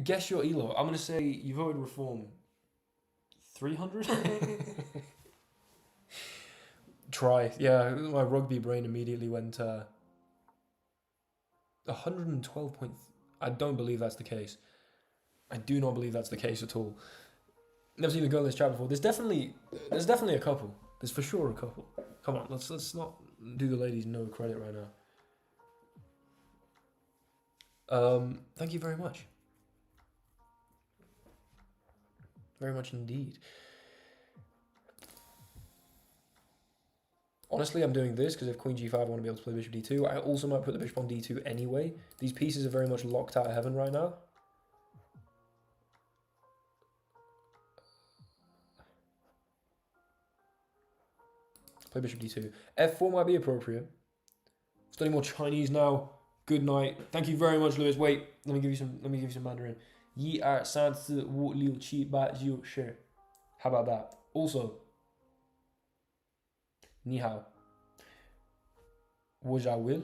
Guess your elo. I'm gonna say you voted reform. 300. Try. Yeah, my rugby brain immediately went 112 point. I don't believe that's the case. I do not believe that's the case at all. Never seen a girl in this chat before. There's definitely a couple. There's for sure a couple. Come on, let's not do the ladies no credit right now. Thank you very much. Very much indeed. Honestly, I'm doing this because if queen g5, I want to be able to play bishop d2. I also might put the bishop on d2 anyway. These pieces are very much locked out of heaven right now. Play bishop d2. f4 might be appropriate. Studying more Chinese now. Good night. Thank you very much, Lewis. Wait, let me give you some Mandarin. Yi er san zi wu liu qi ba jiu shi. How about that? Also, ni hao. 我叫 Will.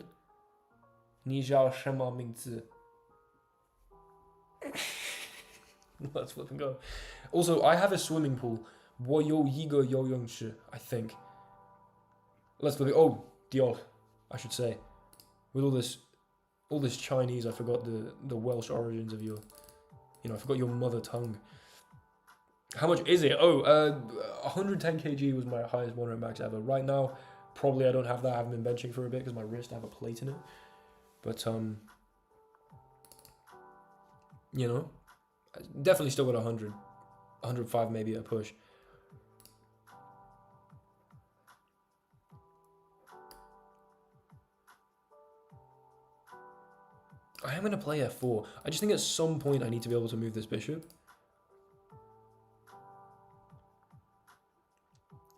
你叫什么名字? Let's flip and go. Also, I have a swimming pool. 我有一个游泳池, I think. Let's flip it. Oh, Diol, I should say. With all this Chinese, I forgot the Welsh origins of your, I forgot your mother tongue. How much is it? Oh, 110 kg was my highest 1 max ever. Right now, probably I don't have that. I haven't been benching for a bit because my wrist, I have a plate in it. But, definitely still got 100. 105 maybe at a push. I am going to play f4. I just think at some point I need to be able to move this bishop.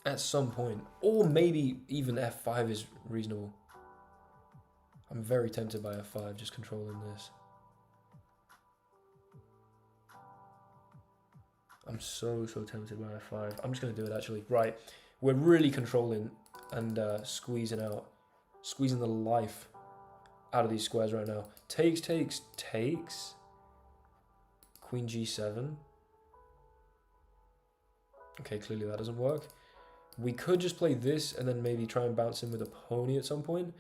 At some point. Or maybe even f5 is reasonable. I'm very tempted by f5, just controlling this. I'm so tempted by f5. I'm just going to do it actually. Right. We're really controlling and squeezing the life out of these squares right now. Takes. Queen g7. Okay, clearly that doesn't work. We could just play this and then maybe try and bounce in with a pony at some point.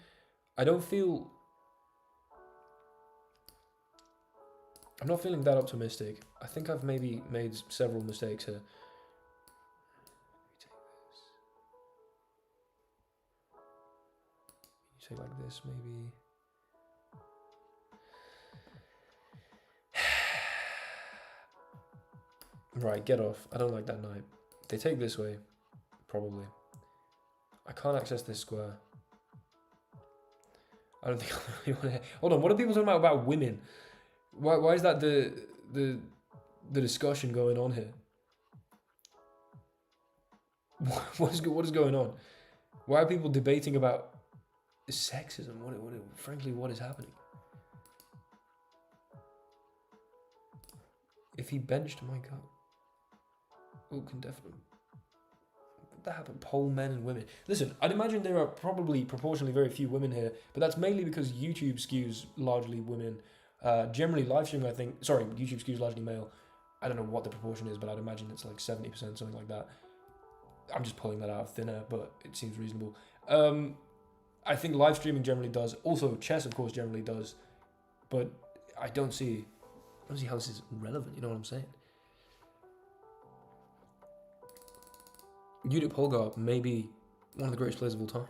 I'm not feeling that optimistic. I think I've maybe made several mistakes here. Take like this, maybe. Right, get off. I don't like that knight. They take this way, probably. I can't access this square. I don't think I really want to... Hold on, what are people talking about women? Why is that the discussion going on here? What is going on? Why are people debating about sexism? Frankly, what is happening? If he benched my God, can definitely. That happen. Poll men and women. Listen, I'd imagine there are probably proportionally very few women here, but that's mainly because YouTube skews largely women. Generally, live streaming, YouTube skews largely male. I don't know what the proportion is, but I'd imagine it's like 70%, something like that. I'm just pulling that out of thin air, but it seems reasonable. I think live streaming generally does. Also, chess, of course, generally does. But I don't see how this is relevant. You know what I'm saying? Judith Polgar may be one of the greatest players of all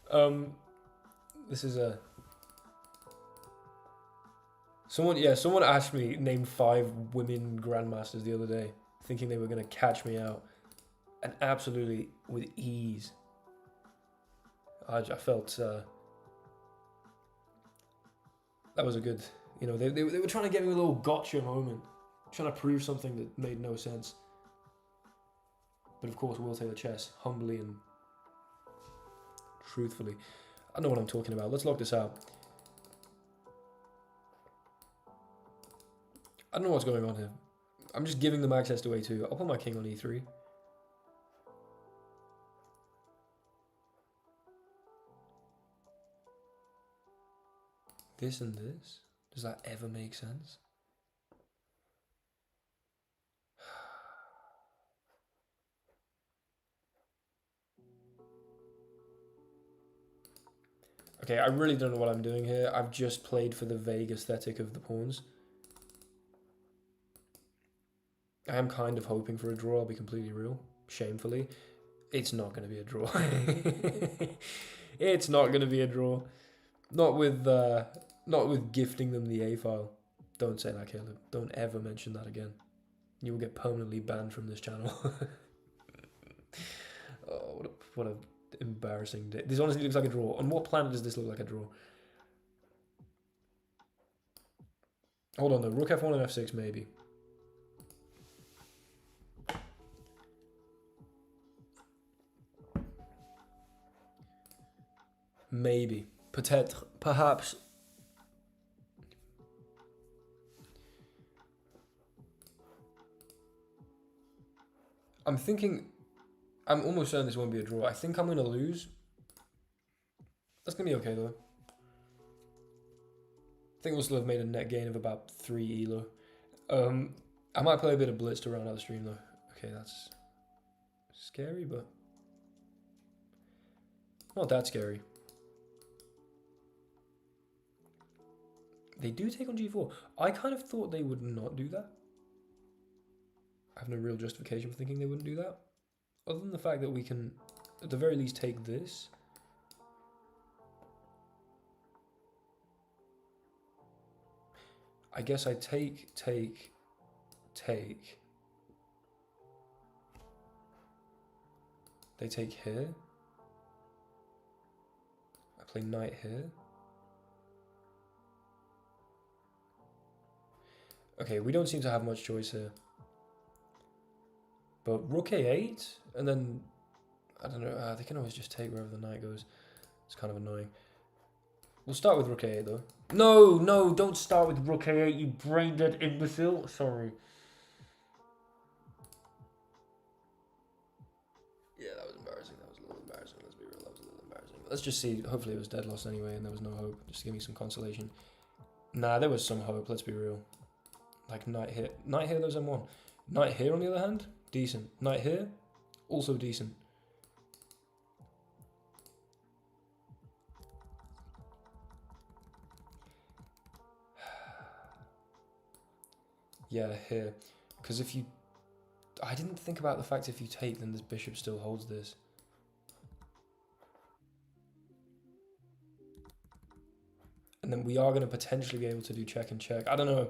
time. This is a... Someone asked me, name 5 women grandmasters the other day, thinking they were going to catch me out. And absolutely, with ease. I felt... that was a good... You know, they were trying to get me a little gotcha moment. Trying to prove something that made no sense. But of course, we'll take the chess humbly and truthfully. I know what I'm talking about. Let's lock this out. I don't know what's going on here. I'm just giving them access to A2. I'll put my king on E3. This and this? Does that ever make sense? Okay, I really don't know what I'm doing here. I've just played for the vague aesthetic of the pawns. I am kind of hoping for a draw, I'll be completely real. Shamefully. It's not going to be a draw. It's not going to be a draw. Not with gifting them the A file. Don't say that, Caleb. Don't ever mention that again. You will get permanently banned from this channel. Oh, what a embarrassing day. This honestly looks like a draw. On what planet does this look like a draw? Hold on though. Rook F1 and F6 maybe. Maybe. Peut-être. Perhaps. I'm thinking... I'm almost certain this won't be a draw. I think I'm going to lose. That's going to be okay, though. I think we'll still have made a net gain of about 3 elo. I might play a bit of Blitz to round out the stream, though. Okay, that's scary, but not that scary. They do take on G4. I kind of thought they would not do that. I have no real justification for thinking they wouldn't do that. Other than the fact that we can, at the very least, take this. I guess I take. They take here. I play knight here. Okay, we don't seem to have much choice here. But rook a8, and then, I don't know, they can always just take wherever the knight goes. It's kind of annoying. We'll start with rook a8 though. No, don't start with rook a8, you brain dead imbecile. Sorry. Yeah, that was embarrassing. That was a little embarrassing. Let's be real, that was a little embarrassing. Let's just see. Hopefully it was dead loss anyway and there was no hope. Just to give me some consolation. Nah, there was some hope, let's be real. Like knight here. Knight here, there's M1. Knight here on the other hand, decent. Knight here, also decent. Yeah, here. Because if you... I didn't think about the fact if you take, then this bishop still holds this. And then we are going to potentially be able to do check and check. I don't know.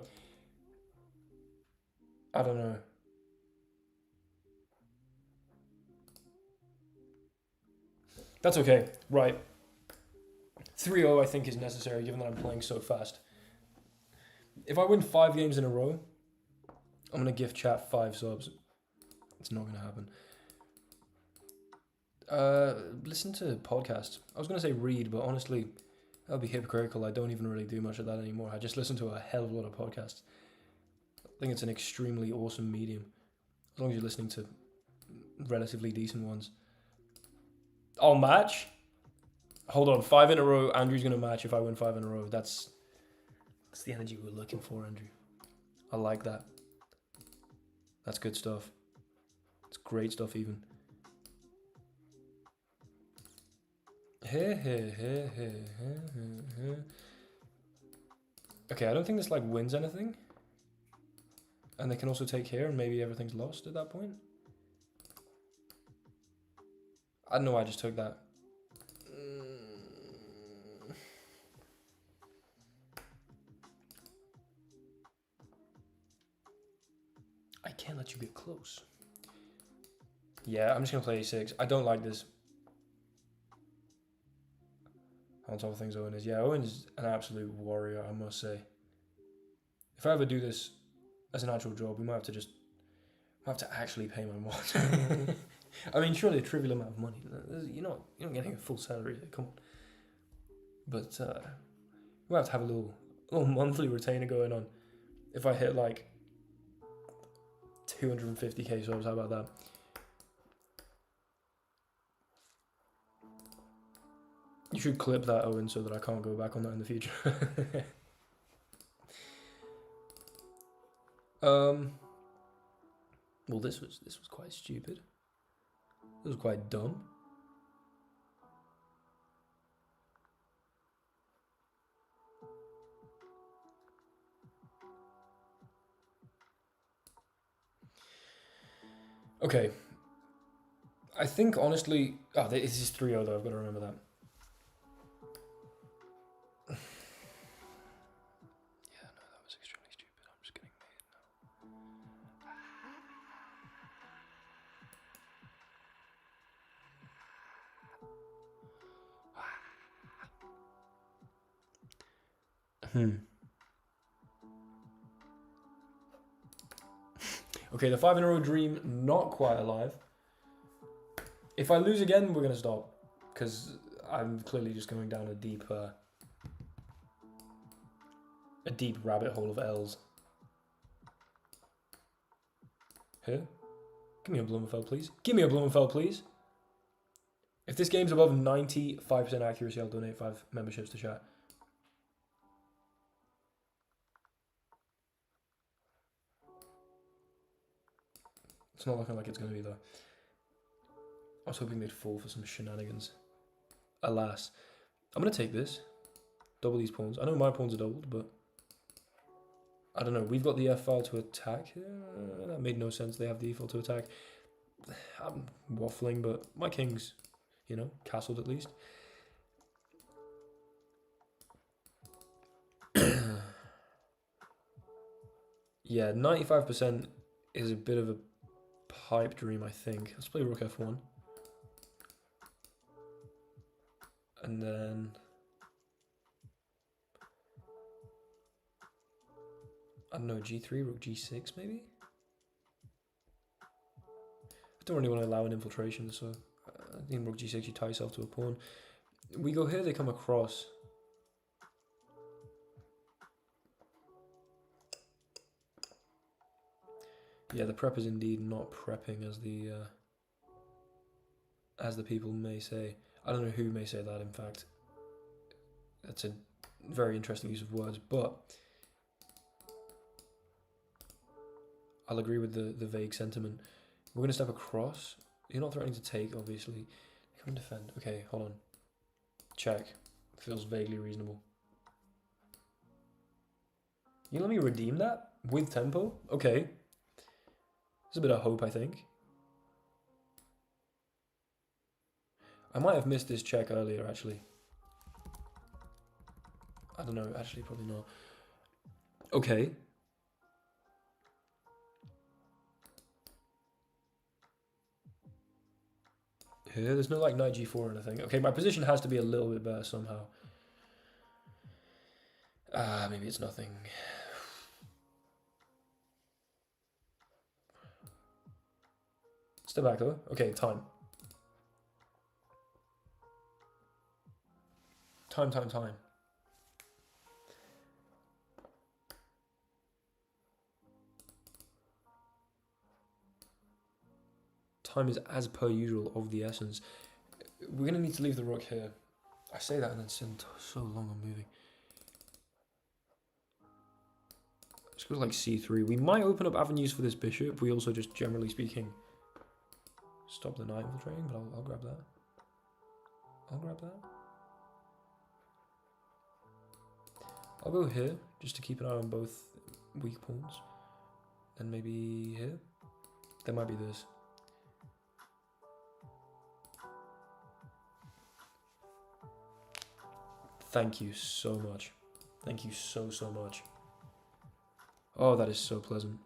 I don't know. That's okay. Right. 3-0 I think is necessary given that I'm playing so fast. If I win 5 games in a row, I'm gonna gift chat 5 subs. It's not gonna happen. Listen to podcasts. I was gonna say read, but honestly, that would be hypocritical. I don't even really do much of that anymore. I just listen to a hell of a lot of podcasts. I think it's an extremely awesome medium, as long as you're listening to relatively decent ones. I'll match. Hold on, 5 in a row. Andrew's gonna match if I win 5 in a row. That's the energy we're looking for, Andrew. I like that. That's good stuff. It's great stuff, even. Okay, I don't think this like wins anything. And they can also take here, and maybe everything's lost at that point. I don't know why I just took that. I can't let you get close. Yeah, I'm just gonna play a6. I don't like this. On top of things, Owen is. Yeah, Owen's an absolute warrior, I must say. If I ever do this as an actual job, we might have to actually pay my mod. I mean, surely a trivial amount of money. You're not getting a full salary. Come on. But we have to have a little monthly retainer going on. If I hit like 250k subs, how about that? You should clip that, Owen, so that I can't go back on that in the future. Well, this was quite stupid. This was quite dumb. Okay. I think honestly, this is 3-0 though. I've got to remember that. Yeah, no, that was extremely stupid. I'm just getting made now. Okay, the 5 in a row dream, not quite alive. If I lose again, we're gonna stop, because I'm clearly just going down a deep rabbit hole of L's. Here, give me a Blumenfeld, please. Give me a Blumenfeld, please. If this game's above 95% accuracy, I'll donate 5 memberships to chat. It's not looking like it's going to be though. I was hoping they'd fall for some shenanigans. Alas. I'm going to take this. Double these pawns. I know my pawns are doubled, but I don't know. We've got the F file to attack. That made no sense. They have the E file to attack. I'm waffling, but my king's, castled at least. Yeah, 95% is a bit of a pipe dream, I think. Let's play Rook F1. And then I don't know, G3, Rook G6 maybe? I don't really want to allow an infiltration, so I think Rook G6 you tie yourself to a pawn. We go here, they come across. Yeah, the prep is indeed not prepping as the people may say. I don't know who may say that, in fact. That's a very interesting use of words, but I'll agree with the vague sentiment. We're going to step across. You're not threatening to take, obviously. Come and defend. Okay, hold on. Check. Feels vaguely reasonable. You let me redeem that? With tempo? Okay. There's a bit of hope, I think. I might have missed this check earlier, actually. I don't know. Actually, probably not. Okay. Here, there's no like knight g4 or anything. Okay, my position has to be a little bit better somehow. Maybe it's nothing. Step back though. Okay, time. Time. Time is as per usual of the essence. We're gonna need to leave the rook here. I say that and then spend so long on moving. Let's go to like c3. We might open up avenues for this bishop. We also just, generally speaking, stop the knight infiltrating, but I'll grab that. I'll grab that. I'll go here, just to keep an eye on both weak pawns. And maybe here. There might be this. Thank you so much. Thank you so much. Oh, that is so pleasant.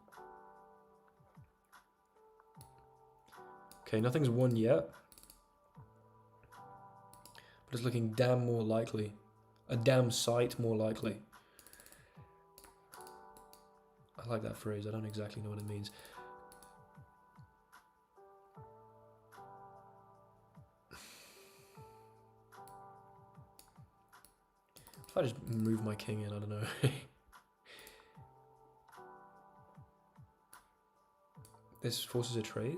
Okay, nothing's won yet. But it's looking damn more likely. A damn sight more likely. I like that phrase. I don't exactly know what it means. If I just move my king in, I don't know. This forces a trade.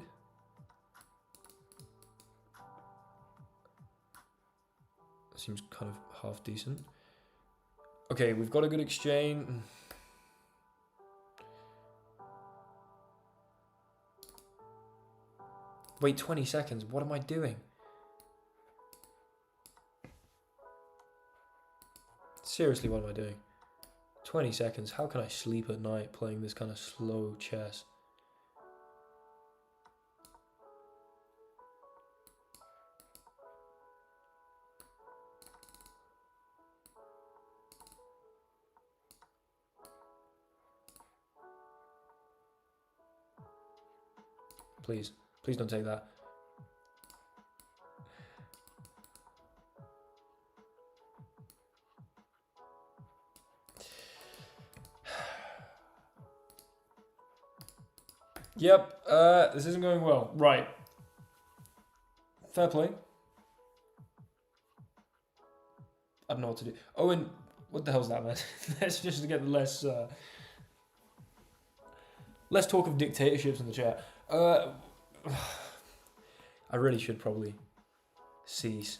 Seems kind of half decent. Okay, we've got a good exchange. Wait 20 seconds. What am I doing? Seriously, what am I doing? 20 seconds. How can I sleep at night playing this kind of slow chess? Please. Please don't take that. Yep, this isn't going well. Right. Fair play. I don't know what to do. Oh, and what the hell's that, man? Let's just get less talk of dictatorships in the chat. I really should probably cease.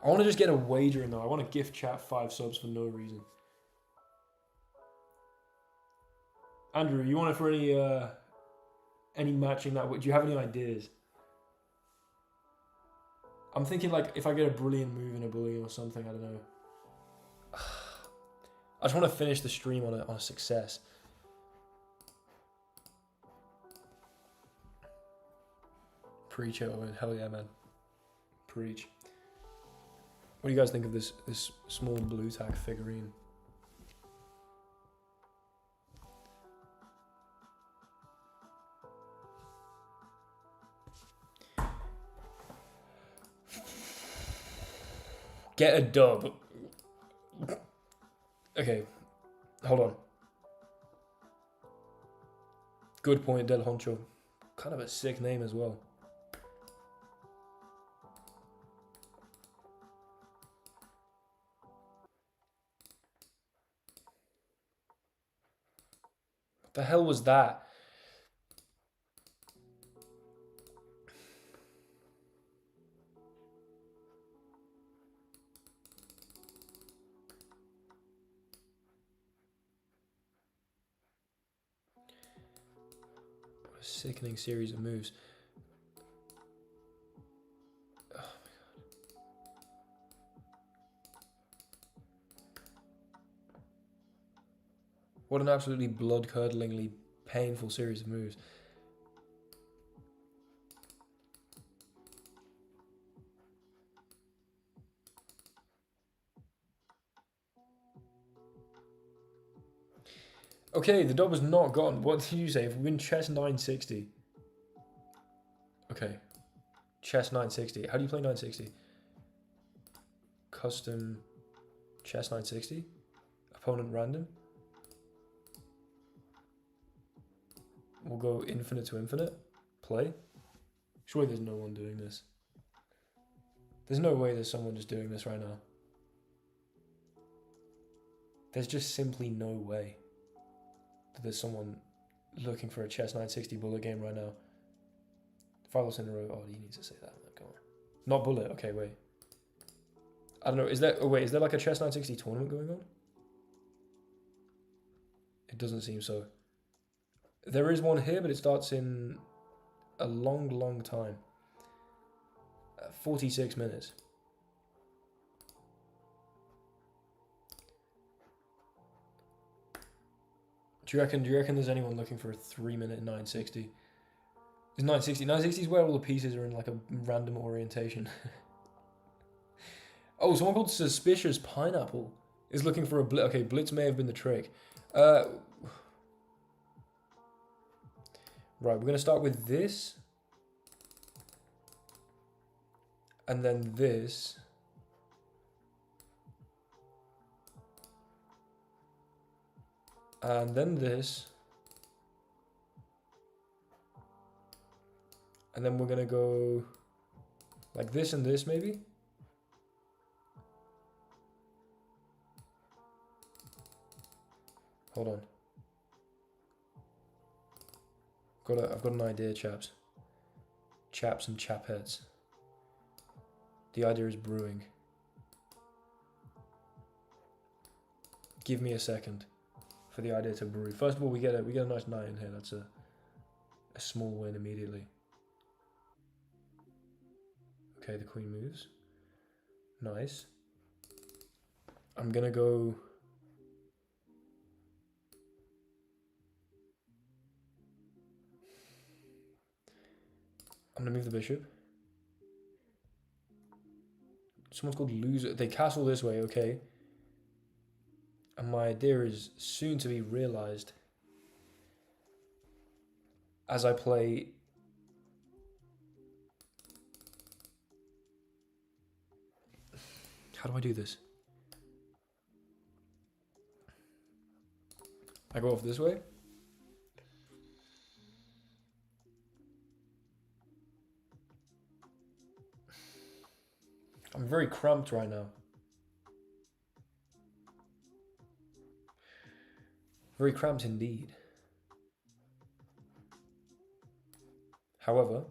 I want to just get a wager in though. I want to gift chat 5 subs for no reason. Andrew, you want it for any matching that? Do you have any ideas? I'm thinking like if I get a brilliant move in a bully or something, I don't know. I just want to finish the stream on a success. Preach it, Owen. Hell yeah, man. Preach. What do you guys think of this small blue tack figurine? Get a dub. Okay, hold on. Good point, Del Honcho. Kind of a sick name as well. What the hell was that? What a sickening series of moves. Oh my god. What an absolutely blood-curdlingly painful series of moves. Okay, the dub was not gone. What did you say? If we win chess 960. Okay. Chess 960. How do you play 960? Custom chess 960. Opponent random. We'll go infinite to infinite. Play. Surely there's no one doing this. There's no way there's someone just doing this right now. There's just simply no way that there's someone looking for a chess 960 bullet game right now. 5 loss in a row. Oh, he needs to say that. Come on. Not bullet. Okay, wait. I don't know. Is there? Oh wait, is there like a chess 960 tournament going on? It doesn't seem so. There is one here, but it starts in a long, long time. 46 minutes. Do you reckon there's anyone looking for a 3-minute 960? It's 960. 960 is where all the pieces are in like a random orientation. Oh, someone called Suspicious Pineapple is looking for a Blitz. Okay, Blitz may have been the trick. Right, we're going to start with this. And then this. And then this. And then we're going to go like this and this maybe. Hold on. I've got an idea, chaps. Chaps and chapheads. The idea is brewing. Give me a second for the idea to brew. First of all, we get a nice knight in here. That's a small win immediately. Okay, the queen moves. Nice. I'm gonna go. I'm gonna move the bishop. Someone's called loser. They castle this way, okay. And my idea is soon to be realized as I play. How do I do this? I go off this way. I'm very cramped right now. Very cramped indeed. However,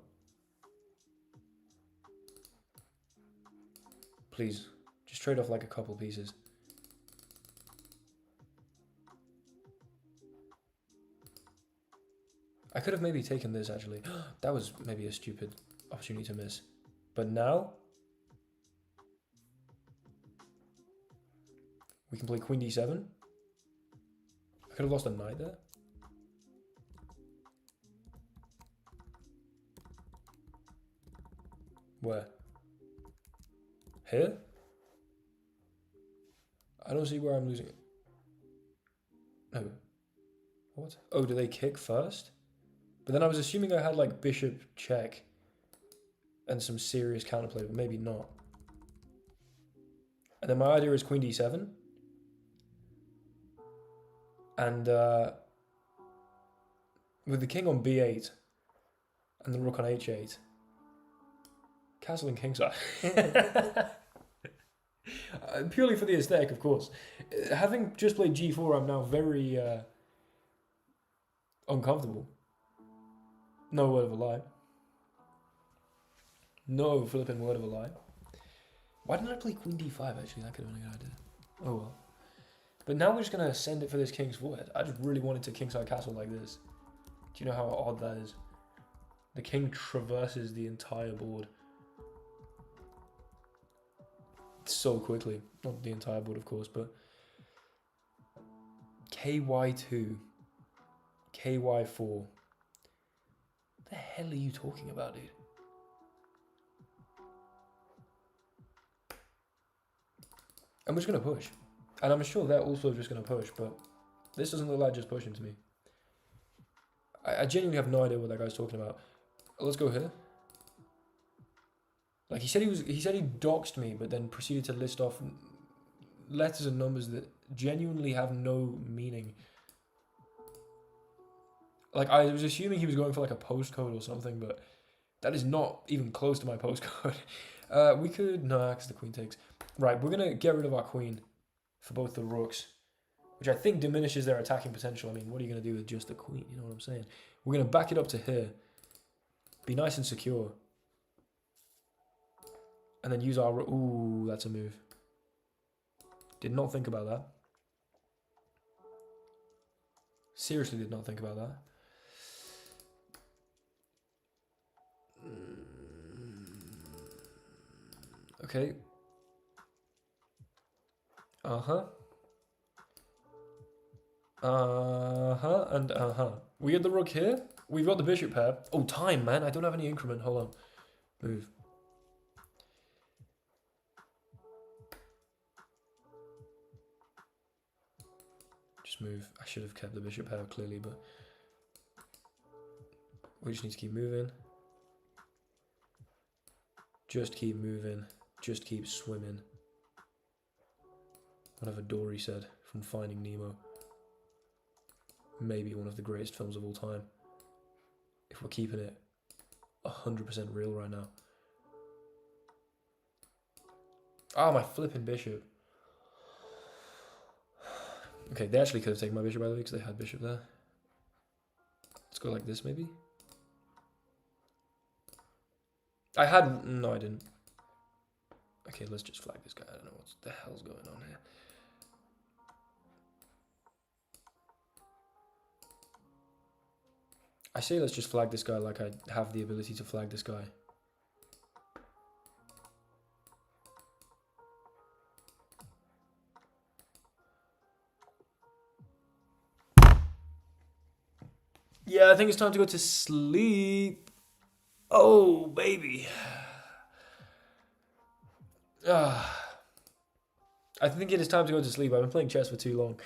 please, just trade off like a couple pieces. I could have maybe taken this actually. That was maybe a stupid opportunity to miss. But now, we can play Queen D7. I could have lost a knight there. Where? Here? I don't see where I'm losing it. No. What? Oh, do they kick first? But then I was assuming I had like bishop check and some serious counterplay, but maybe not. And then my idea is Queen D7. And with the king on B8 and the rook on H8, castle and kingside. Purely for the aesthetic, of course. Having just played G4, I'm now very uncomfortable. No word of a lie. No flipping word of a lie. Why didn't I play Queen D5 actually? That could have been a good idea. Oh well. But now we're just going to send it for this king's forehead. I just really wanted to kingside castle like this. Do you know how odd that is? The king traverses the entire board so quickly. Not the entire board, of course, but KY2, KY4. What the hell are you talking about, dude? I'm just going to push. And I'm sure they're also just going to push, but this doesn't look like just pushing to me. I genuinely have no idea what that guy's talking about. Let's go here. Like he said he doxed me, but then proceeded to list off letters and numbers that genuinely have no meaning. Like I was assuming he was going for like a postcode or something, but That is not even close to my postcode. We could... No, because the queen takes. Right, we're going to get rid of our queen for both the rooks, which I think diminishes their attacking potential. I mean, what are you going to do with just the queen? You know what I'm saying? We're going to back it up to here. Be nice and secure. And then use our... Ooh, that's a move. Did not think about that. Seriously did not think about that. Okay. Uh-huh. Uh-huh and uh-huh. We get the rook here. We've got the bishop pair. Oh, time, man. I don't have any increment. Hold on. Move. Just move. I should have kept the bishop pair clearly, but we just need to keep moving. Just keep moving. Just keep swimming. Whatever Dory said from Finding Nemo. Maybe one of the greatest films of all time. If we're keeping it 100% real right now. Ah, my flipping bishop. Okay, they actually could have taken my bishop, by the way, because they had bishop there. Let's go like this, maybe. I had... No, I didn't. Okay, let's just flag this guy. I don't know what the hell's going on here. I say let's just flag this guy like I have the ability to flag this guy. Yeah, I think it's time to go to sleep. Oh, baby. I think it is time to go to sleep. I've been playing chess for too long.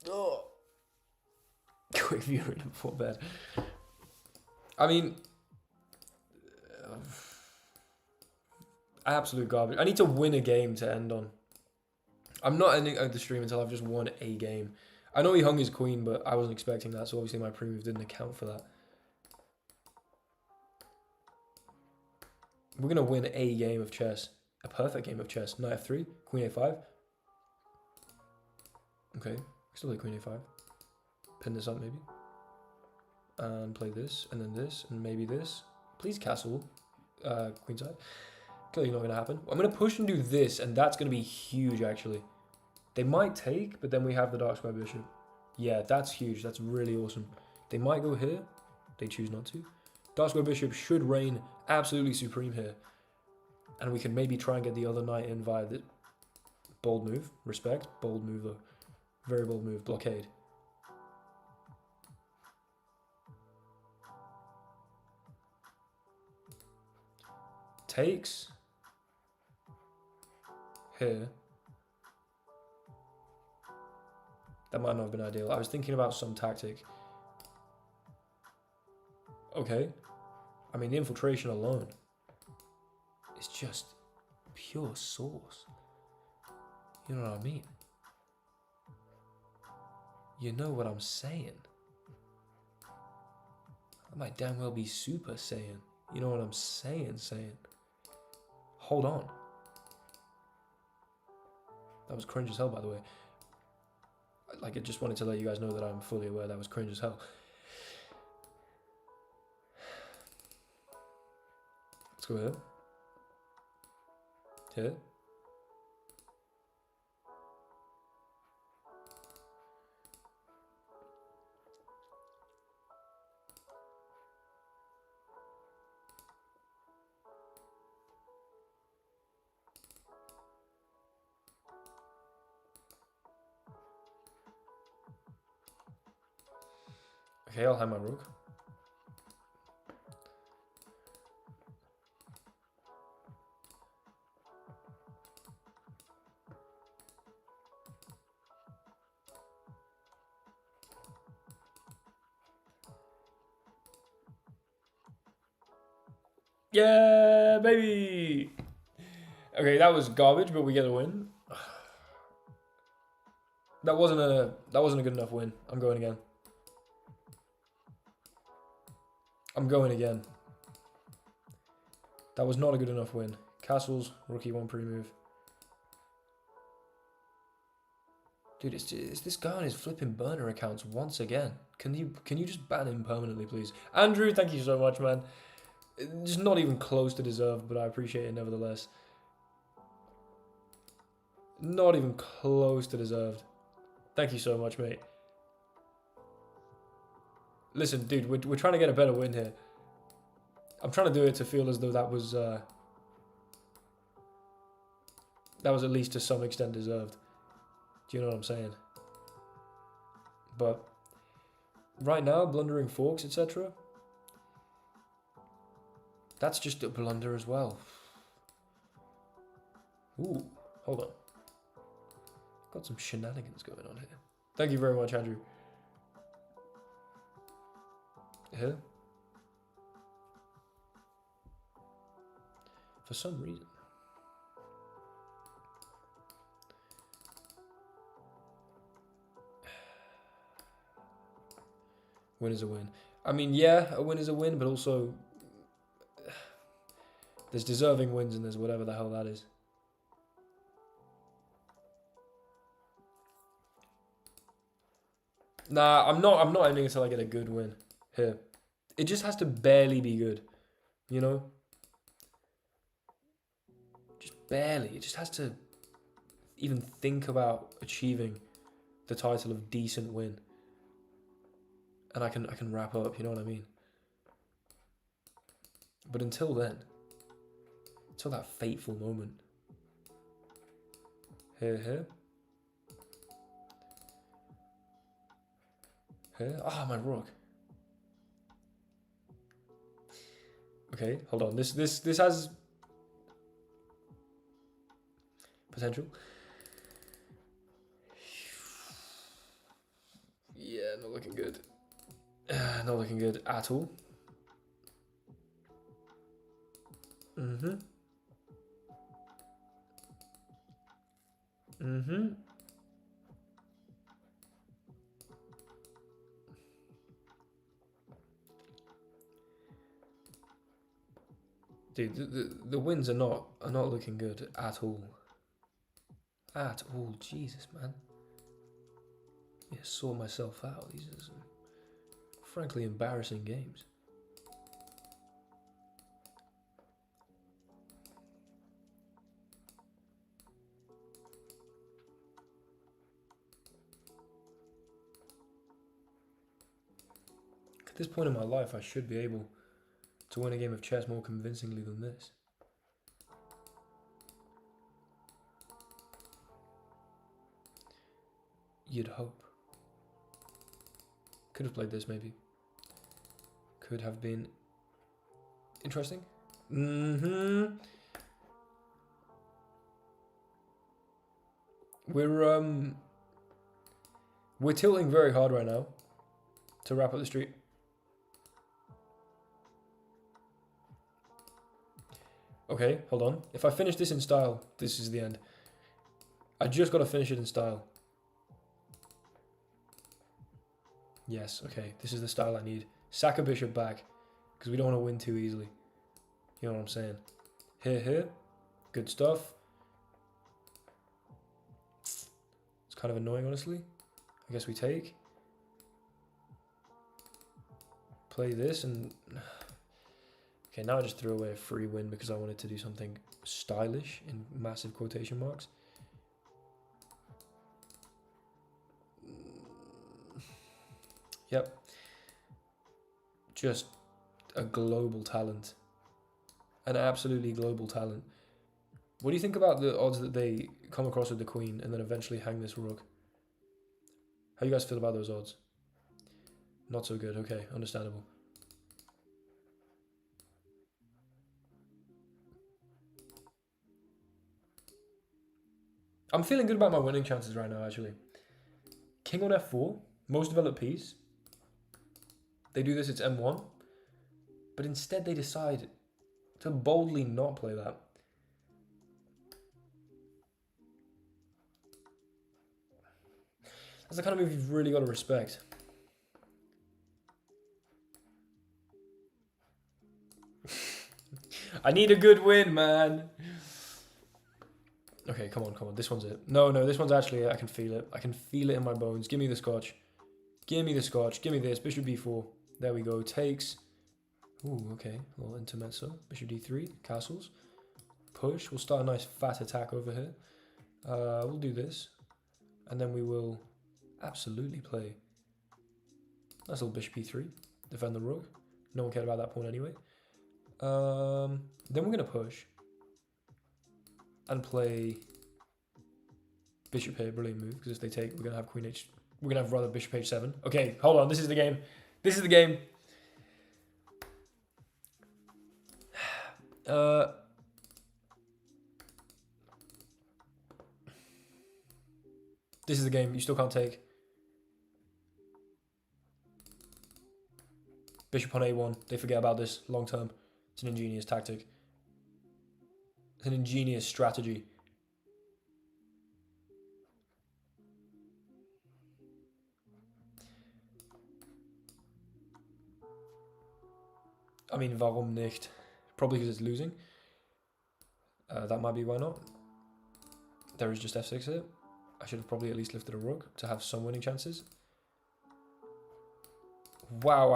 Oh. Quick viewing before bed. I mean, absolute garbage. I need to win a game to end on. I'm not ending the stream until I've just won a game. I know he hung his queen, but I wasn't expecting that, so obviously my pre-move didn't account for that. We're going to win a game of chess. A perfect game of chess. Knight f3, queen a5. Okay, still play queen a5. Pin this up maybe. And play this, and then this, and maybe this. Please castle, queenside. Clearly not going to happen. I'm going to push and do this, and that's going to be huge actually. They might take, but then we have the dark square bishop. Yeah, that's huge. That's really awesome. They might go here. They choose not to. Dark square bishop should reign absolutely supreme here. And we can maybe try and get the other knight in via the bold move. Respect. Bold move though. Very bold move. Blockade. Takes. Here. That might not have been ideal. I was thinking about some tactic. Okay. I mean, the infiltration alone is just pure sauce. You know what I mean? You know what I'm saying? I might damn well be super saying. You know what I'm saying? Hold on. That was cringe as hell, by the way. Like, I just wanted to let you guys know that I'm fully aware that was cringe as hell. Let's go here. Here. Okay, I'll have my rook. Yeah, baby. Okay, that was garbage, but we get a win. That wasn't a good enough win. I'm going again. I'm going again. That was not a good enough win. Castles, rookie 1 pre-move. Dude, it's this guy on his flipping burner accounts once again. Can you just ban him permanently, please? Andrew, thank you so much, man. Just not even close to deserved, but I appreciate it nevertheless. Not even close to deserved. Thank you so much, mate. Listen, dude, we're trying to get a better win here. I'm trying to do it to feel as though that was at least to some extent deserved. Do you know what I'm saying? But right now, blundering forks, etc. That's just a blunder as well. Ooh, hold on. Got some shenanigans going on here. Thank you very much, Andrew. Here. For some reason. Win is a win. I mean, yeah, a win is a win, but also there's deserving wins and there's whatever the hell that is. Nah, I'm not ending until I get a good win here. It just has to barely be good, you know? Just barely. It just has to even think about achieving the title of decent win. And I can wrap up, you know what I mean? But until then, until that fateful moment. Here. Here. Ah, my rook. Okay, hold on. This has potential. Yeah, not looking good. Not looking good at all. Dude, the wins are not looking good at all. At all, Jesus, man. Yeah, saw myself out. These are some frankly embarrassing games. At this point in my life, I should be able to win a game of chess more convincingly than this. You'd hope. Could have played this maybe. Could have been interesting. We're tilting very hard right now to wrap up the street. Okay, hold on. If I finish this in style, this is the end. I just got to finish it in style. Yes, okay. This is the style I need. Sack a bishop back, because we don't want to win too easily. You know what I'm saying? Here. Good stuff. It's kind of annoying, honestly. I guess we take. Play this and... Okay, now I just threw away a free win because I wanted to do something stylish in massive quotation marks. Yep. Just a global talent. An absolutely global talent. What do you think about the odds that they come across with the queen and then eventually hang this rook? How do you guys feel about those odds? Not so good. Okay, understandable. I'm feeling good about my winning chances right now, actually. King on f4, most developed piece. They do this, it's m1. But instead they decide to boldly not play that. That's the kind of move you've really got to respect. I need a good win, man. Okay, come on, come on. This one's it. No, no, this one's actually, I can feel it. I can feel it in my bones. Give me the scotch. Give me the scotch. Give me this. Bishop b4. There we go. Takes. Ooh, okay. A little intermezzo. Bishop d3. Castles. Push. We'll start a nice fat attack over here. We'll do this. And then we will absolutely play. Nice little bishop e3. Defend the rook. No one cared about that pawn anyway. Then we're going to push. And play bishop here. Brilliant move. Because if they take, we're going to have queen h. We're going to have rather bishop h7. Okay, hold on. This is the game. This is the game. This is the game. You still can't take. Bishop on a1. They forget about this long term. It's an ingenious tactic. It's an ingenious strategy. I mean, warum nicht? Probably because it's losing. That might be why not. There is just f6 here. I should have probably at least lifted a rook to have some winning chances. Wow,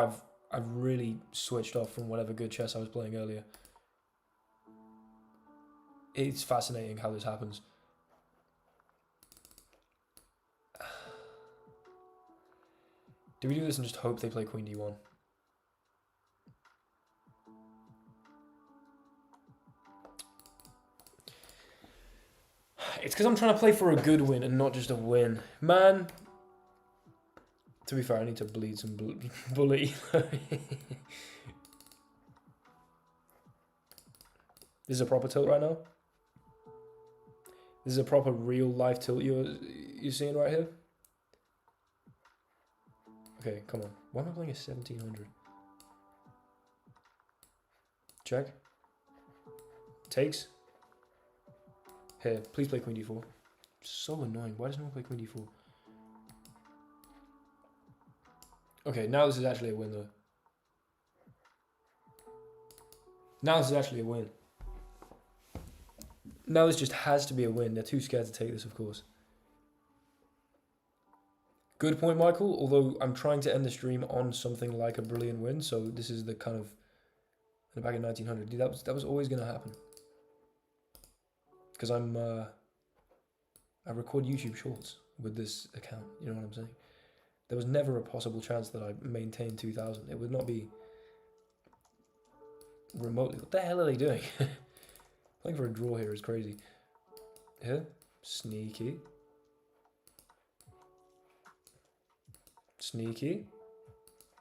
I've really switched off from whatever good chess I was playing earlier. It's fascinating how this happens. Do we do this and just hope they play queen d1? It's because I'm trying to play for a good win and not just a win. Man, to be fair, I need to bleed some bully. This is a proper tilt right now. This is a proper real life tilt you're seeing right here. Okay, come on. Why am I playing a 1700? Check. Takes. Here, please play queen d4. So annoying. Why does no one play queen d4? Okay, now this is actually a win though. Now this is actually a win. Now this just has to be a win. They're too scared to take this, of course. Good point, Michael. Although I'm trying to end the stream on something like a brilliant win, so this is the kind of back in 1900. Dude, that was always gonna happen. Because I record YouTube shorts with this account. You know what I'm saying? There was never a possible chance that I maintained 2000. It would not be remotely. What the hell are they doing? Playing for a draw here is crazy. Here, sneaky. Sneaky.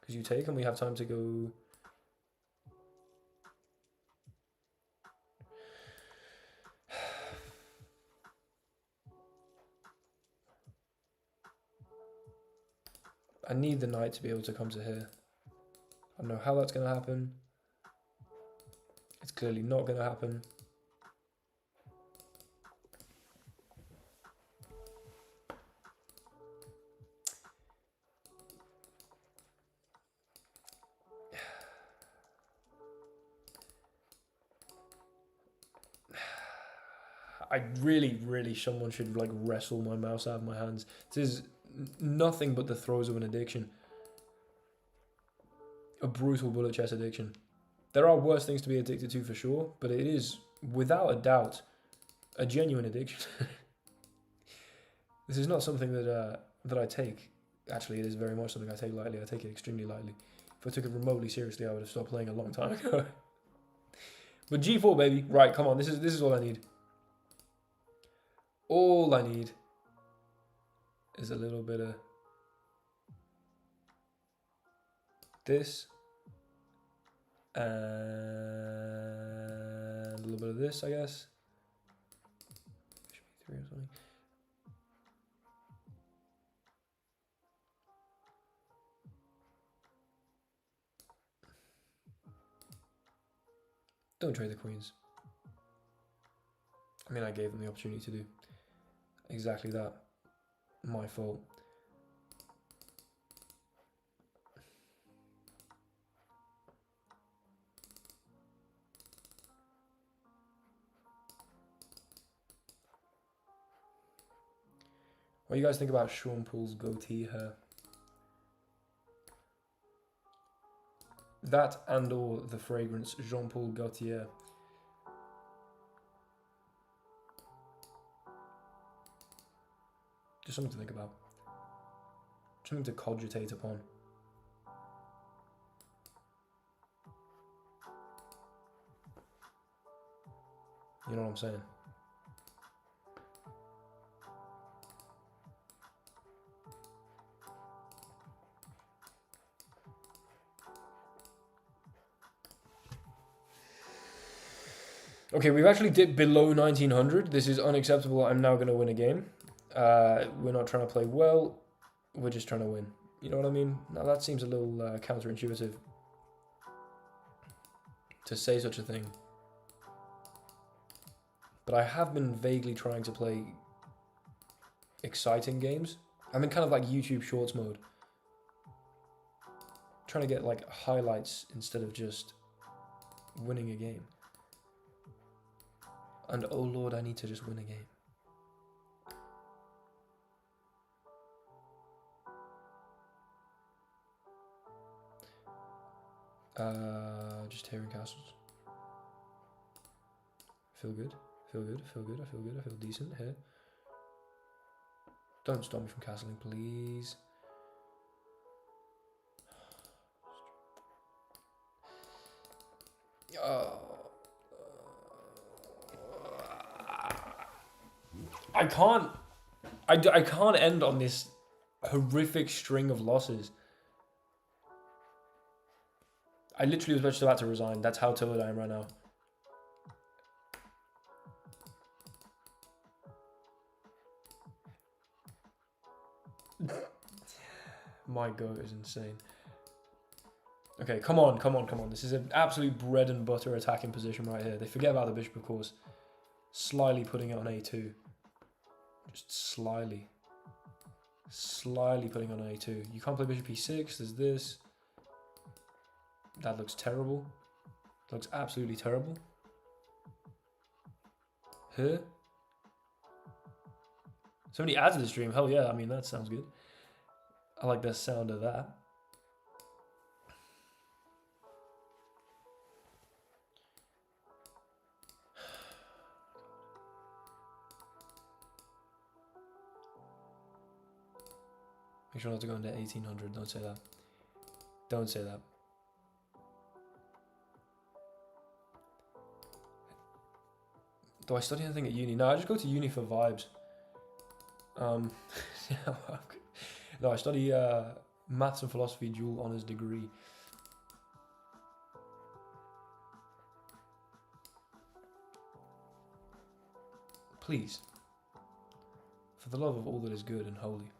Because you take and we have time to go. I need the knight to be able to come to here. I don't know how that's going to happen. It's clearly not going to happen. I really, someone should like wrestle my mouse out of my hands. This is nothing but the throes of an addiction. A brutal bullet chess addiction. There are worse things to be addicted to for sure, but it is, without a doubt, a genuine addiction. This is not something that I take. Actually, it is very much something I take lightly. I take it extremely lightly. If I took it remotely seriously, I would have stopped playing a long time ago. But G4, baby. Right, come on. This is all I need. All I need is a little bit of this and a little bit of this, I guess. Should be 3 or something. Don't trade the queens. I mean, I gave them the opportunity to do exactly that. My fault. What do you guys think about Sean Paul's goatee hair? That and or the fragrance Jean Paul Gaultier. Just something to think about. Something to cogitate upon. You know what I'm saying? Okay, we've actually dipped below 1900. This is unacceptable. I'm now going to win a game. We're not trying to play well. We're just trying to win. You know what I mean? Now that seems a little counterintuitive to say such a thing. But I have been vaguely trying to play exciting games. I'm in kind of like YouTube Shorts mode. Trying to get like highlights instead of just winning a game. And oh lord, I need to just win a game. Just hearing castles. Feel good, feel good, feel good, I feel good, I feel decent here. Don't stop me from castling, please. I can't end on this horrific string of losses. I literally was just about to resign. That's how tilted I am right now. My god, is insane. Okay, come on, come on, come on. This is an absolute bread and butter attacking position right here. They forget about the bishop, of course. Slyly putting it on a2. Just slyly. Slyly putting on a2. You can't play bishop e6. There's this. That looks terrible. Looks absolutely terrible. Here. Somebody adds to the stream. Hell yeah, I mean, that sounds good. I like the sound of that. Make sure not to go into 1800. Don't say that. Don't say that. Do I study anything at uni? No, I just go to uni for vibes. Yeah, no, I study maths and philosophy dual honours degree. Please, for the love of all that is good and holy.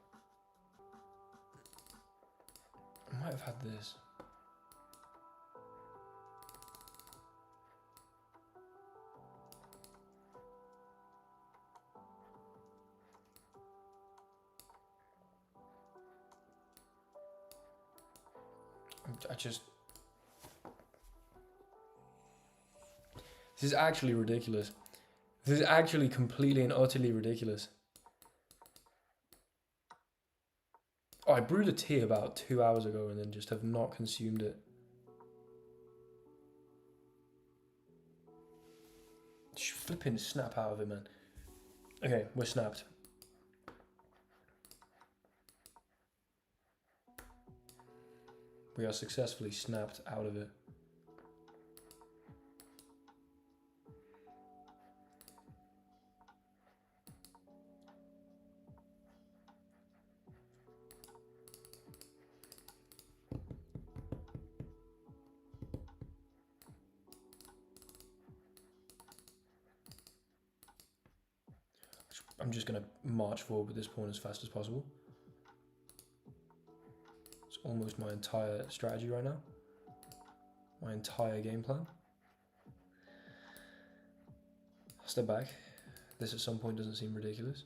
I might have had this. This is actually ridiculous. This is actually completely and utterly ridiculous. Oh, I brewed a tea about 2 hours ago and then just have not consumed it. Just flipping snap out of it, man. Okay, we're snapped. We are successfully snapped out of it. I'm just going to march forward with this pawn as fast as possible. It's almost my entire strategy right now. My entire game plan. Step back. This at some point doesn't seem ridiculous.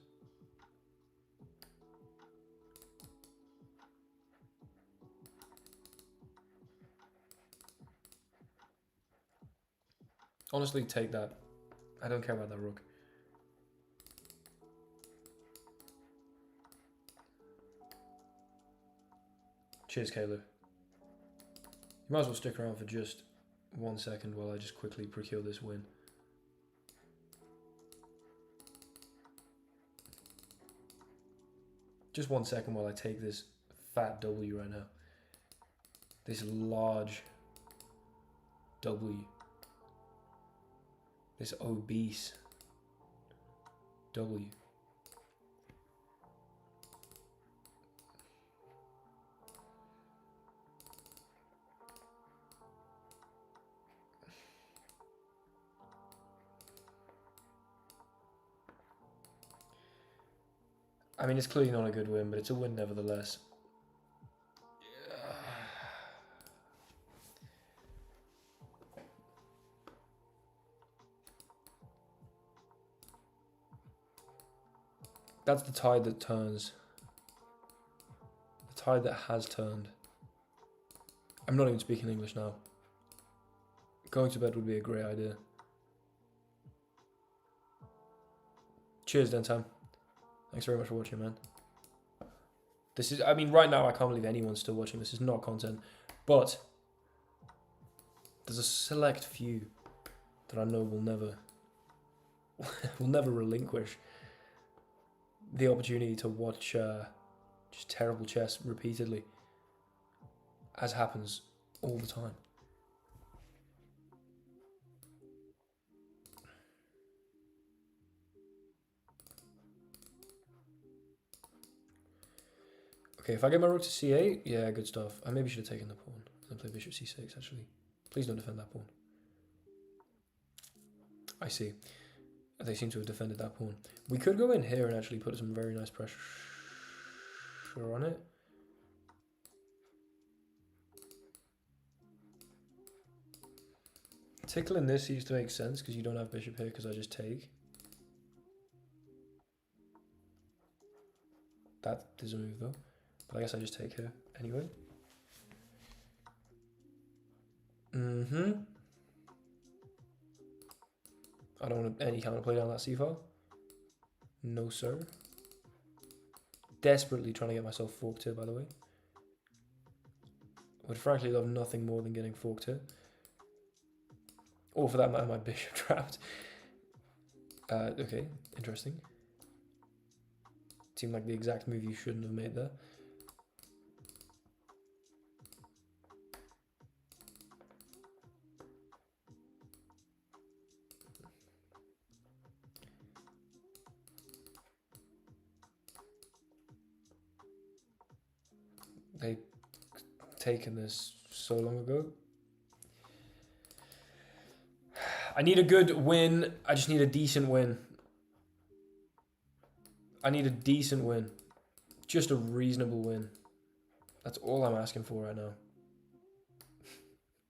Honestly, take that. I don't care about that rook. Cheers, Caleb. You might as well stick around for just 1 second while I just quickly procure this win. Just 1 second while I take this fat W right now. This large W. This obese W. I mean, it's clearly not a good win, but it's a win nevertheless. That's the tide that turns. The tide that has turned. I'm not even speaking English now. Going to bed would be a great idea. Cheers, Dentam. Thanks very much for watching, man. This is, I mean, right now I can't believe anyone's still watching. This is not content. But there's a select few that I know will never relinquish the opportunity to watch just terrible chess repeatedly, as happens all the time. Okay, if I get my rook to c8, yeah, good stuff. I maybe should have taken the pawn and play bishop c6, actually. Please don't defend that pawn. I see. They seem to have defended that pawn. We could go in here and actually put some very nice pressure on it. Tickling this seems to make sense because you don't have bishop here because I just take. That is a move though. But I guess I just take here anyway. I don't want any kind of play down that c-file. No, sir. Desperately trying to get myself forked here, by the way. Would frankly love nothing more than getting forked here. Or for that matter, my bishop trapped. Okay, interesting. Seemed like the exact move you shouldn't have made there. They've taken this so long ago. I need a good win. I just need a decent win. I need a decent win. Just a reasonable win. That's all I'm asking for right now.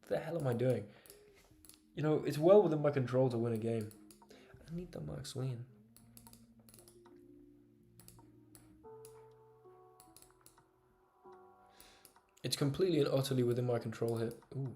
What the hell am I doing? You know, it's well within my control to win a game. I need the max win. It's completely and utterly within my control here. Ooh.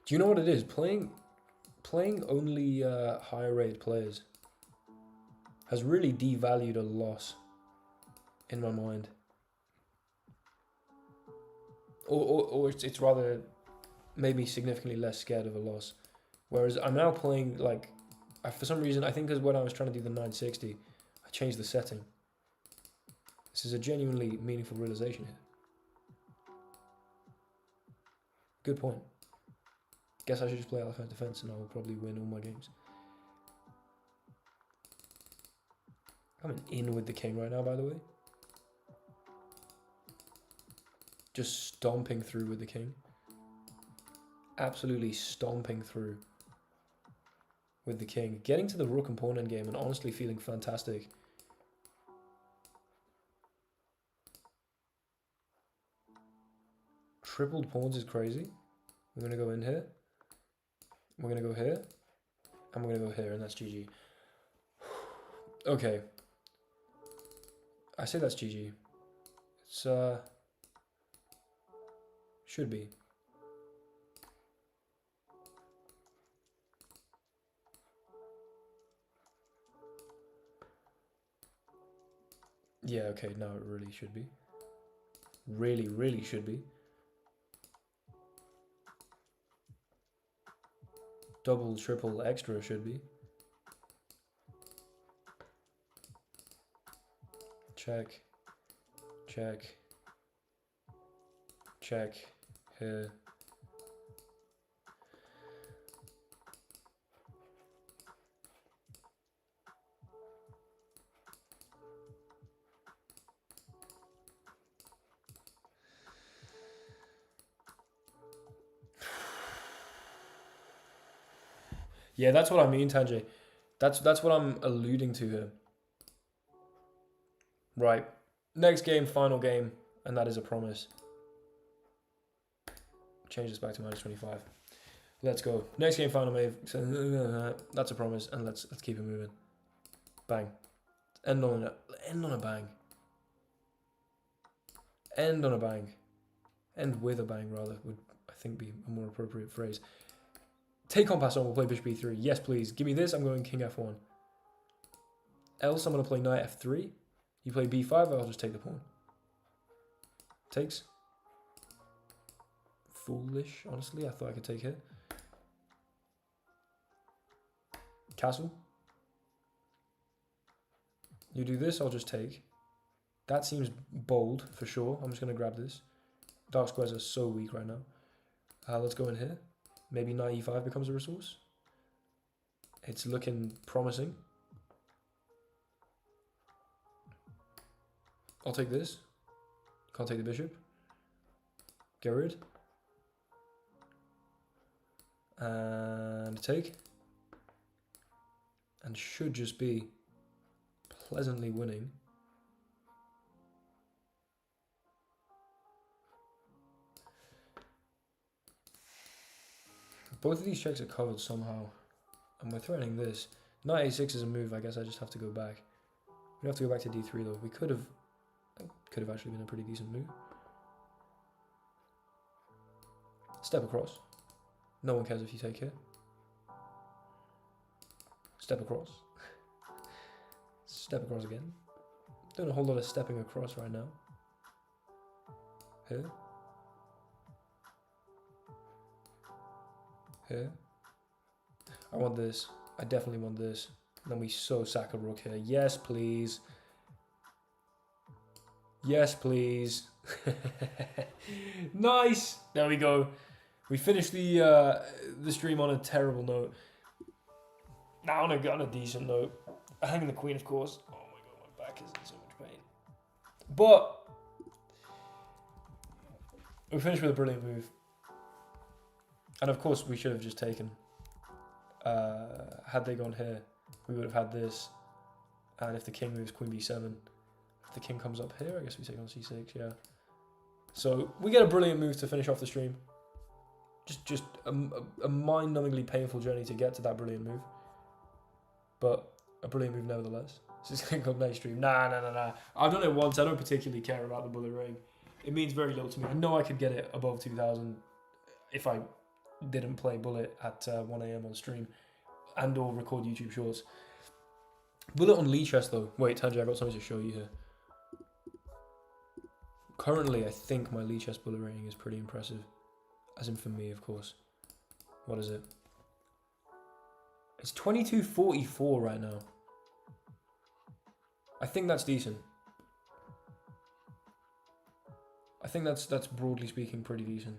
Do you know what it is? Playing only higher rated players has really devalued a loss in my mind. Or it's rather made me significantly less scared of a loss. Whereas I'm now playing, like, for some reason, I think because when I was trying to do the 960, I changed the setting. This is a genuinely meaningful realization here. Good point. Guess I should just play elephant defense and I will probably win all my games. I'm in with the king right now, by the way. Just stomping through with the king. Absolutely stomping through with the king. Getting to the rook and pawn endgame and honestly feeling fantastic. Tripled pawns is crazy. We're going to go in here. We're going to go here. And we're going to go here, and that's GG. Okay. I say that's GG. It's should be. Yeah, okay, no, it really should be. Really, really should be. Double, triple, extra should be. Check. Check. Check. Here. Yeah, that's what I mean, Tanjay. That's what I'm alluding to here. Right. Next game, final game, and that is a promise. Change this back to -25. Let's go. Next game, final game. That's a promise, and let's keep it moving. Bang. End on a bang. End on a bang. End with a bang, rather, would I think be a more appropriate phrase. Take on pass on, we'll play bishop b3. Yes, please. Give me this, I'm going king f1. Else, I'm going to play knight f3. You play b5, I'll just take the pawn. Takes. Foolish, honestly. I thought I could take here. Castle. You do this, I'll just take. That seems bold, for sure. I'm just going to grab this. Dark squares are so weak right now. Let's go in here. Maybe knight e5 becomes a resource. It's looking promising. I'll take this. Can't take the bishop. Get rid. And take. And should just be pleasantly winning. Both of these checks are covered somehow. And we're threatening this. Knight a6 is a move, I guess I just have to go back. We don't have to go back to d3 though. We could have actually been a pretty decent move. Step across. No one cares if you take here. Step across. Step across again. Doing a whole lot of stepping across right now. Here. Here. I want this. I definitely want this. And then we so sack a rook here. Yes, please. Yes, please. Nice. There we go. We finished the stream on a terrible note. Now on a decent note. Hanging the queen, of course. Oh my god, my back is in so much pain. But we finished with a brilliant move. And of course, we should have just taken. Had they gone here, we would have had this. And if the king moves queen b7, if the king comes up here, I guess we take on c6, yeah. So we get a brilliant move to finish off the stream. Just a mind-numbingly painful journey to get to that brilliant move. But a brilliant move nevertheless. So it's going to go next stream. Nah. I've done it once. I don't particularly care about the bullet ring. It means very little to me. I know I could get it above 2,000 if I didn't play bullet at 1 AM on stream and or record YouTube shorts. Bullet on Lee chess though. Wait, Tanjay, I got something to show you here. Currently, I think my Lee chess bullet rating is pretty impressive. As in for me, of course. What is it? It's 2244 right now. I think that's decent. I think that's broadly speaking pretty decent.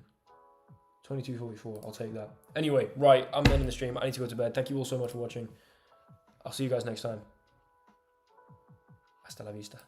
2244, I'll take that. Anyway, right, I'm ending the stream. I need to go to bed. Thank you all so much for watching. I'll see you guys next time. Hasta la vista.